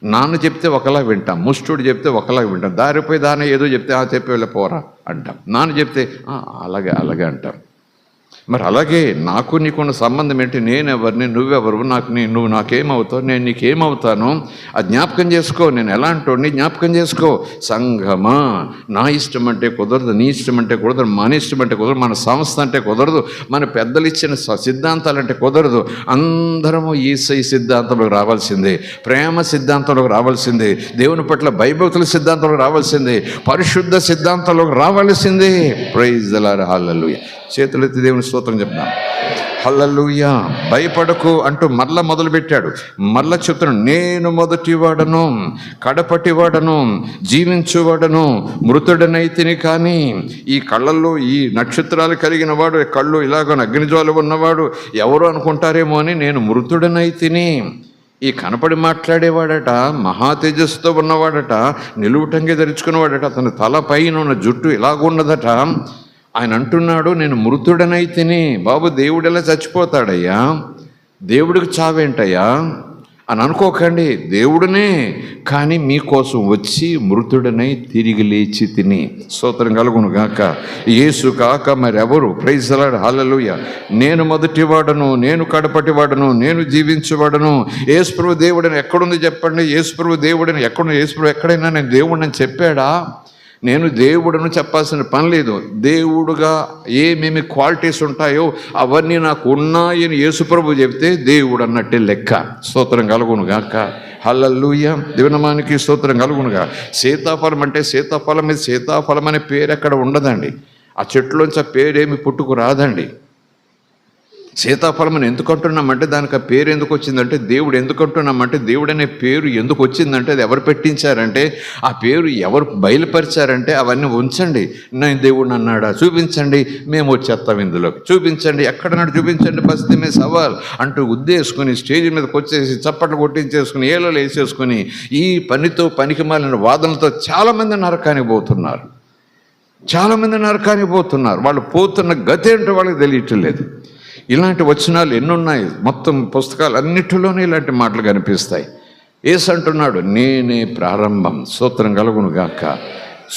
నాన్న చెప్తే ఒకలా వింటాం, ముష్టుడు చెప్తే ఒకలా వింటాం, దారిపోయి దాని ఏదో చెప్తే చెప్పి వెళ్ళిపోరా అంటాం. నాన్న చెప్తే అలాగే అంటాం. మరి అలాగే నాకు నీకున్న సంబంధం ఏంటి? నేనెవరిని, నువ్వెవరు, నువ్వు నాకేమవుతావు, నేను నీకేమవుతాను, అది జ్ఞాపకం చేసుకో. నేను ఎలాంటి జ్ఞాపకం చేసుకో. సంఘమా, నా ఇష్టం అంటే కుదరదు, నీ ఇష్టం అంటే కుదరదు, మన ఇష్టం అంటే కుదరదు, మన సంస్థ అంటే కుదరదు, మన పెద్దలు ఇచ్చిన సిద్ధాంతాలంటే కుదరదు. అందరము యేసయ్య సిద్ధాంతంలోకి రావాల్సిందే, ప్రేమ సిద్ధాంతంలోకి రావాల్సిందే, దేవుని పట్ల భయభక్తుల సిద్ధాంతంలోకి రావాల్సిందే, పరిశుద్ధ సిద్ధాంతంలోకి రావాల్సిందే. ప్రైజ్ ది లార్డ్, హల్లెలూయా. చేతులెత్తి దేవుని స్తోత్రం చెప్తున్నాను, హల్లెలూయా. భయపడకు అంటూ మరలా మొదలుపెట్టాడు. మరలా చెప్తున్నాడు, నేను మొదటివాడను, కడపటివాడను, జీవించువాడను, మృతుడనైతిని. కానీ ఈ కళ్ళల్లో ఈ నక్షత్రాలు కలిగిన వాడు, కళ్ళు ఇలాగ అగ్నిజ్వాల ఉన్నవాడు ఎవరు అనుకుంటారేమో అని నేను మృతుడనైతిని. ఈ కనపడి మాట్లాడేవాడట, మహా తేజస్సుతో ఉన్నవాడట, నిలువుటంగి ధరించుకున్నవాడట, అతని తల పైన ఉన్న జుట్టు ఇలాగున్నదట. ఆయన అంటున్నాడు, నేను మృతుడనైతిని. బాబు, దేవుడు ఎలా చచ్చిపోతాడయ్యా? దేవుడికి చావేంటయ్యా అని అనుకోకండి. దేవుడినే, కానీ మీకోసం వచ్చి మృతుడనై తిరిగి లేచి తిని, స్తోత్రం కలుగునుగాక. యేసు కాక మరెవరు? Praise the Lord, hallelujah. నేను మొదటివాడను, నేను కడపటివాడను, నేను జీవించేవాడను. యేసుప్రభు దేవుడని ఎక్కడుంది చెప్పండి? యేసుప్రభు దేవుడని ఎక్కడుంది? యేసుప్రభు ఎక్కడైనా నేను దేవుడిని చెప్పాడా? నేను దేవుడను చెప్పాల్సిన పని లేదు. దేవుడుగా ఏమేమి క్వాలిటీస్ ఉంటాయో అవన్నీ నాకు ఉన్నాయని యేసుప్రభు చెబితే దేవుడు అన్నట్టే లెక్క. స్తోత్రం కలుగునుగాక, హల్లెలూయా. దేవునామానికి స్తోత్రం కలుగునుగా. సీతాఫలం అంటే సీతాఫలం మీద సీతాఫలం అనే పేరు ఎక్కడ ఉండదండి. ఆ చెట్టులోంచి ఆ పేరేమి పుట్టుకు రాదండి. సీతాఫలం అని ఎందుకు అంటున్నామంటే దానికి ఆ పేరు ఎందుకు వచ్చిందంటే, దేవుడు ఎందుకు అంటున్నామంటే, దేవుడు అనే పేరు ఎందుకు వచ్చిందంటే, అది ఎవరు పెట్టించారంటే, ఆ పేరు ఎవరు బయలుపరిచారంటే, అవన్నీ ఉంచండి. నేను దేవుడిని అన్నాడా? చూపించండి, మేము వచ్చేస్తాం ఇందులోకి. చూపించండి, ఎక్కడన్నాడు చూపించండి, బస్తీ మీద సవాల్ అంటూ ఉద్దేశుకుని స్టేజ్ మీదకి వచ్చేసి చప్పట్లు కొట్టించేసుకుని ఏలలో వేసేసుకుని ఈ పనితో పనికి మాలిన వాదనలతో చాలామంది నరకానికి పోతున్నారు. వాళ్ళు పోతున్న గతి ఏంటో వాళ్ళకి తెలియట్లేదు. ఇలాంటి వచనాలు ఎన్నున్నాయి. మొత్తం పుస్తకాలు అన్నిటిలోనే ఇలాంటి మాటలు కనిపిస్తాయి. యేసు అంటున్నాడు, నేనే ప్రారంభం, స్తోత్రం కలుగునుగాక.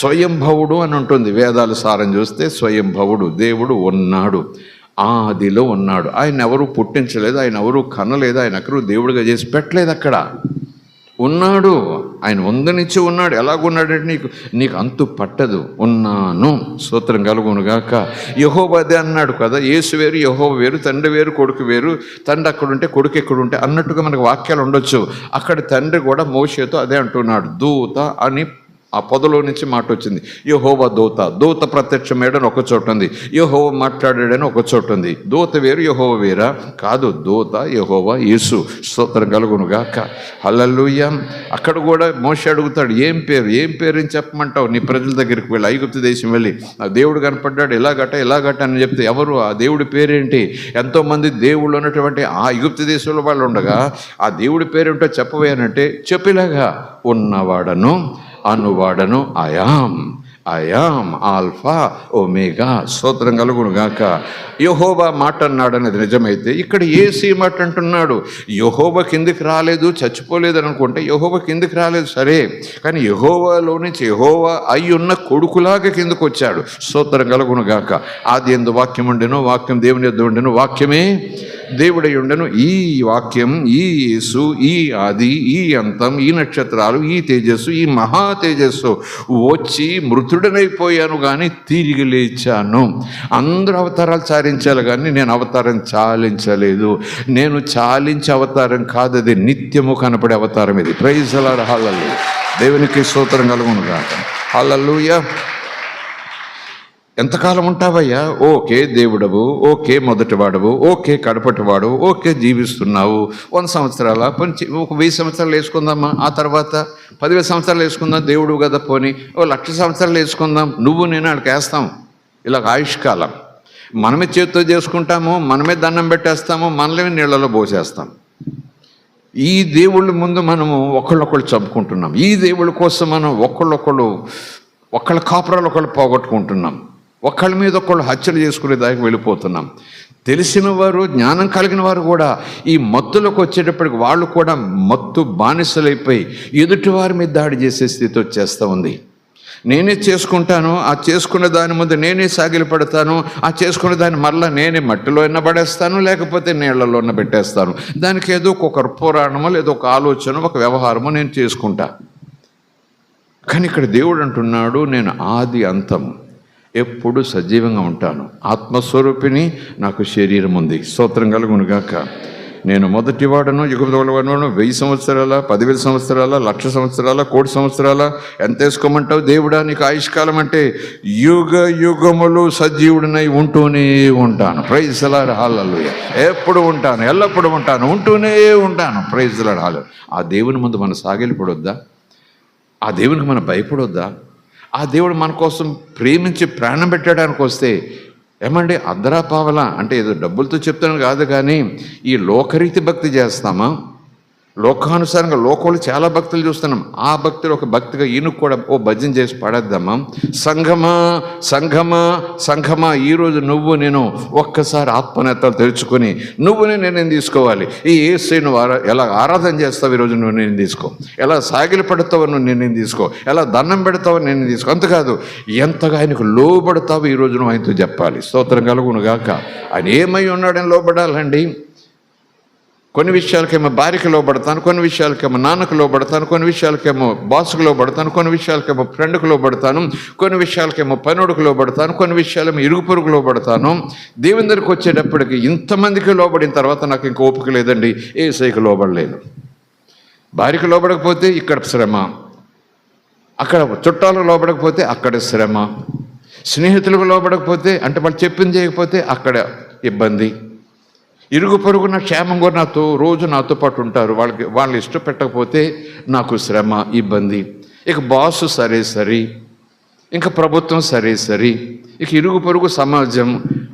స్వయంభవుడు అని ఉంటుంది. వేదాలు సారం చూస్తే స్వయంభవుడు, దేవుడు ఉన్నాడు, ఆదిలో ఉన్నాడు. ఆయన ఎవరు పుట్టించలేదు, ఆయన ఎవరు కనలేదు, ఆయన ఎక్కడూ దేవుడిగా చేసి పెట్టలేదు. అక్కడ ఉన్నాడు, ఆయన ఉందనిచ్చి ఉన్నాడు. ఎలాగున్నాడంటే నీకు అంతు పట్టదు. ఉన్నాను, స్తోత్రం కలుగునుగాక. యెహోవా అదే అన్నాడు కదా, యేసు వేరు, యెహోవా వేరు, తండ్రి వేరు, కొడుకు వేరు. తండ్రి అక్కడుంటే కొడుకు ఎక్కడుంటే అన్నట్టుగా మనకు వాక్యాలు ఉండొచ్చు. అక్కడ తండ్రి కూడా మోషేతో అదే అంటున్నాడు. దూత అని ఆ పొదలో నుంచి మాట వచ్చింది. యెహోవా దూత ప్రత్యక్షమేడని ఒక చోట ఉంది, యెహోవా మాట్లాడాడని ఒక చోట ఉంది. దూత వేరు, యెహోవా వేరా? కాదు, దూత యెహోవా యేసు, స్తోత్రం కలుగునుగాక, హల్లెలూయా. అక్కడ కూడా మోషే అడుగుతాడు, ఏం పేరు అని చెప్పమంటావు? నీ ప్రజల దగ్గరికి వెళ్ళి, ఐగుప్తు దేశం వెళ్ళి ఆ దేవుడు కనపడ్డాడు ఇలాగట అని చెప్తే ఎవరు ఆ దేవుడి పేరేంటి? ఎంతోమంది దేవుళ్ళు ఉన్నటువంటి ఆ ఐగుప్తు దేశంలో వాళ్ళు ఉండగా ఆ దేవుడి పేరేంటో చెప్పవేనంటే చెప్పిలాగా ఉన్నవాడను అనువాడను, అయాం ఐయామ్ ఆల్ఫా ఒమేగా. స్తోత్రం కలుగును గాక. యెహోవా మాట అన్నాడు అనేది నిజమైతే ఇక్కడ యేసు మాట అంటున్నాడు. యెహోవా కిందికి రాలేదు, చచ్చిపోలేదు అని అనుకుంటే యెహోవా కిందికి రాలేదు సరే, కానీ యెహోవాలో నుంచి యెహోవా అయి ఉన్న కొడుకులాగా కిందకు వచ్చాడు. స్తోత్రం కలుగును గాక. ఆది యందు వాక్యం ఉండెను, వాక్యం దేవుని యొద్ద ఉండెను, వాక్యమే దేవుడై ఉండెను. ఈ వాక్యం, ఈ యేసు, ఈ ఆది, ఈ అంతం, ఈ నక్షత్రాలు, ఈ తేజస్సు, ఈ మహా తేజస్సు వచ్చి మృతుడనైపోయాను కానీ తిరిగి లేచాను. అందరూ అవతారాలు చాలించాలి కానీ నేను అవతారం చాలించలేదు. నేను చాలించే అవతారం కాదు, అది నిత్యము కనపడే అవతారం. ఇది ప్రైజ్ ది లార్డ్. హల్లెలూయా. దేవునికి స్తోత్రం కలుగును గాక. హల్లెలూయా. ఎంతకాలం ఉంటావయ్యా? ఓకే దేవుడవు, ఓకే మొదటివాడవు, ఓకే కడపటివాడు, ఓకే జీవిస్తున్నావు. 100 సంవత్సరాల ఒక 1000 సంవత్సరాలు వేసుకుందామా, ఆ తర్వాత 10,000 సంవత్సరాలు వేసుకుందాం, దేవుడు కదా పోని 1,00,000 సంవత్సరాలు వేసుకుందాం. నువ్వు నేను ఆడికి వేస్తాం. ఇలా ఆయుష్కాలం మనమే చేతితో చేసుకుంటాము, మనమే దండం పెట్టేస్తాము, మనమే నీళ్ళలో పోసేస్తాం. ఈ దేవుళ్ళ ముందు మనము ఒకళ్ళొకళ్ళు చంపుకుంటున్నాం. ఈ దేవుళ్ళ కోసం మనం ఒకళ్ళ కాపురాలు ఒకళ్ళు పోగొట్టుకుంటున్నాం. ఒకళ్ళ మీద ఒకళ్ళు హత్యలు చేసుకునే దానికి వెళ్ళిపోతున్నాం. తెలిసిన వారు, జ్ఞానం కలిగిన వారు కూడా ఈ మత్తులోకి వచ్చేటప్పటికి వాళ్ళు కూడా మత్తు బానిసలైపోయి ఎదుటి వారి మీద దాడి చేసే స్థితి వచ్చేస్తూ ఉంది. నేనే చేసుకుంటాను, ఆ చేసుకునే దాని ముందు నేనే సాగిలి పడతాను, ఆ చేసుకునే దాన్ని మరలా నేనే మట్టిలో పడేస్తాను, లేకపోతే నీళ్లలో పెట్టేస్తాను. దానికి ఏదో ఒక పురాణమో లేదో ఒక ఆలోచన, ఒక వ్యవహారమో నేను చేసుకుంటా. కానీ ఇక్కడ దేవుడు అంటున్నాడు, నేను ఆది అంతం, ఎప్పుడు సజీవంగా ఉంటాను. ఆత్మస్వరూపిణి, నాకు శరీరం ఉంది. స్తోత్రం కలుగును గాక. నేను మొదటివాడను, యుగవాడను, 1000 సంవత్సరాల, 10,000 సంవత్సరాల, 1,00,000 సంవత్సరాల, 1,00,00,000 సంవత్సరాల. ఎంత వేసుకోమంటావు దేవుడా? నీకు ఆయుష్కాలం అంటే యుగ యుగములు సజీవుడినై ఉంటూనే ఉంటాను. Praise the Lord. హల్లెలూయా. ఎప్పుడు ఉంటాను, ఎల్లప్పుడు ఉంటాను, ఉంటూనే ఉంటాను. Praise the Lord. హల్లెలూయా. ఆ దేవుని ముందు మనం సాగిలిపడొద్దా? ఆ దేవునికి మనం భయపడొద్దా? ఆ దేవుడు మన కోసం ప్రేమించి ప్రాణం పెట్టడానికి వస్తే ఏమండి అద్దరా పావలా అంటే ఏదో డబ్బులతో చెప్తాను కాదు, కానీ ఈ లోకరీతి భక్తి చేస్తామా? లోకానుసారంగా లోకంలో చాలా భక్తులు చూస్తున్నాం. ఆ భక్తులు ఒక భక్తిగా ఈయనకు కూడా ఓ భజన చేసి పడేద్దామా? సంఘమా సంఘమా సంఘమా, ఈరోజు నువ్వు నేను ఒక్కసారి ఆత్మనేతలు తెరుచుకొని నువ్వు నేను తీసుకోవాలి. ఈ యేసును ఎలా ఆరాధన చేస్తావు ఈరోజు నువ్వు నేను తీసుకో, ఎలా సాగిలి పడతావు నువ్వు నేను తీసుకో, ఎలా దండం పెడతావు నేను తీసుకో. అంతకాదు, ఎంతగా ఆయనకు లోబడతావు ఈరోజు నువ్వు ఆయనతో చెప్పాలి. స్తోత్రం కలుగును గాక. ఆయన ఏమై ఉన్నాడని లోబడాలండి. కొన్ని విషయాలకేమో భార్యకి లోబడతాను, కొన్ని విషయాలకేమో నాన్నకు లోబడతాను, కొన్ని విషయాలకేమో బాసుకు లోబడతాను, కొన్ని విషయాలకేమో ఫ్రెండ్కు లోబడతాను, కొన్ని విషయాలకేమో పనుడికి లోబడతాను, కొన్ని విషయాలేమో ఇరుగు పొరుగు లోబడతాను. దేవుని దగ్గరికి వచ్చేటప్పటికి ఇంతమందికి లోబడిన తర్వాత నాకు ఇంక ఓపిక లేదండి, యేసయ్యకి లోబడలేను. భార్యకు లోబడకపోతే ఇక్కడ శ్రమ, అక్కడ చుట్టాలకు లోబడకపోతే అక్కడ శ్రమ, స్నేహితులకు లోబడకపోతే అంటే వాళ్ళు చెప్పింది చేయకపోతే అక్కడ ఇబ్బంది, ఇరుగు పొరుగున క్షేమం కూడా రోజు నాతో పాటు ఉంటారు, వాళ్ళు ఇష్టపెట్టకపోతే నాకు శ్రమ, ఇబ్బంది. ఇక బాసు సరే, ఇంకా ప్రభుత్వం సరే, ఇక ఇరుగు పొరుగు సమాజం,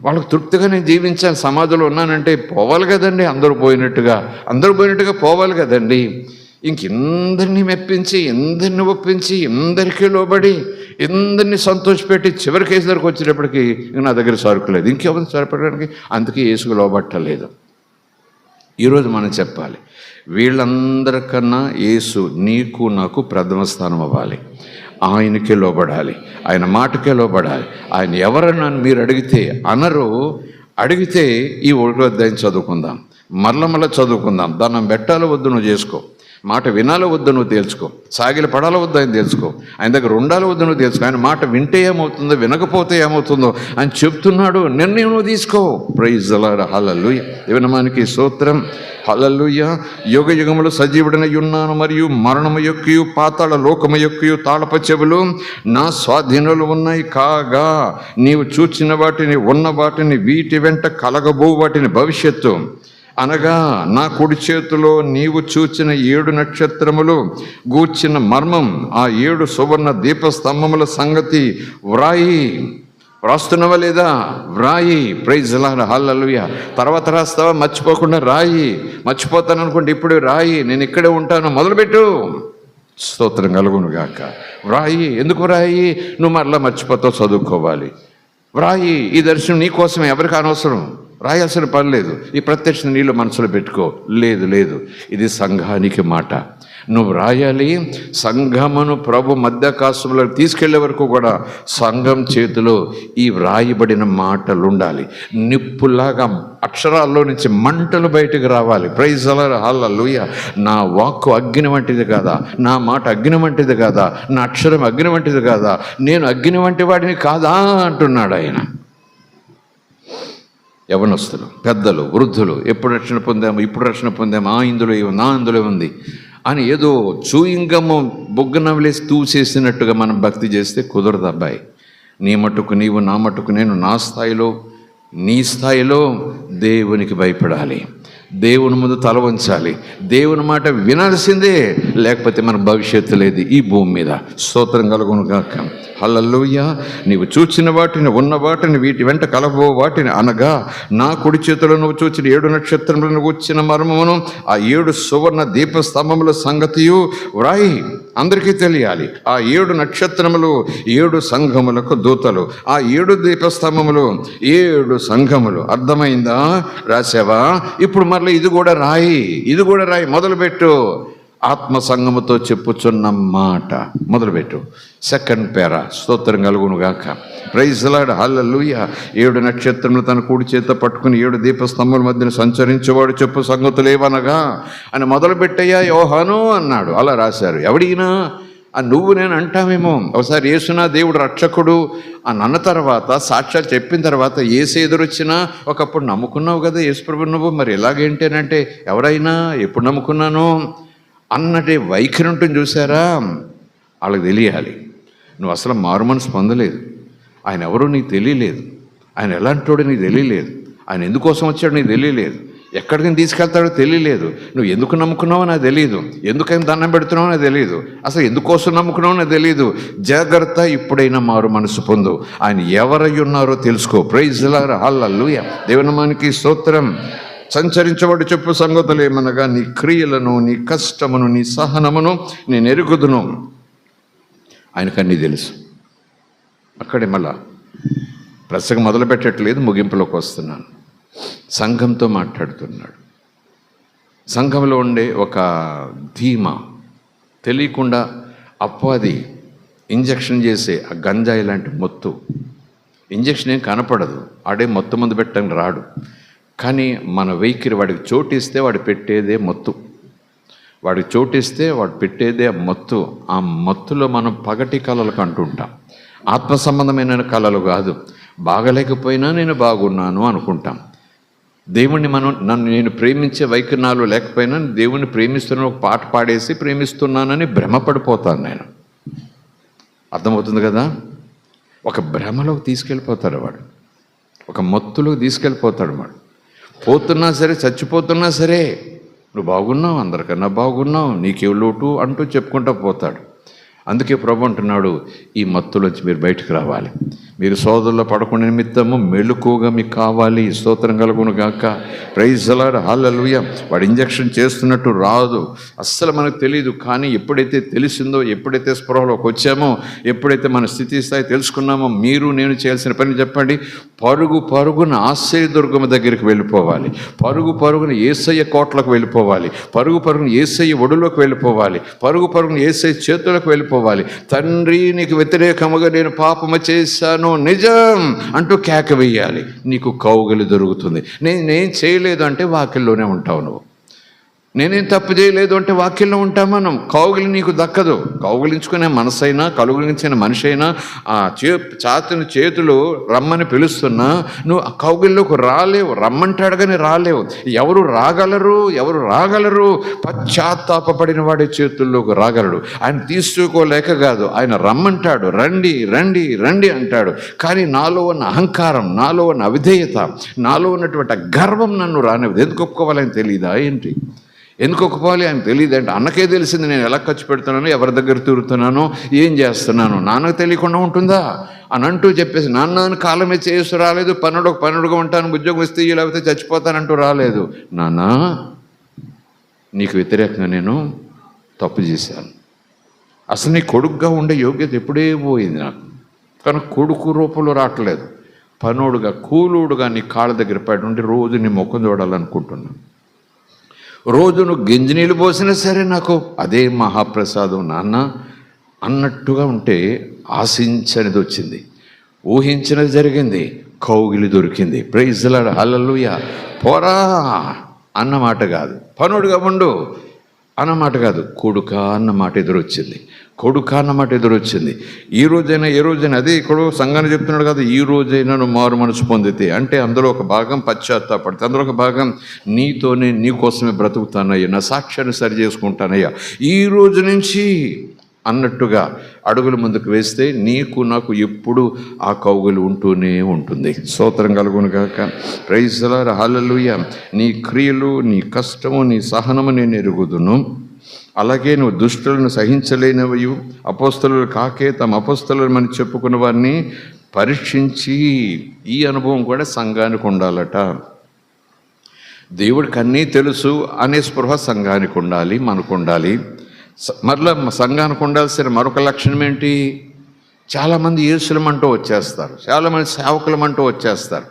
వాళ్ళకు తృప్తిగా నేను జీవించాను, సమాజంలో ఉన్నానంటే పోవాలి కదండి. అందరూ పోయినట్టుగా పోవాలి కదండి. ఇంకెందరినీ మెప్పించి, ఎందరిని ఒప్పించి, ఎందరికీ లోబడి, ఎందరినీ సంతోషపెట్టి చివరికి యేసు దగ్గరికి వచ్చేటప్పటికి నా దగ్గర సరుకు లేదు, ఇంకెవరిని సరిపడడానికి. అందుకే యేసుకు లోబట్టలేదు. ఈరోజు మనం చెప్పాలి, వీళ్ళందరికన్నా యేసు నీకు నాకు ప్రథమ స్థానం అవ్వాలి. ఆయనకే లోబడాలి, ఆయన మాటకే లోబడాలి. ఆయన ఎవరన్నా మీరు అడిగితే ఈ 1వ అధ్యాయం చదువుకుందాం, మరల చదువుకుందాం. దండం పెట్టాలో వద్దు నువ్వు చేసుకో, మాట వినాలో వద్దు నువ్వు తేల్చుకో, సాగిలి పడాలో వద్దు ఆయన తెలుసుకో, ఆయన దగ్గర ఉండాలో వద్దు నువ్వు తెలుసుకో. ఆయన మాట వింటే ఏమవుతుందో, వినకపోతే ఏమవుతుందో అని చెప్తున్నాడు. నిర్ణయం నువ్వు తీసుకో. Praise the Lord. హల్లెలూయా. దేవునికి స్తోత్రం. హల్లెలూయా. యుగ యుగములు సజీవుడనై ఉన్నాను, మరియు మరణము యొక్కయు పాతాళ లోకము యొక్కయు తాళప చెవులు నా స్వాధీనంలో ఉన్నాయి. కాగా నీవు చూచిన వాటిని, ఉన్న వాటిని, వీటి వెంట కలగబో వాటిని భవిష్యత్తు అనగా నా కుడి చేతిలో నీవు చూచిన 7 నక్షత్రములు గూర్చిన మర్మం, ఆ 7 సువర్ణ దీపస్తంభముల సంగతి వ్రాస్తున్నావా లేదా? వ్రాయి. Praise the Lord. హల్లెలూయా. తర్వాత రాస్తావా? మర్చిపోకుండా రాయి. మర్చిపోతాను అనుకుంటే ఇప్పుడు రాయి. నేను ఇక్కడే ఉంటాను, మొదలుపెట్టు. స్తోత్రం కలుగును గాక. వ్రాయి. ఎందుకు వ్రాయి? నువ్వు మరలా మర్చిపోతావు, చదువుకోవాలి. వ్రాయి. ఈ దర్శనం నీ కోసమే, ఎవరికి అనవసరం. రాయాల్సిన పని లేదు. ఈ ప్రత్యక్ష నీళ్ళు మనసులో పెట్టుకో. లేదు, ఇది సంఘానికి మాట. నువ్వు రాయాలి. సంఘమును ప్రభు మధ్యాకాశంలో తీసుకెళ్లే వరకు కూడా సంఘం చేతిలో ఈ వ్రాయబడిన మాటలు ఉండాలి. నిప్పులాగా అక్షరాల్లో నుంచి మంటలు బయటకు రావాలి. ప్రైజ్ హల్లెలూయా. నా వాక్కు అగ్ని వంటిది కాదా? నా మాట అగ్ని వంటిది కాదా? నా అక్షరం అగ్ని వంటిది కాదా? నేను అగ్ని వంటి వాడిని కాదా అంటున్నాడు ఆయన. యవనస్తులు, పెద్దలు, వృద్ధులు, ఎప్పుడు రక్షణ పొందాము, ఇప్పుడు రక్షణ పొందాము, అందులో ఉంది అని ఏదో చూయింగము బొగ్గనవలేసి తూసేసినట్టుగా మనం భక్తి చేస్తే కుదరదు అబ్బాయి. నీ మట్టుకు నీవు, నా మట్టుకు నేను, నా స్థాయిలో నీ స్థాయిలో దేవునికి భయపడాలి. దేవుని ముందు తల వంచాలి. దేవుని మాట వినాల్సిందే, లేకపోతే మన భవిష్యత్తు లేదు ఈ భూమి మీద. స్తోత్రం కలుగును గాక. హల్లెలూయా. నీవు చూచిన వాటిని, ఉన్న వాటిని, వీటి వెంట కలబో వాటిని అనగా, నా కుడి చేతిలో నువ్వు చూచిన 7 నక్షత్రములను వచ్చిన మర్మమును, ఆ 7 సువర్ణ దీపస్తంభముల సంగతియు వ్రాయి. అందరికీ తెలియాలి. ఆ 7 నక్షత్రములు 7 సంఘములకు దూతలు. ఆ 7 దీపస్తంభములు 7 సంఘములు. అర్థమైందా? రాసావా? ఇప్పుడు మరలా ఇది కూడా రాయి. మొదలుపెట్టు. ఆత్మ సంఘముతో చెప్పుచున్న మాట మొదలుపెట్టు. సెకండ్ పేరా. స్తోత్రం కలుగును గాక. Praise the Lord. హల్లెలూయా. 7 నక్షత్రములు తన కూడి చేత పట్టుకుని 7 దీపస్తంభముల మధ్యన సంచరించేవాడు చెప్పు సంగతులేవనగా అని మొదలుపెట్టయ్యా యోహాను అన్నాడు. అలా రాశారు. ఎవడిగినా నువ్వు నేను అంటామేమో. ఒకసారి యేసునా దేవుడు రక్షకుడు అని అన్న తర్వాత, సాక్ష్యాలు చెప్పిన తర్వాత, యేసు ఎదురొచ్చినా ఒకప్పుడు నమ్ముకున్నావు కదా యేసు ప్రభు, నువ్వు మరి ఎలాగేంటేనంటే ఎవరైనా ఎప్పుడు నమ్ముకున్నాను అన్నటి వైఖరి ఉంటుంది చూసారా. వాళ్ళకి తెలియాలి నువ్వు అసలు మారు మనసు పొందలేదు. ఆయన ఎవరో నీకు తెలియలేదు. ఆయన ఎలాంటోడో నీకు తెలియలేదు. ఆయన ఎందుకోసం వచ్చాడో నీకు తెలియలేదు. ఎక్కడికి తీసుకెళ్తాడో తెలియలేదు. నువ్వు ఎందుకు నమ్ముకున్నావో నాకు తెలియదు. ఎందుకైనా దండం పెడుతున్నావో నాకు తెలియదు. అసలు ఎందుకోసం నమ్ముకున్నావో నాకు తెలియదు. జాగ్రత్త, ఇప్పుడైనా మారు మనసు పొందు. ఆయన ఎవరై ఉన్నారో తెలుసుకో. Praise the Lord. హల్లెలూయా. దేవుని నామానికి స్తోత్రం. సంచరించబడి చెప్పు సంగతులేమనగా, నీ క్రియలను, నీ కష్టమును, నీ సహనమును నేను ఎరుగుదును. ఆయనకన్నీ తెలుసు. అక్కడే మళ్ళా ప్రసంగం మొదలు పెట్టట్లేదు, ముగింపులోకి వస్తున్నాను. సంఘంతో మాట్లాడుతున్నాడు. సంఘంలో ఉండే ఒక ధీమా తెలియకుండా అపవాది ఇంజక్షన్ చేసే ఆ గంజాయి లాంటి మొత్తు. ఇంజక్షన్ ఏం కనపడదు, ఆడే మొత్తం ముందు పెట్టడానికి రాడు. కానీ మన వైఖరి, వాడికి చోటిస్తే వాడు పెట్టేదే మొత్తు. వాడికి చోటిస్తే వాడు పెట్టేదే మొత్తు. ఆ మొత్తులో మనం పగటి కళలకు అంటుంటాం. ఆత్మ సంబంధమైన కళలు కాదు. బాగలేకపోయినా నేను బాగున్నాను అనుకుంటాం. దేవుణ్ణి నేను ప్రేమించే వైఖరినాలు లేకపోయినా దేవుణ్ణి ప్రేమిస్తున్న ఒక పాట పాడేసి ప్రేమిస్తున్నానని భ్రమపడిపోతాను నేను. అర్థమవుతుంది కదా. ఒక భ్రమలోకి తీసుకెళ్ళిపోతాడు వాడు, ఒక మత్తులోకి తీసుకెళ్ళిపోతాడు వాడు. పోతున్నా సరే, చచ్చిపోతున్నా సరే, నువ్వు బాగున్నావు, అందరికన్నా బాగున్నావు, నీకే లోటు అంటూ చెప్పుకుంటూ పోతాడు. అందుకే ప్రభు అంటున్నాడు, ఈ మత్తులోంచి మీరు బయటకు రావాలి. మీరు సోదరుల్లో పడకుండా నిమిత్తము మెళుకుగా మీకు కావాలి. స్తోత్రం కలుగును గాక. Praise the Lord. హల్లెలూయా. వాడు ఇంజక్షన్ చేస్తున్నట్టు రాదు, అస్సలు మనకు తెలియదు. కానీ ఎప్పుడైతే తెలిసిందో, ఎప్పుడైతే స్పృహలోకి వచ్చామో, ఎప్పుడైతే మన స్థితి స్థాయి తెలుసుకున్నామో, మీరు నేను చేయాల్సిన పని చెప్పండి. పరుగున ఆశ్రయదుర్గము దగ్గరికి వెళ్ళిపోవాలి. పరుగున యేసయ్య కోట్లకు వెళ్ళిపోవాలి. పరుగున యేసయ్య ఒడిలోకి వెళ్ళిపోవాలి. పరుగున యేసయ్య చేతులకు వెళ్ళిపోవాలి. తండ్రి, నీకు వ్యతిరేకముగా నేను పాపము చేశాను నిజం అంటూ కేక వేయాలి. నీకు కౌగిలి దొరుకుతుంది. నేనేం చేయలేదు అంటే వాక్యంలోనే ఉంటావు నువ్వు. నేనేం తప్పు చేయలేదు అంటే వాక్యంలో ఉంటాం మనం. కౌగిలి నీకు దక్కదు. కౌగిలించుకునే మనసైనా, కౌగిలించిన మనిషి అయినా ఆ చాతుని చేతులు రమ్మని పిలుస్తున్నా నువ్వు ఆ కౌగిల్లోకి రాలేవు. రమ్మంటాడు కానీ రాలేవు. ఎవరు రాగలరు? పశ్చాత్తాపడిన వాడి చేతుల్లోకి రాగలడు. ఆయన తీసుకోలేక కాదు, ఆయన రమ్మంటాడు. రండి అంటాడు. కానీ నాలో ఉన్న అహంకారం, నాలో ఉన్న అవిధేయత, నాలో ఉన్నటువంటి గర్వం నన్ను రానివ్వదు. ఎందుకు ఒప్పుకోవాలని తెలియదా ఏంటి? ఎందుకు ఒప్పుకోవాలి అని తెలియదు అంటే, అన్నకే తెలిసింది నేను ఎలా ఖర్చు పెడుతున్నానో, ఎవరి దగ్గర తిరుగుతున్నానో, ఏం చేస్తున్నాను. నాన్నకు తెలియకుండా ఉంటుందా అని అంటూ చెప్పేసి, నాన్న కాలమే చేసి రాలేదు, పనుడుగా ఉంటాను, ఉద్యోగం ఇస్తే లేకపోతే చచ్చిపోతానంటూ రాలేదు. నాన్న, నీకు వ్యతిరేకంగా నేను తప్పు చేశాను, అసలు నీ కొడుకుగా ఉండే యోగ్యత ఎప్పుడే పోయింది నాకు. కానీ కొడుకు రూపంలో రావట్లేదు, పనోడుగా కూలుడుగా నీ కాళ్ళ దగ్గర పడి ఉండి రోజు నీ ముఖం చూడాలనుకుంటున్నాను. రోజు నువ్వు గింజ నీళ్ళు పోసినా సరే నాకు అదే మహాప్రసాదం నాన్న అన్నట్టుగా ఉంటే ఆశించనిది వచ్చింది, ఊహించినది జరిగింది, కౌగిలి దొరికింది. ప్రైజ్ ది లార్డ్, హల్లెలూయా. పోరా అన్నమాట కాదు, పనుడుగా ఉండు అన్నమాట కాదు, కొడుక అన్నమాట ఎదురొచ్చింది, కొడుక అన్నమాట ఎదురొచ్చింది. ఈ రోజైనా ఏ రోజైనా అదే ఇక్కడ సంఘాన్ని చెప్తున్నాడు కదా, ఈ రోజైనా నువ్వు మారు మనసు పొందితే అంటే అందులో ఒక భాగం పశ్చాత్తాపడితే, అందులో ఒక భాగం నీతోనే నీ కోసమే బ్రతుకుతానయ్యా, నా సాక్ష్యాన్ని సరి చేసుకుంటానయ్యా ఈ రోజు నుంచి అన్నట్టుగా అడుగులు ముందుకు వేస్తే నీకు నాకు ఎప్పుడు ఆ కౌగులు ఉంటూనే ఉంటుంది. స్తోత్రం కలుగును గాక. ప్రైజ్ ది లార్డ్, హల్లెలూయా. నీ క్రియలు, నీ కష్టము, నీ సహనము నేను ఎరుగుదును. అలాగే నువ్వు దుష్టులను సహించలేనివి, అపోస్తలులు కాకే తమ అపోస్తలులని చెప్పుకున్న వారిని పరీక్షించి, ఈ అనుభవం కూడా సంఘానికి ఉండాలట. దేవుడికి అన్నీ తెలుసు అనే స్పృహ సంఘానికి ఉండాలి, మనకు ఉండాలి. మరలా సంఘానికి ఉండాల్సిన మరొక లక్షణం ఏంటి? చాలామంది యేసులమంటూ వచ్చేస్తారు, చాలామంది సేవకులమంటూ వచ్చేస్తారు,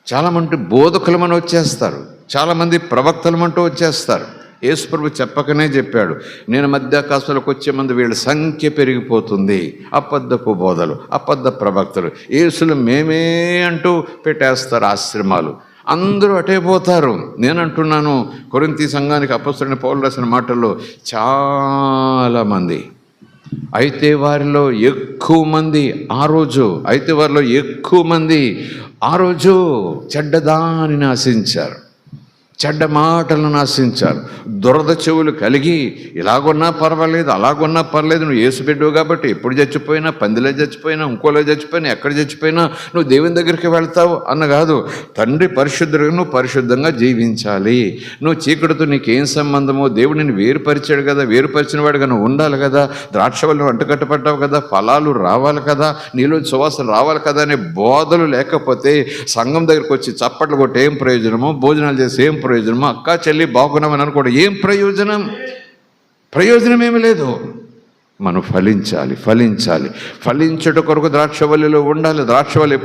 చాలామంది బోధకులమని వచ్చేస్తారు, చాలామంది ప్రవక్తలమంటూ వచ్చేస్తారు. యేసుప్రభు చెప్పకనే చెప్పాడు, నేను మధ్యాకాశాలకు వచ్చే మంది వీళ్ళ సంఖ్య పెరిగిపోతుంది. అబద్ధపు బోధలు, అబద్ధ ప్రవక్తలు, యేసులు మేమే అంటూ పెట్టేస్తారు ఆశ్రమాలు, అందరూ అటే పోతారు. నేనంటున్నాను, కొరింథీ సంఘానికి అపొస్తలుడైన పౌలు రాసిన మాటల్లో చాలామంది, అయితే వారిలో ఎక్కువ మంది ఆ రోజు చెడ్డదానిని ఆశించారు, చెడ్డ మాటలను ఆశించారు, దురద చెవులు కలిగి ఇలాగున్నా పర్వాలేదు, అలాగున్నా పర్లేదు, నువ్వు యేసు బిడ్డవు కాబట్టి ఎప్పుడు చచ్చిపోయినా, పందిలో చచ్చిపోయినా, ఇంకోలో చచ్చిపోయినా, ఎక్కడ చచ్చిపోయినా నువ్వు దేవుని దగ్గరికి వెళ్తావు అన్న కాదు. తండ్రి పరిశుద్ధుడిగా నువ్వు పరిశుద్ధంగా జీవించాలి. నువ్వు చీకటితో నీకేం సంబంధమో, దేవుడు నిన్ను వేరుపరిచాడు కదా, వేరుపరిచిన వాడుగా నువ్వు ఉండాలి కదా, ద్రాక్షవల్లి అంటుకట్టపడ్డావు కదా, ఫలాలు రావాలి కదా, నీలో సువాసన రావాలి కదా అనే బోధలు లేకపోతే సంఘం దగ్గరికి వచ్చి చప్పట్లు కొట్టి ఏం ప్రయోజనమో, భోజనాలు చేసి ఏం ప్రయోజనమో, అక్క చెల్లి బాగున్నామని అనుకోవడం ఏం ప్రయోజనం? ప్రయోజనమేమి లేదు. మనం ఫలించుట కొరకు ద్రాక్షవల్లిలో ఉండాలి. ద్రాక్షవల్లి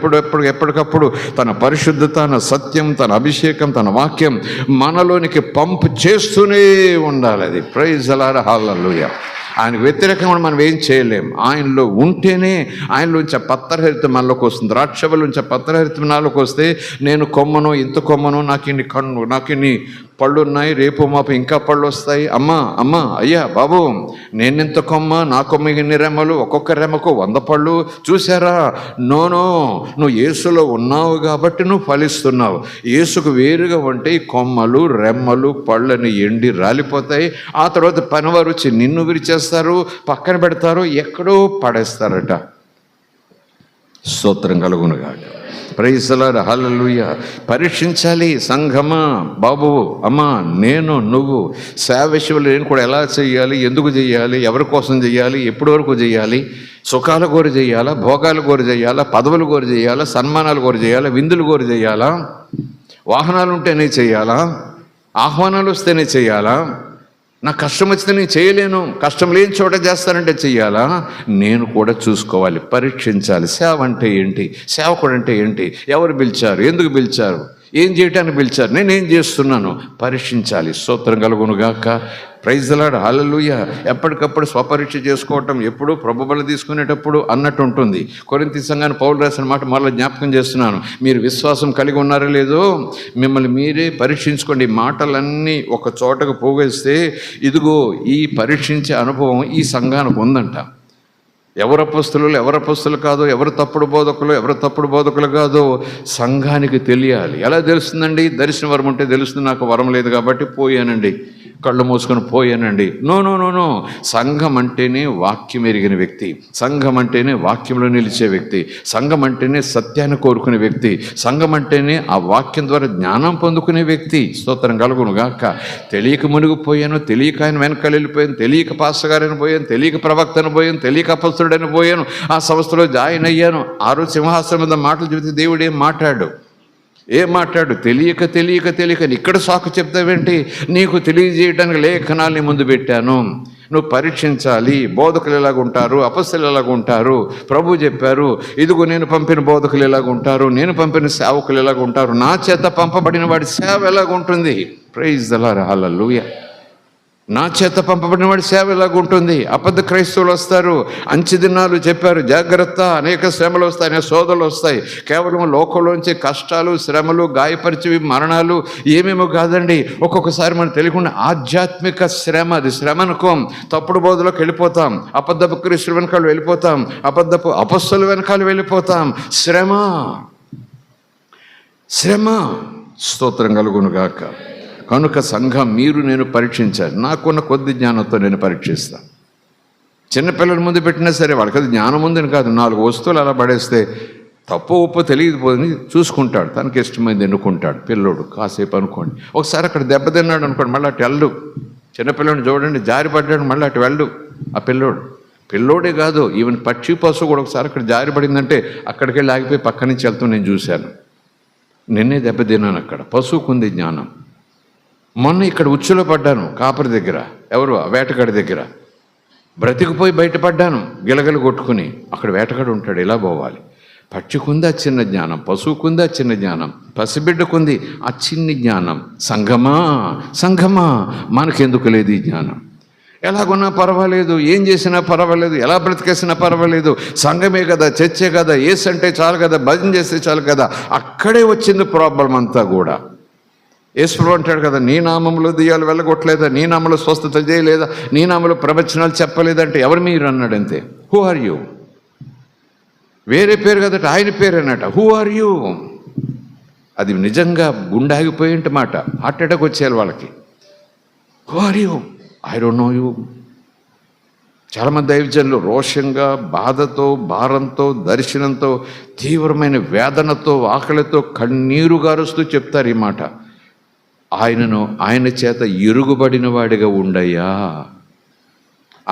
ఎప్పటికప్పుడు తన పరిశుద్ధత, తన సత్యం, తన అభిషేకం, తన వాక్యం మనలోనికి పంపు చేస్తూనే ఉండాలి. అది ప్రైజ్ ది లార్డ్, హల్లెలూయా. ఆయనకు వ్యతిరేకంగా మనం ఏం చేయలేం. ఆయనలో ఉంటేనే ఆయనలోంచి ఆ పత్రహరితం మనలోకి వస్తుంది. ద్రాక్షవల్లిలోంచి ఆ పత్రహరితం నాలోకి వస్తే నేను కొమ్మను, ఇంత కొమ్మను, నాకు ఇన్ని పళ్ళు ఉన్నాయి, రేపు మాపు ఇంకా పళ్ళు వస్తాయి. అమ్మ అయ్యా బాబు, నేనెంత కొమ్మ, నా కొమ్మ ఇన్ని రెమ్మలు, ఒక్కొక్క రెమ్మకు 100 పళ్ళు. చూసారా? నోనో, నువ్వు యేసులో ఉన్నావు కాబట్టి నువ్వు ఫలిస్తున్నావు. యేసుకు వేరుగా ఉంటే ఈ కొమ్మలు, రెమ్మలు, పళ్ళని ఎండి రాలిపోతాయి. ఆ తర్వాత పనివారు వచ్చి నిన్ను విరిచేస్తారు, పక్కన పెడతారు, ఎక్కడో పడేస్తారట. స్తోత్రం కలుగునుగాక. ప్రైజ్ ది లార్డ్, హల్లెలూయా. పరీక్షించాలి సంఘమా, బాబు, అమ్మ, నేను, నువ్వు సేవ విషయంలో నేను కూడా ఎలా చేయాలి, ఎందుకు చేయాలి, ఎవరి కోసం చేయాలి, ఎప్పటి వరకు చేయాలి, సుఖాలు కోరి చేయాలా, భోగాలు కోరి చేయాలా, పదవులు కోరి చేయాలా, సన్మానాలు కోరి చేయాలా, విందులు కోరి చేయాలా, వాహనాలు ఉంటేనే చేయాలా, ఆహ్వానాలు వస్తేనే చేయాలా, నాకు కష్టం వచ్చితే నేను చేయలేను, కష్టం లేని చోట చేస్తానంటే చెయ్యాలా? నేను కూడా చూసుకోవాలి, పరీక్షించాలి. సేవ అంటే ఏంటి, సేవకుడు అంటే ఏంటి, ఎవరు పిలిచారు, ఎందుకు పిలిచారు, ఏం చేయటానికి పిలిచారు, నేనేం చేస్తున్నాను, పరీక్షించాలి. స్తోత్రం కలుగునుగాక. ప్రైజ్ ది లార్డ్, హల్లెలూయా. ఎప్పటికప్పుడు స్వపరీక్ష చేసుకోవటం ఎప్పుడు ప్రభు బలి తీసుకునేటప్పుడు అన్నట్టు ఉంటుంది. కొరింథీ సంఘాన్ని పౌలు రాసిన మాట మళ్ళీ జ్ఞాపకం చేస్తున్నాను. మీరు విశ్వాసం కలిగి ఉన్నారో లేదో మిమ్మల్ని మీరే పరీక్షించుకోండి. మాటలన్నీ ఒక చోటకు పోగేస్తే ఇదిగో ఈ పరీక్షించే అనుభవం ఈ సంఘానికి ఉందంట. ఎవరు అపొస్తలులు కాదో, ఎవరు తప్పుడు బోధకులు కాదో సంఘానికి తెలియాలి. ఎలా తెలుస్తుందండి? దర్శన వరం ఉంటే తెలుస్తుంది. నాకు వరం లేదు కాబట్టి పోయానండి, కళ్ళు మూసుకొని పోయానండి. నో. సంఘం అంటేనే వాక్యం ఎరిగిన వ్యక్తి, సంఘం అంటేనే వాక్యంలో నిలిచే వ్యక్తి, సంఘం అంటేనే సత్యాన్ని కోరుకునే వ్యక్తి, సంఘం అంటేనే ఆ వాక్యం ద్వారా జ్ఞానం పొందుకునే వ్యక్తి. స్తోత్రం కలుగును గాక. తెలియక మునిగిపోయాను, తెలియక ఆయన వెనకాల వెళ్ళిపోయాను, తెలియక పాస్టర్ గారిని పోయాను, తెలియక ప్రవక్తను పోయాను, తెలియక అపొస్తలుడని పోయాను, ఆ సంస్థలో జాయిన్ అయ్యాను. ఆ రోజు సింహాసనం మీద మాటలు చెబితే దేవుడు ఏం మాట్లాడు? తెలియక ఇక్కడ సాకు చెప్తావేంటి? నీకు తెలియజేయడానికి లేఖనాల్ని ముందు పెట్టాను, నువ్వు పరీక్షించాలి. బోధకులు ఎలాగుంటారు, అపొస్తలులు ఎలాగుంటారు, ప్రభు చెప్పారు, ఇదిగో నేను పంపిన బోధకులు ఎలాగుంటారు, నేను పంపిన సేవకులు ఎలాగుంటారు, నా చేత పంపబడిన వాడి సేవ ఎలాగుంటుంది. ప్రైజ్ ది లార్డ్, హల్లెలూయా. నా చేత పంపబడిన వాడి సేవ ఎలాగుంటుంది. అబద్ధ క్రైస్తవులు వస్తారు, అంచె దినాలు చెప్పారు, జాగ్రత్త, అనేక శ్రమలు వస్తాయి, అనేక శోధనలు వస్తాయి. కేవలం లోకంలోంచి కష్టాలు, శ్రమలు, గాయపరిచేవి, మరణాలు ఏమేమో కాదండి. ఒక్కొక్కసారి మనకు తెలియకుండా ఆధ్యాత్మిక శ్రమ, అది శ్రమ అనుకోం. తప్పుడు బోధలోకి వెళ్ళిపోతాం, అబద్ధపు క్రీస్తుల వెనకాల వెళ్ళిపోతాం, అబద్ధపు అపొస్తలుల వెనకాల వెళ్ళిపోతాం. శ్రమ, శ్రమ. స్తోత్రం కలుగును గాక. కనుక సంఘం, మీరు నేను పరీక్షించాలి. నాకున్న కొద్ది జ్ఞానంతో నేను పరీక్షిస్తాను. చిన్నపిల్లల ముందు పెట్టినా సరే, వాళ్ళకి అది జ్ఞానం ఉందని కాదు, 4 వస్తువులు అలా పడేస్తే తప్పు ఉప్పు తెలియకపోతే చూసుకుంటాడు, తనకి ఇష్టమైంది ఎన్నుకుంటాడు. పిల్లోడు కాసేపు అనుకోండి, ఒకసారి అక్కడ దెబ్బతిన్నాడు అనుకోండి, మళ్ళీ అటు వెళ్ళు. చిన్నపిల్లని చూడండి, జారి పడ్డాడు, మళ్ళీ అటు వెళ్ళు. ఆ పిల్లోడే కాదు, ఈవెన్ పక్షి పశువు కూడా ఒకసారి అక్కడ జారి పడిందంటే అక్కడికి వెళ్ళి ఆగిపోయి పక్క నుంచి వెళ్తూ నేను చూశాను. నిన్నే దెబ్బతిన్నాను అక్కడ. పశువుకుంది జ్ఞానం. మొన్న ఇక్కడ ఉచ్చులో పడ్డాను, కాపరి దగ్గర, ఎవరు వేటగాడి దగ్గర, బ్రతికిపోయి బయటపడ్డాను గిలగలు కొట్టుకుని. అక్కడ వేటగాడు ఉంటాడు, ఎలా పోవాలి. పక్షికుంది ఆ చిన్న జ్ఞానం, పశువుకుంది ఆ చిన్న జ్ఞానం, పసిబిడ్డకుంది ఆ చిన్ని జ్ఞానం. సంఘమా మనకెందుకు లేదు ఈ జ్ఞానం? ఎలాగున్నా పర్వాలేదు, ఏం చేసినా పర్వాలేదు, ఎలా బ్రతికేసినా పర్వాలేదు, సంఘమే కదా, చర్చే కదా, ఏసు అంటే చాలు కదా, భజన చేస్తే చాలు కదా. అక్కడే వచ్చింది ప్రాబ్లం అంతా కూడా. యేసు అంటాడు కదా, నీ నామంలో దెయ్యాలు వెళ్ళగొట్టలేదా, నీ నామంలో స్వస్థత చేయలేదా, నీ నామంలో ప్రవచనాలు చెప్పలేదంటే ఎవరు మీరు అన్నాడు. అంతే. Who are you? వేరే పేరు కదట, ఆయన పేరు అన్నట. Who are you? అది నిజంగా గుండె ఆగిపోయేంటి మాట, హార్ట్ అటాక్ వచ్చేయాలి వాళ్ళకి. Who are you? I don't know you. చాలామంది దైవజనులు రోషంగా, బాధతో, భారంతో, దర్శనంతో, తీవ్రమైన వేదనతో, ఆకలితో, కన్నీరు గారుస్తూ చెప్తారు ఈ మాట. ఆయన చేత ఇరుగుబడిన వాడిగా ఉండయ్యా.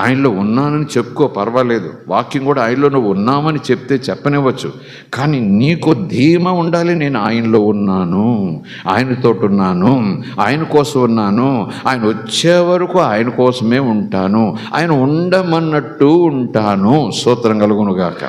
ఆయనలో ఉన్నానని చెప్పుకో, పర్వాలేదు. వాక్యం కూడా ఆయనలో నువ్వు ఉన్నామని చెప్తే చెప్పనివ్వచ్చు. కానీ నీకు ధీమా ఉండాలి, నేను ఆయనలో ఉన్నాను, ఆయనతో ఉన్నాను, ఆయన కోసం ఉన్నాను, ఆయన వచ్చే వరకు ఆయన కోసమే ఉంటాను, ఆయన ఉండమన్నట్టు ఉంటాను. స్తోత్రం కలుగును గాక.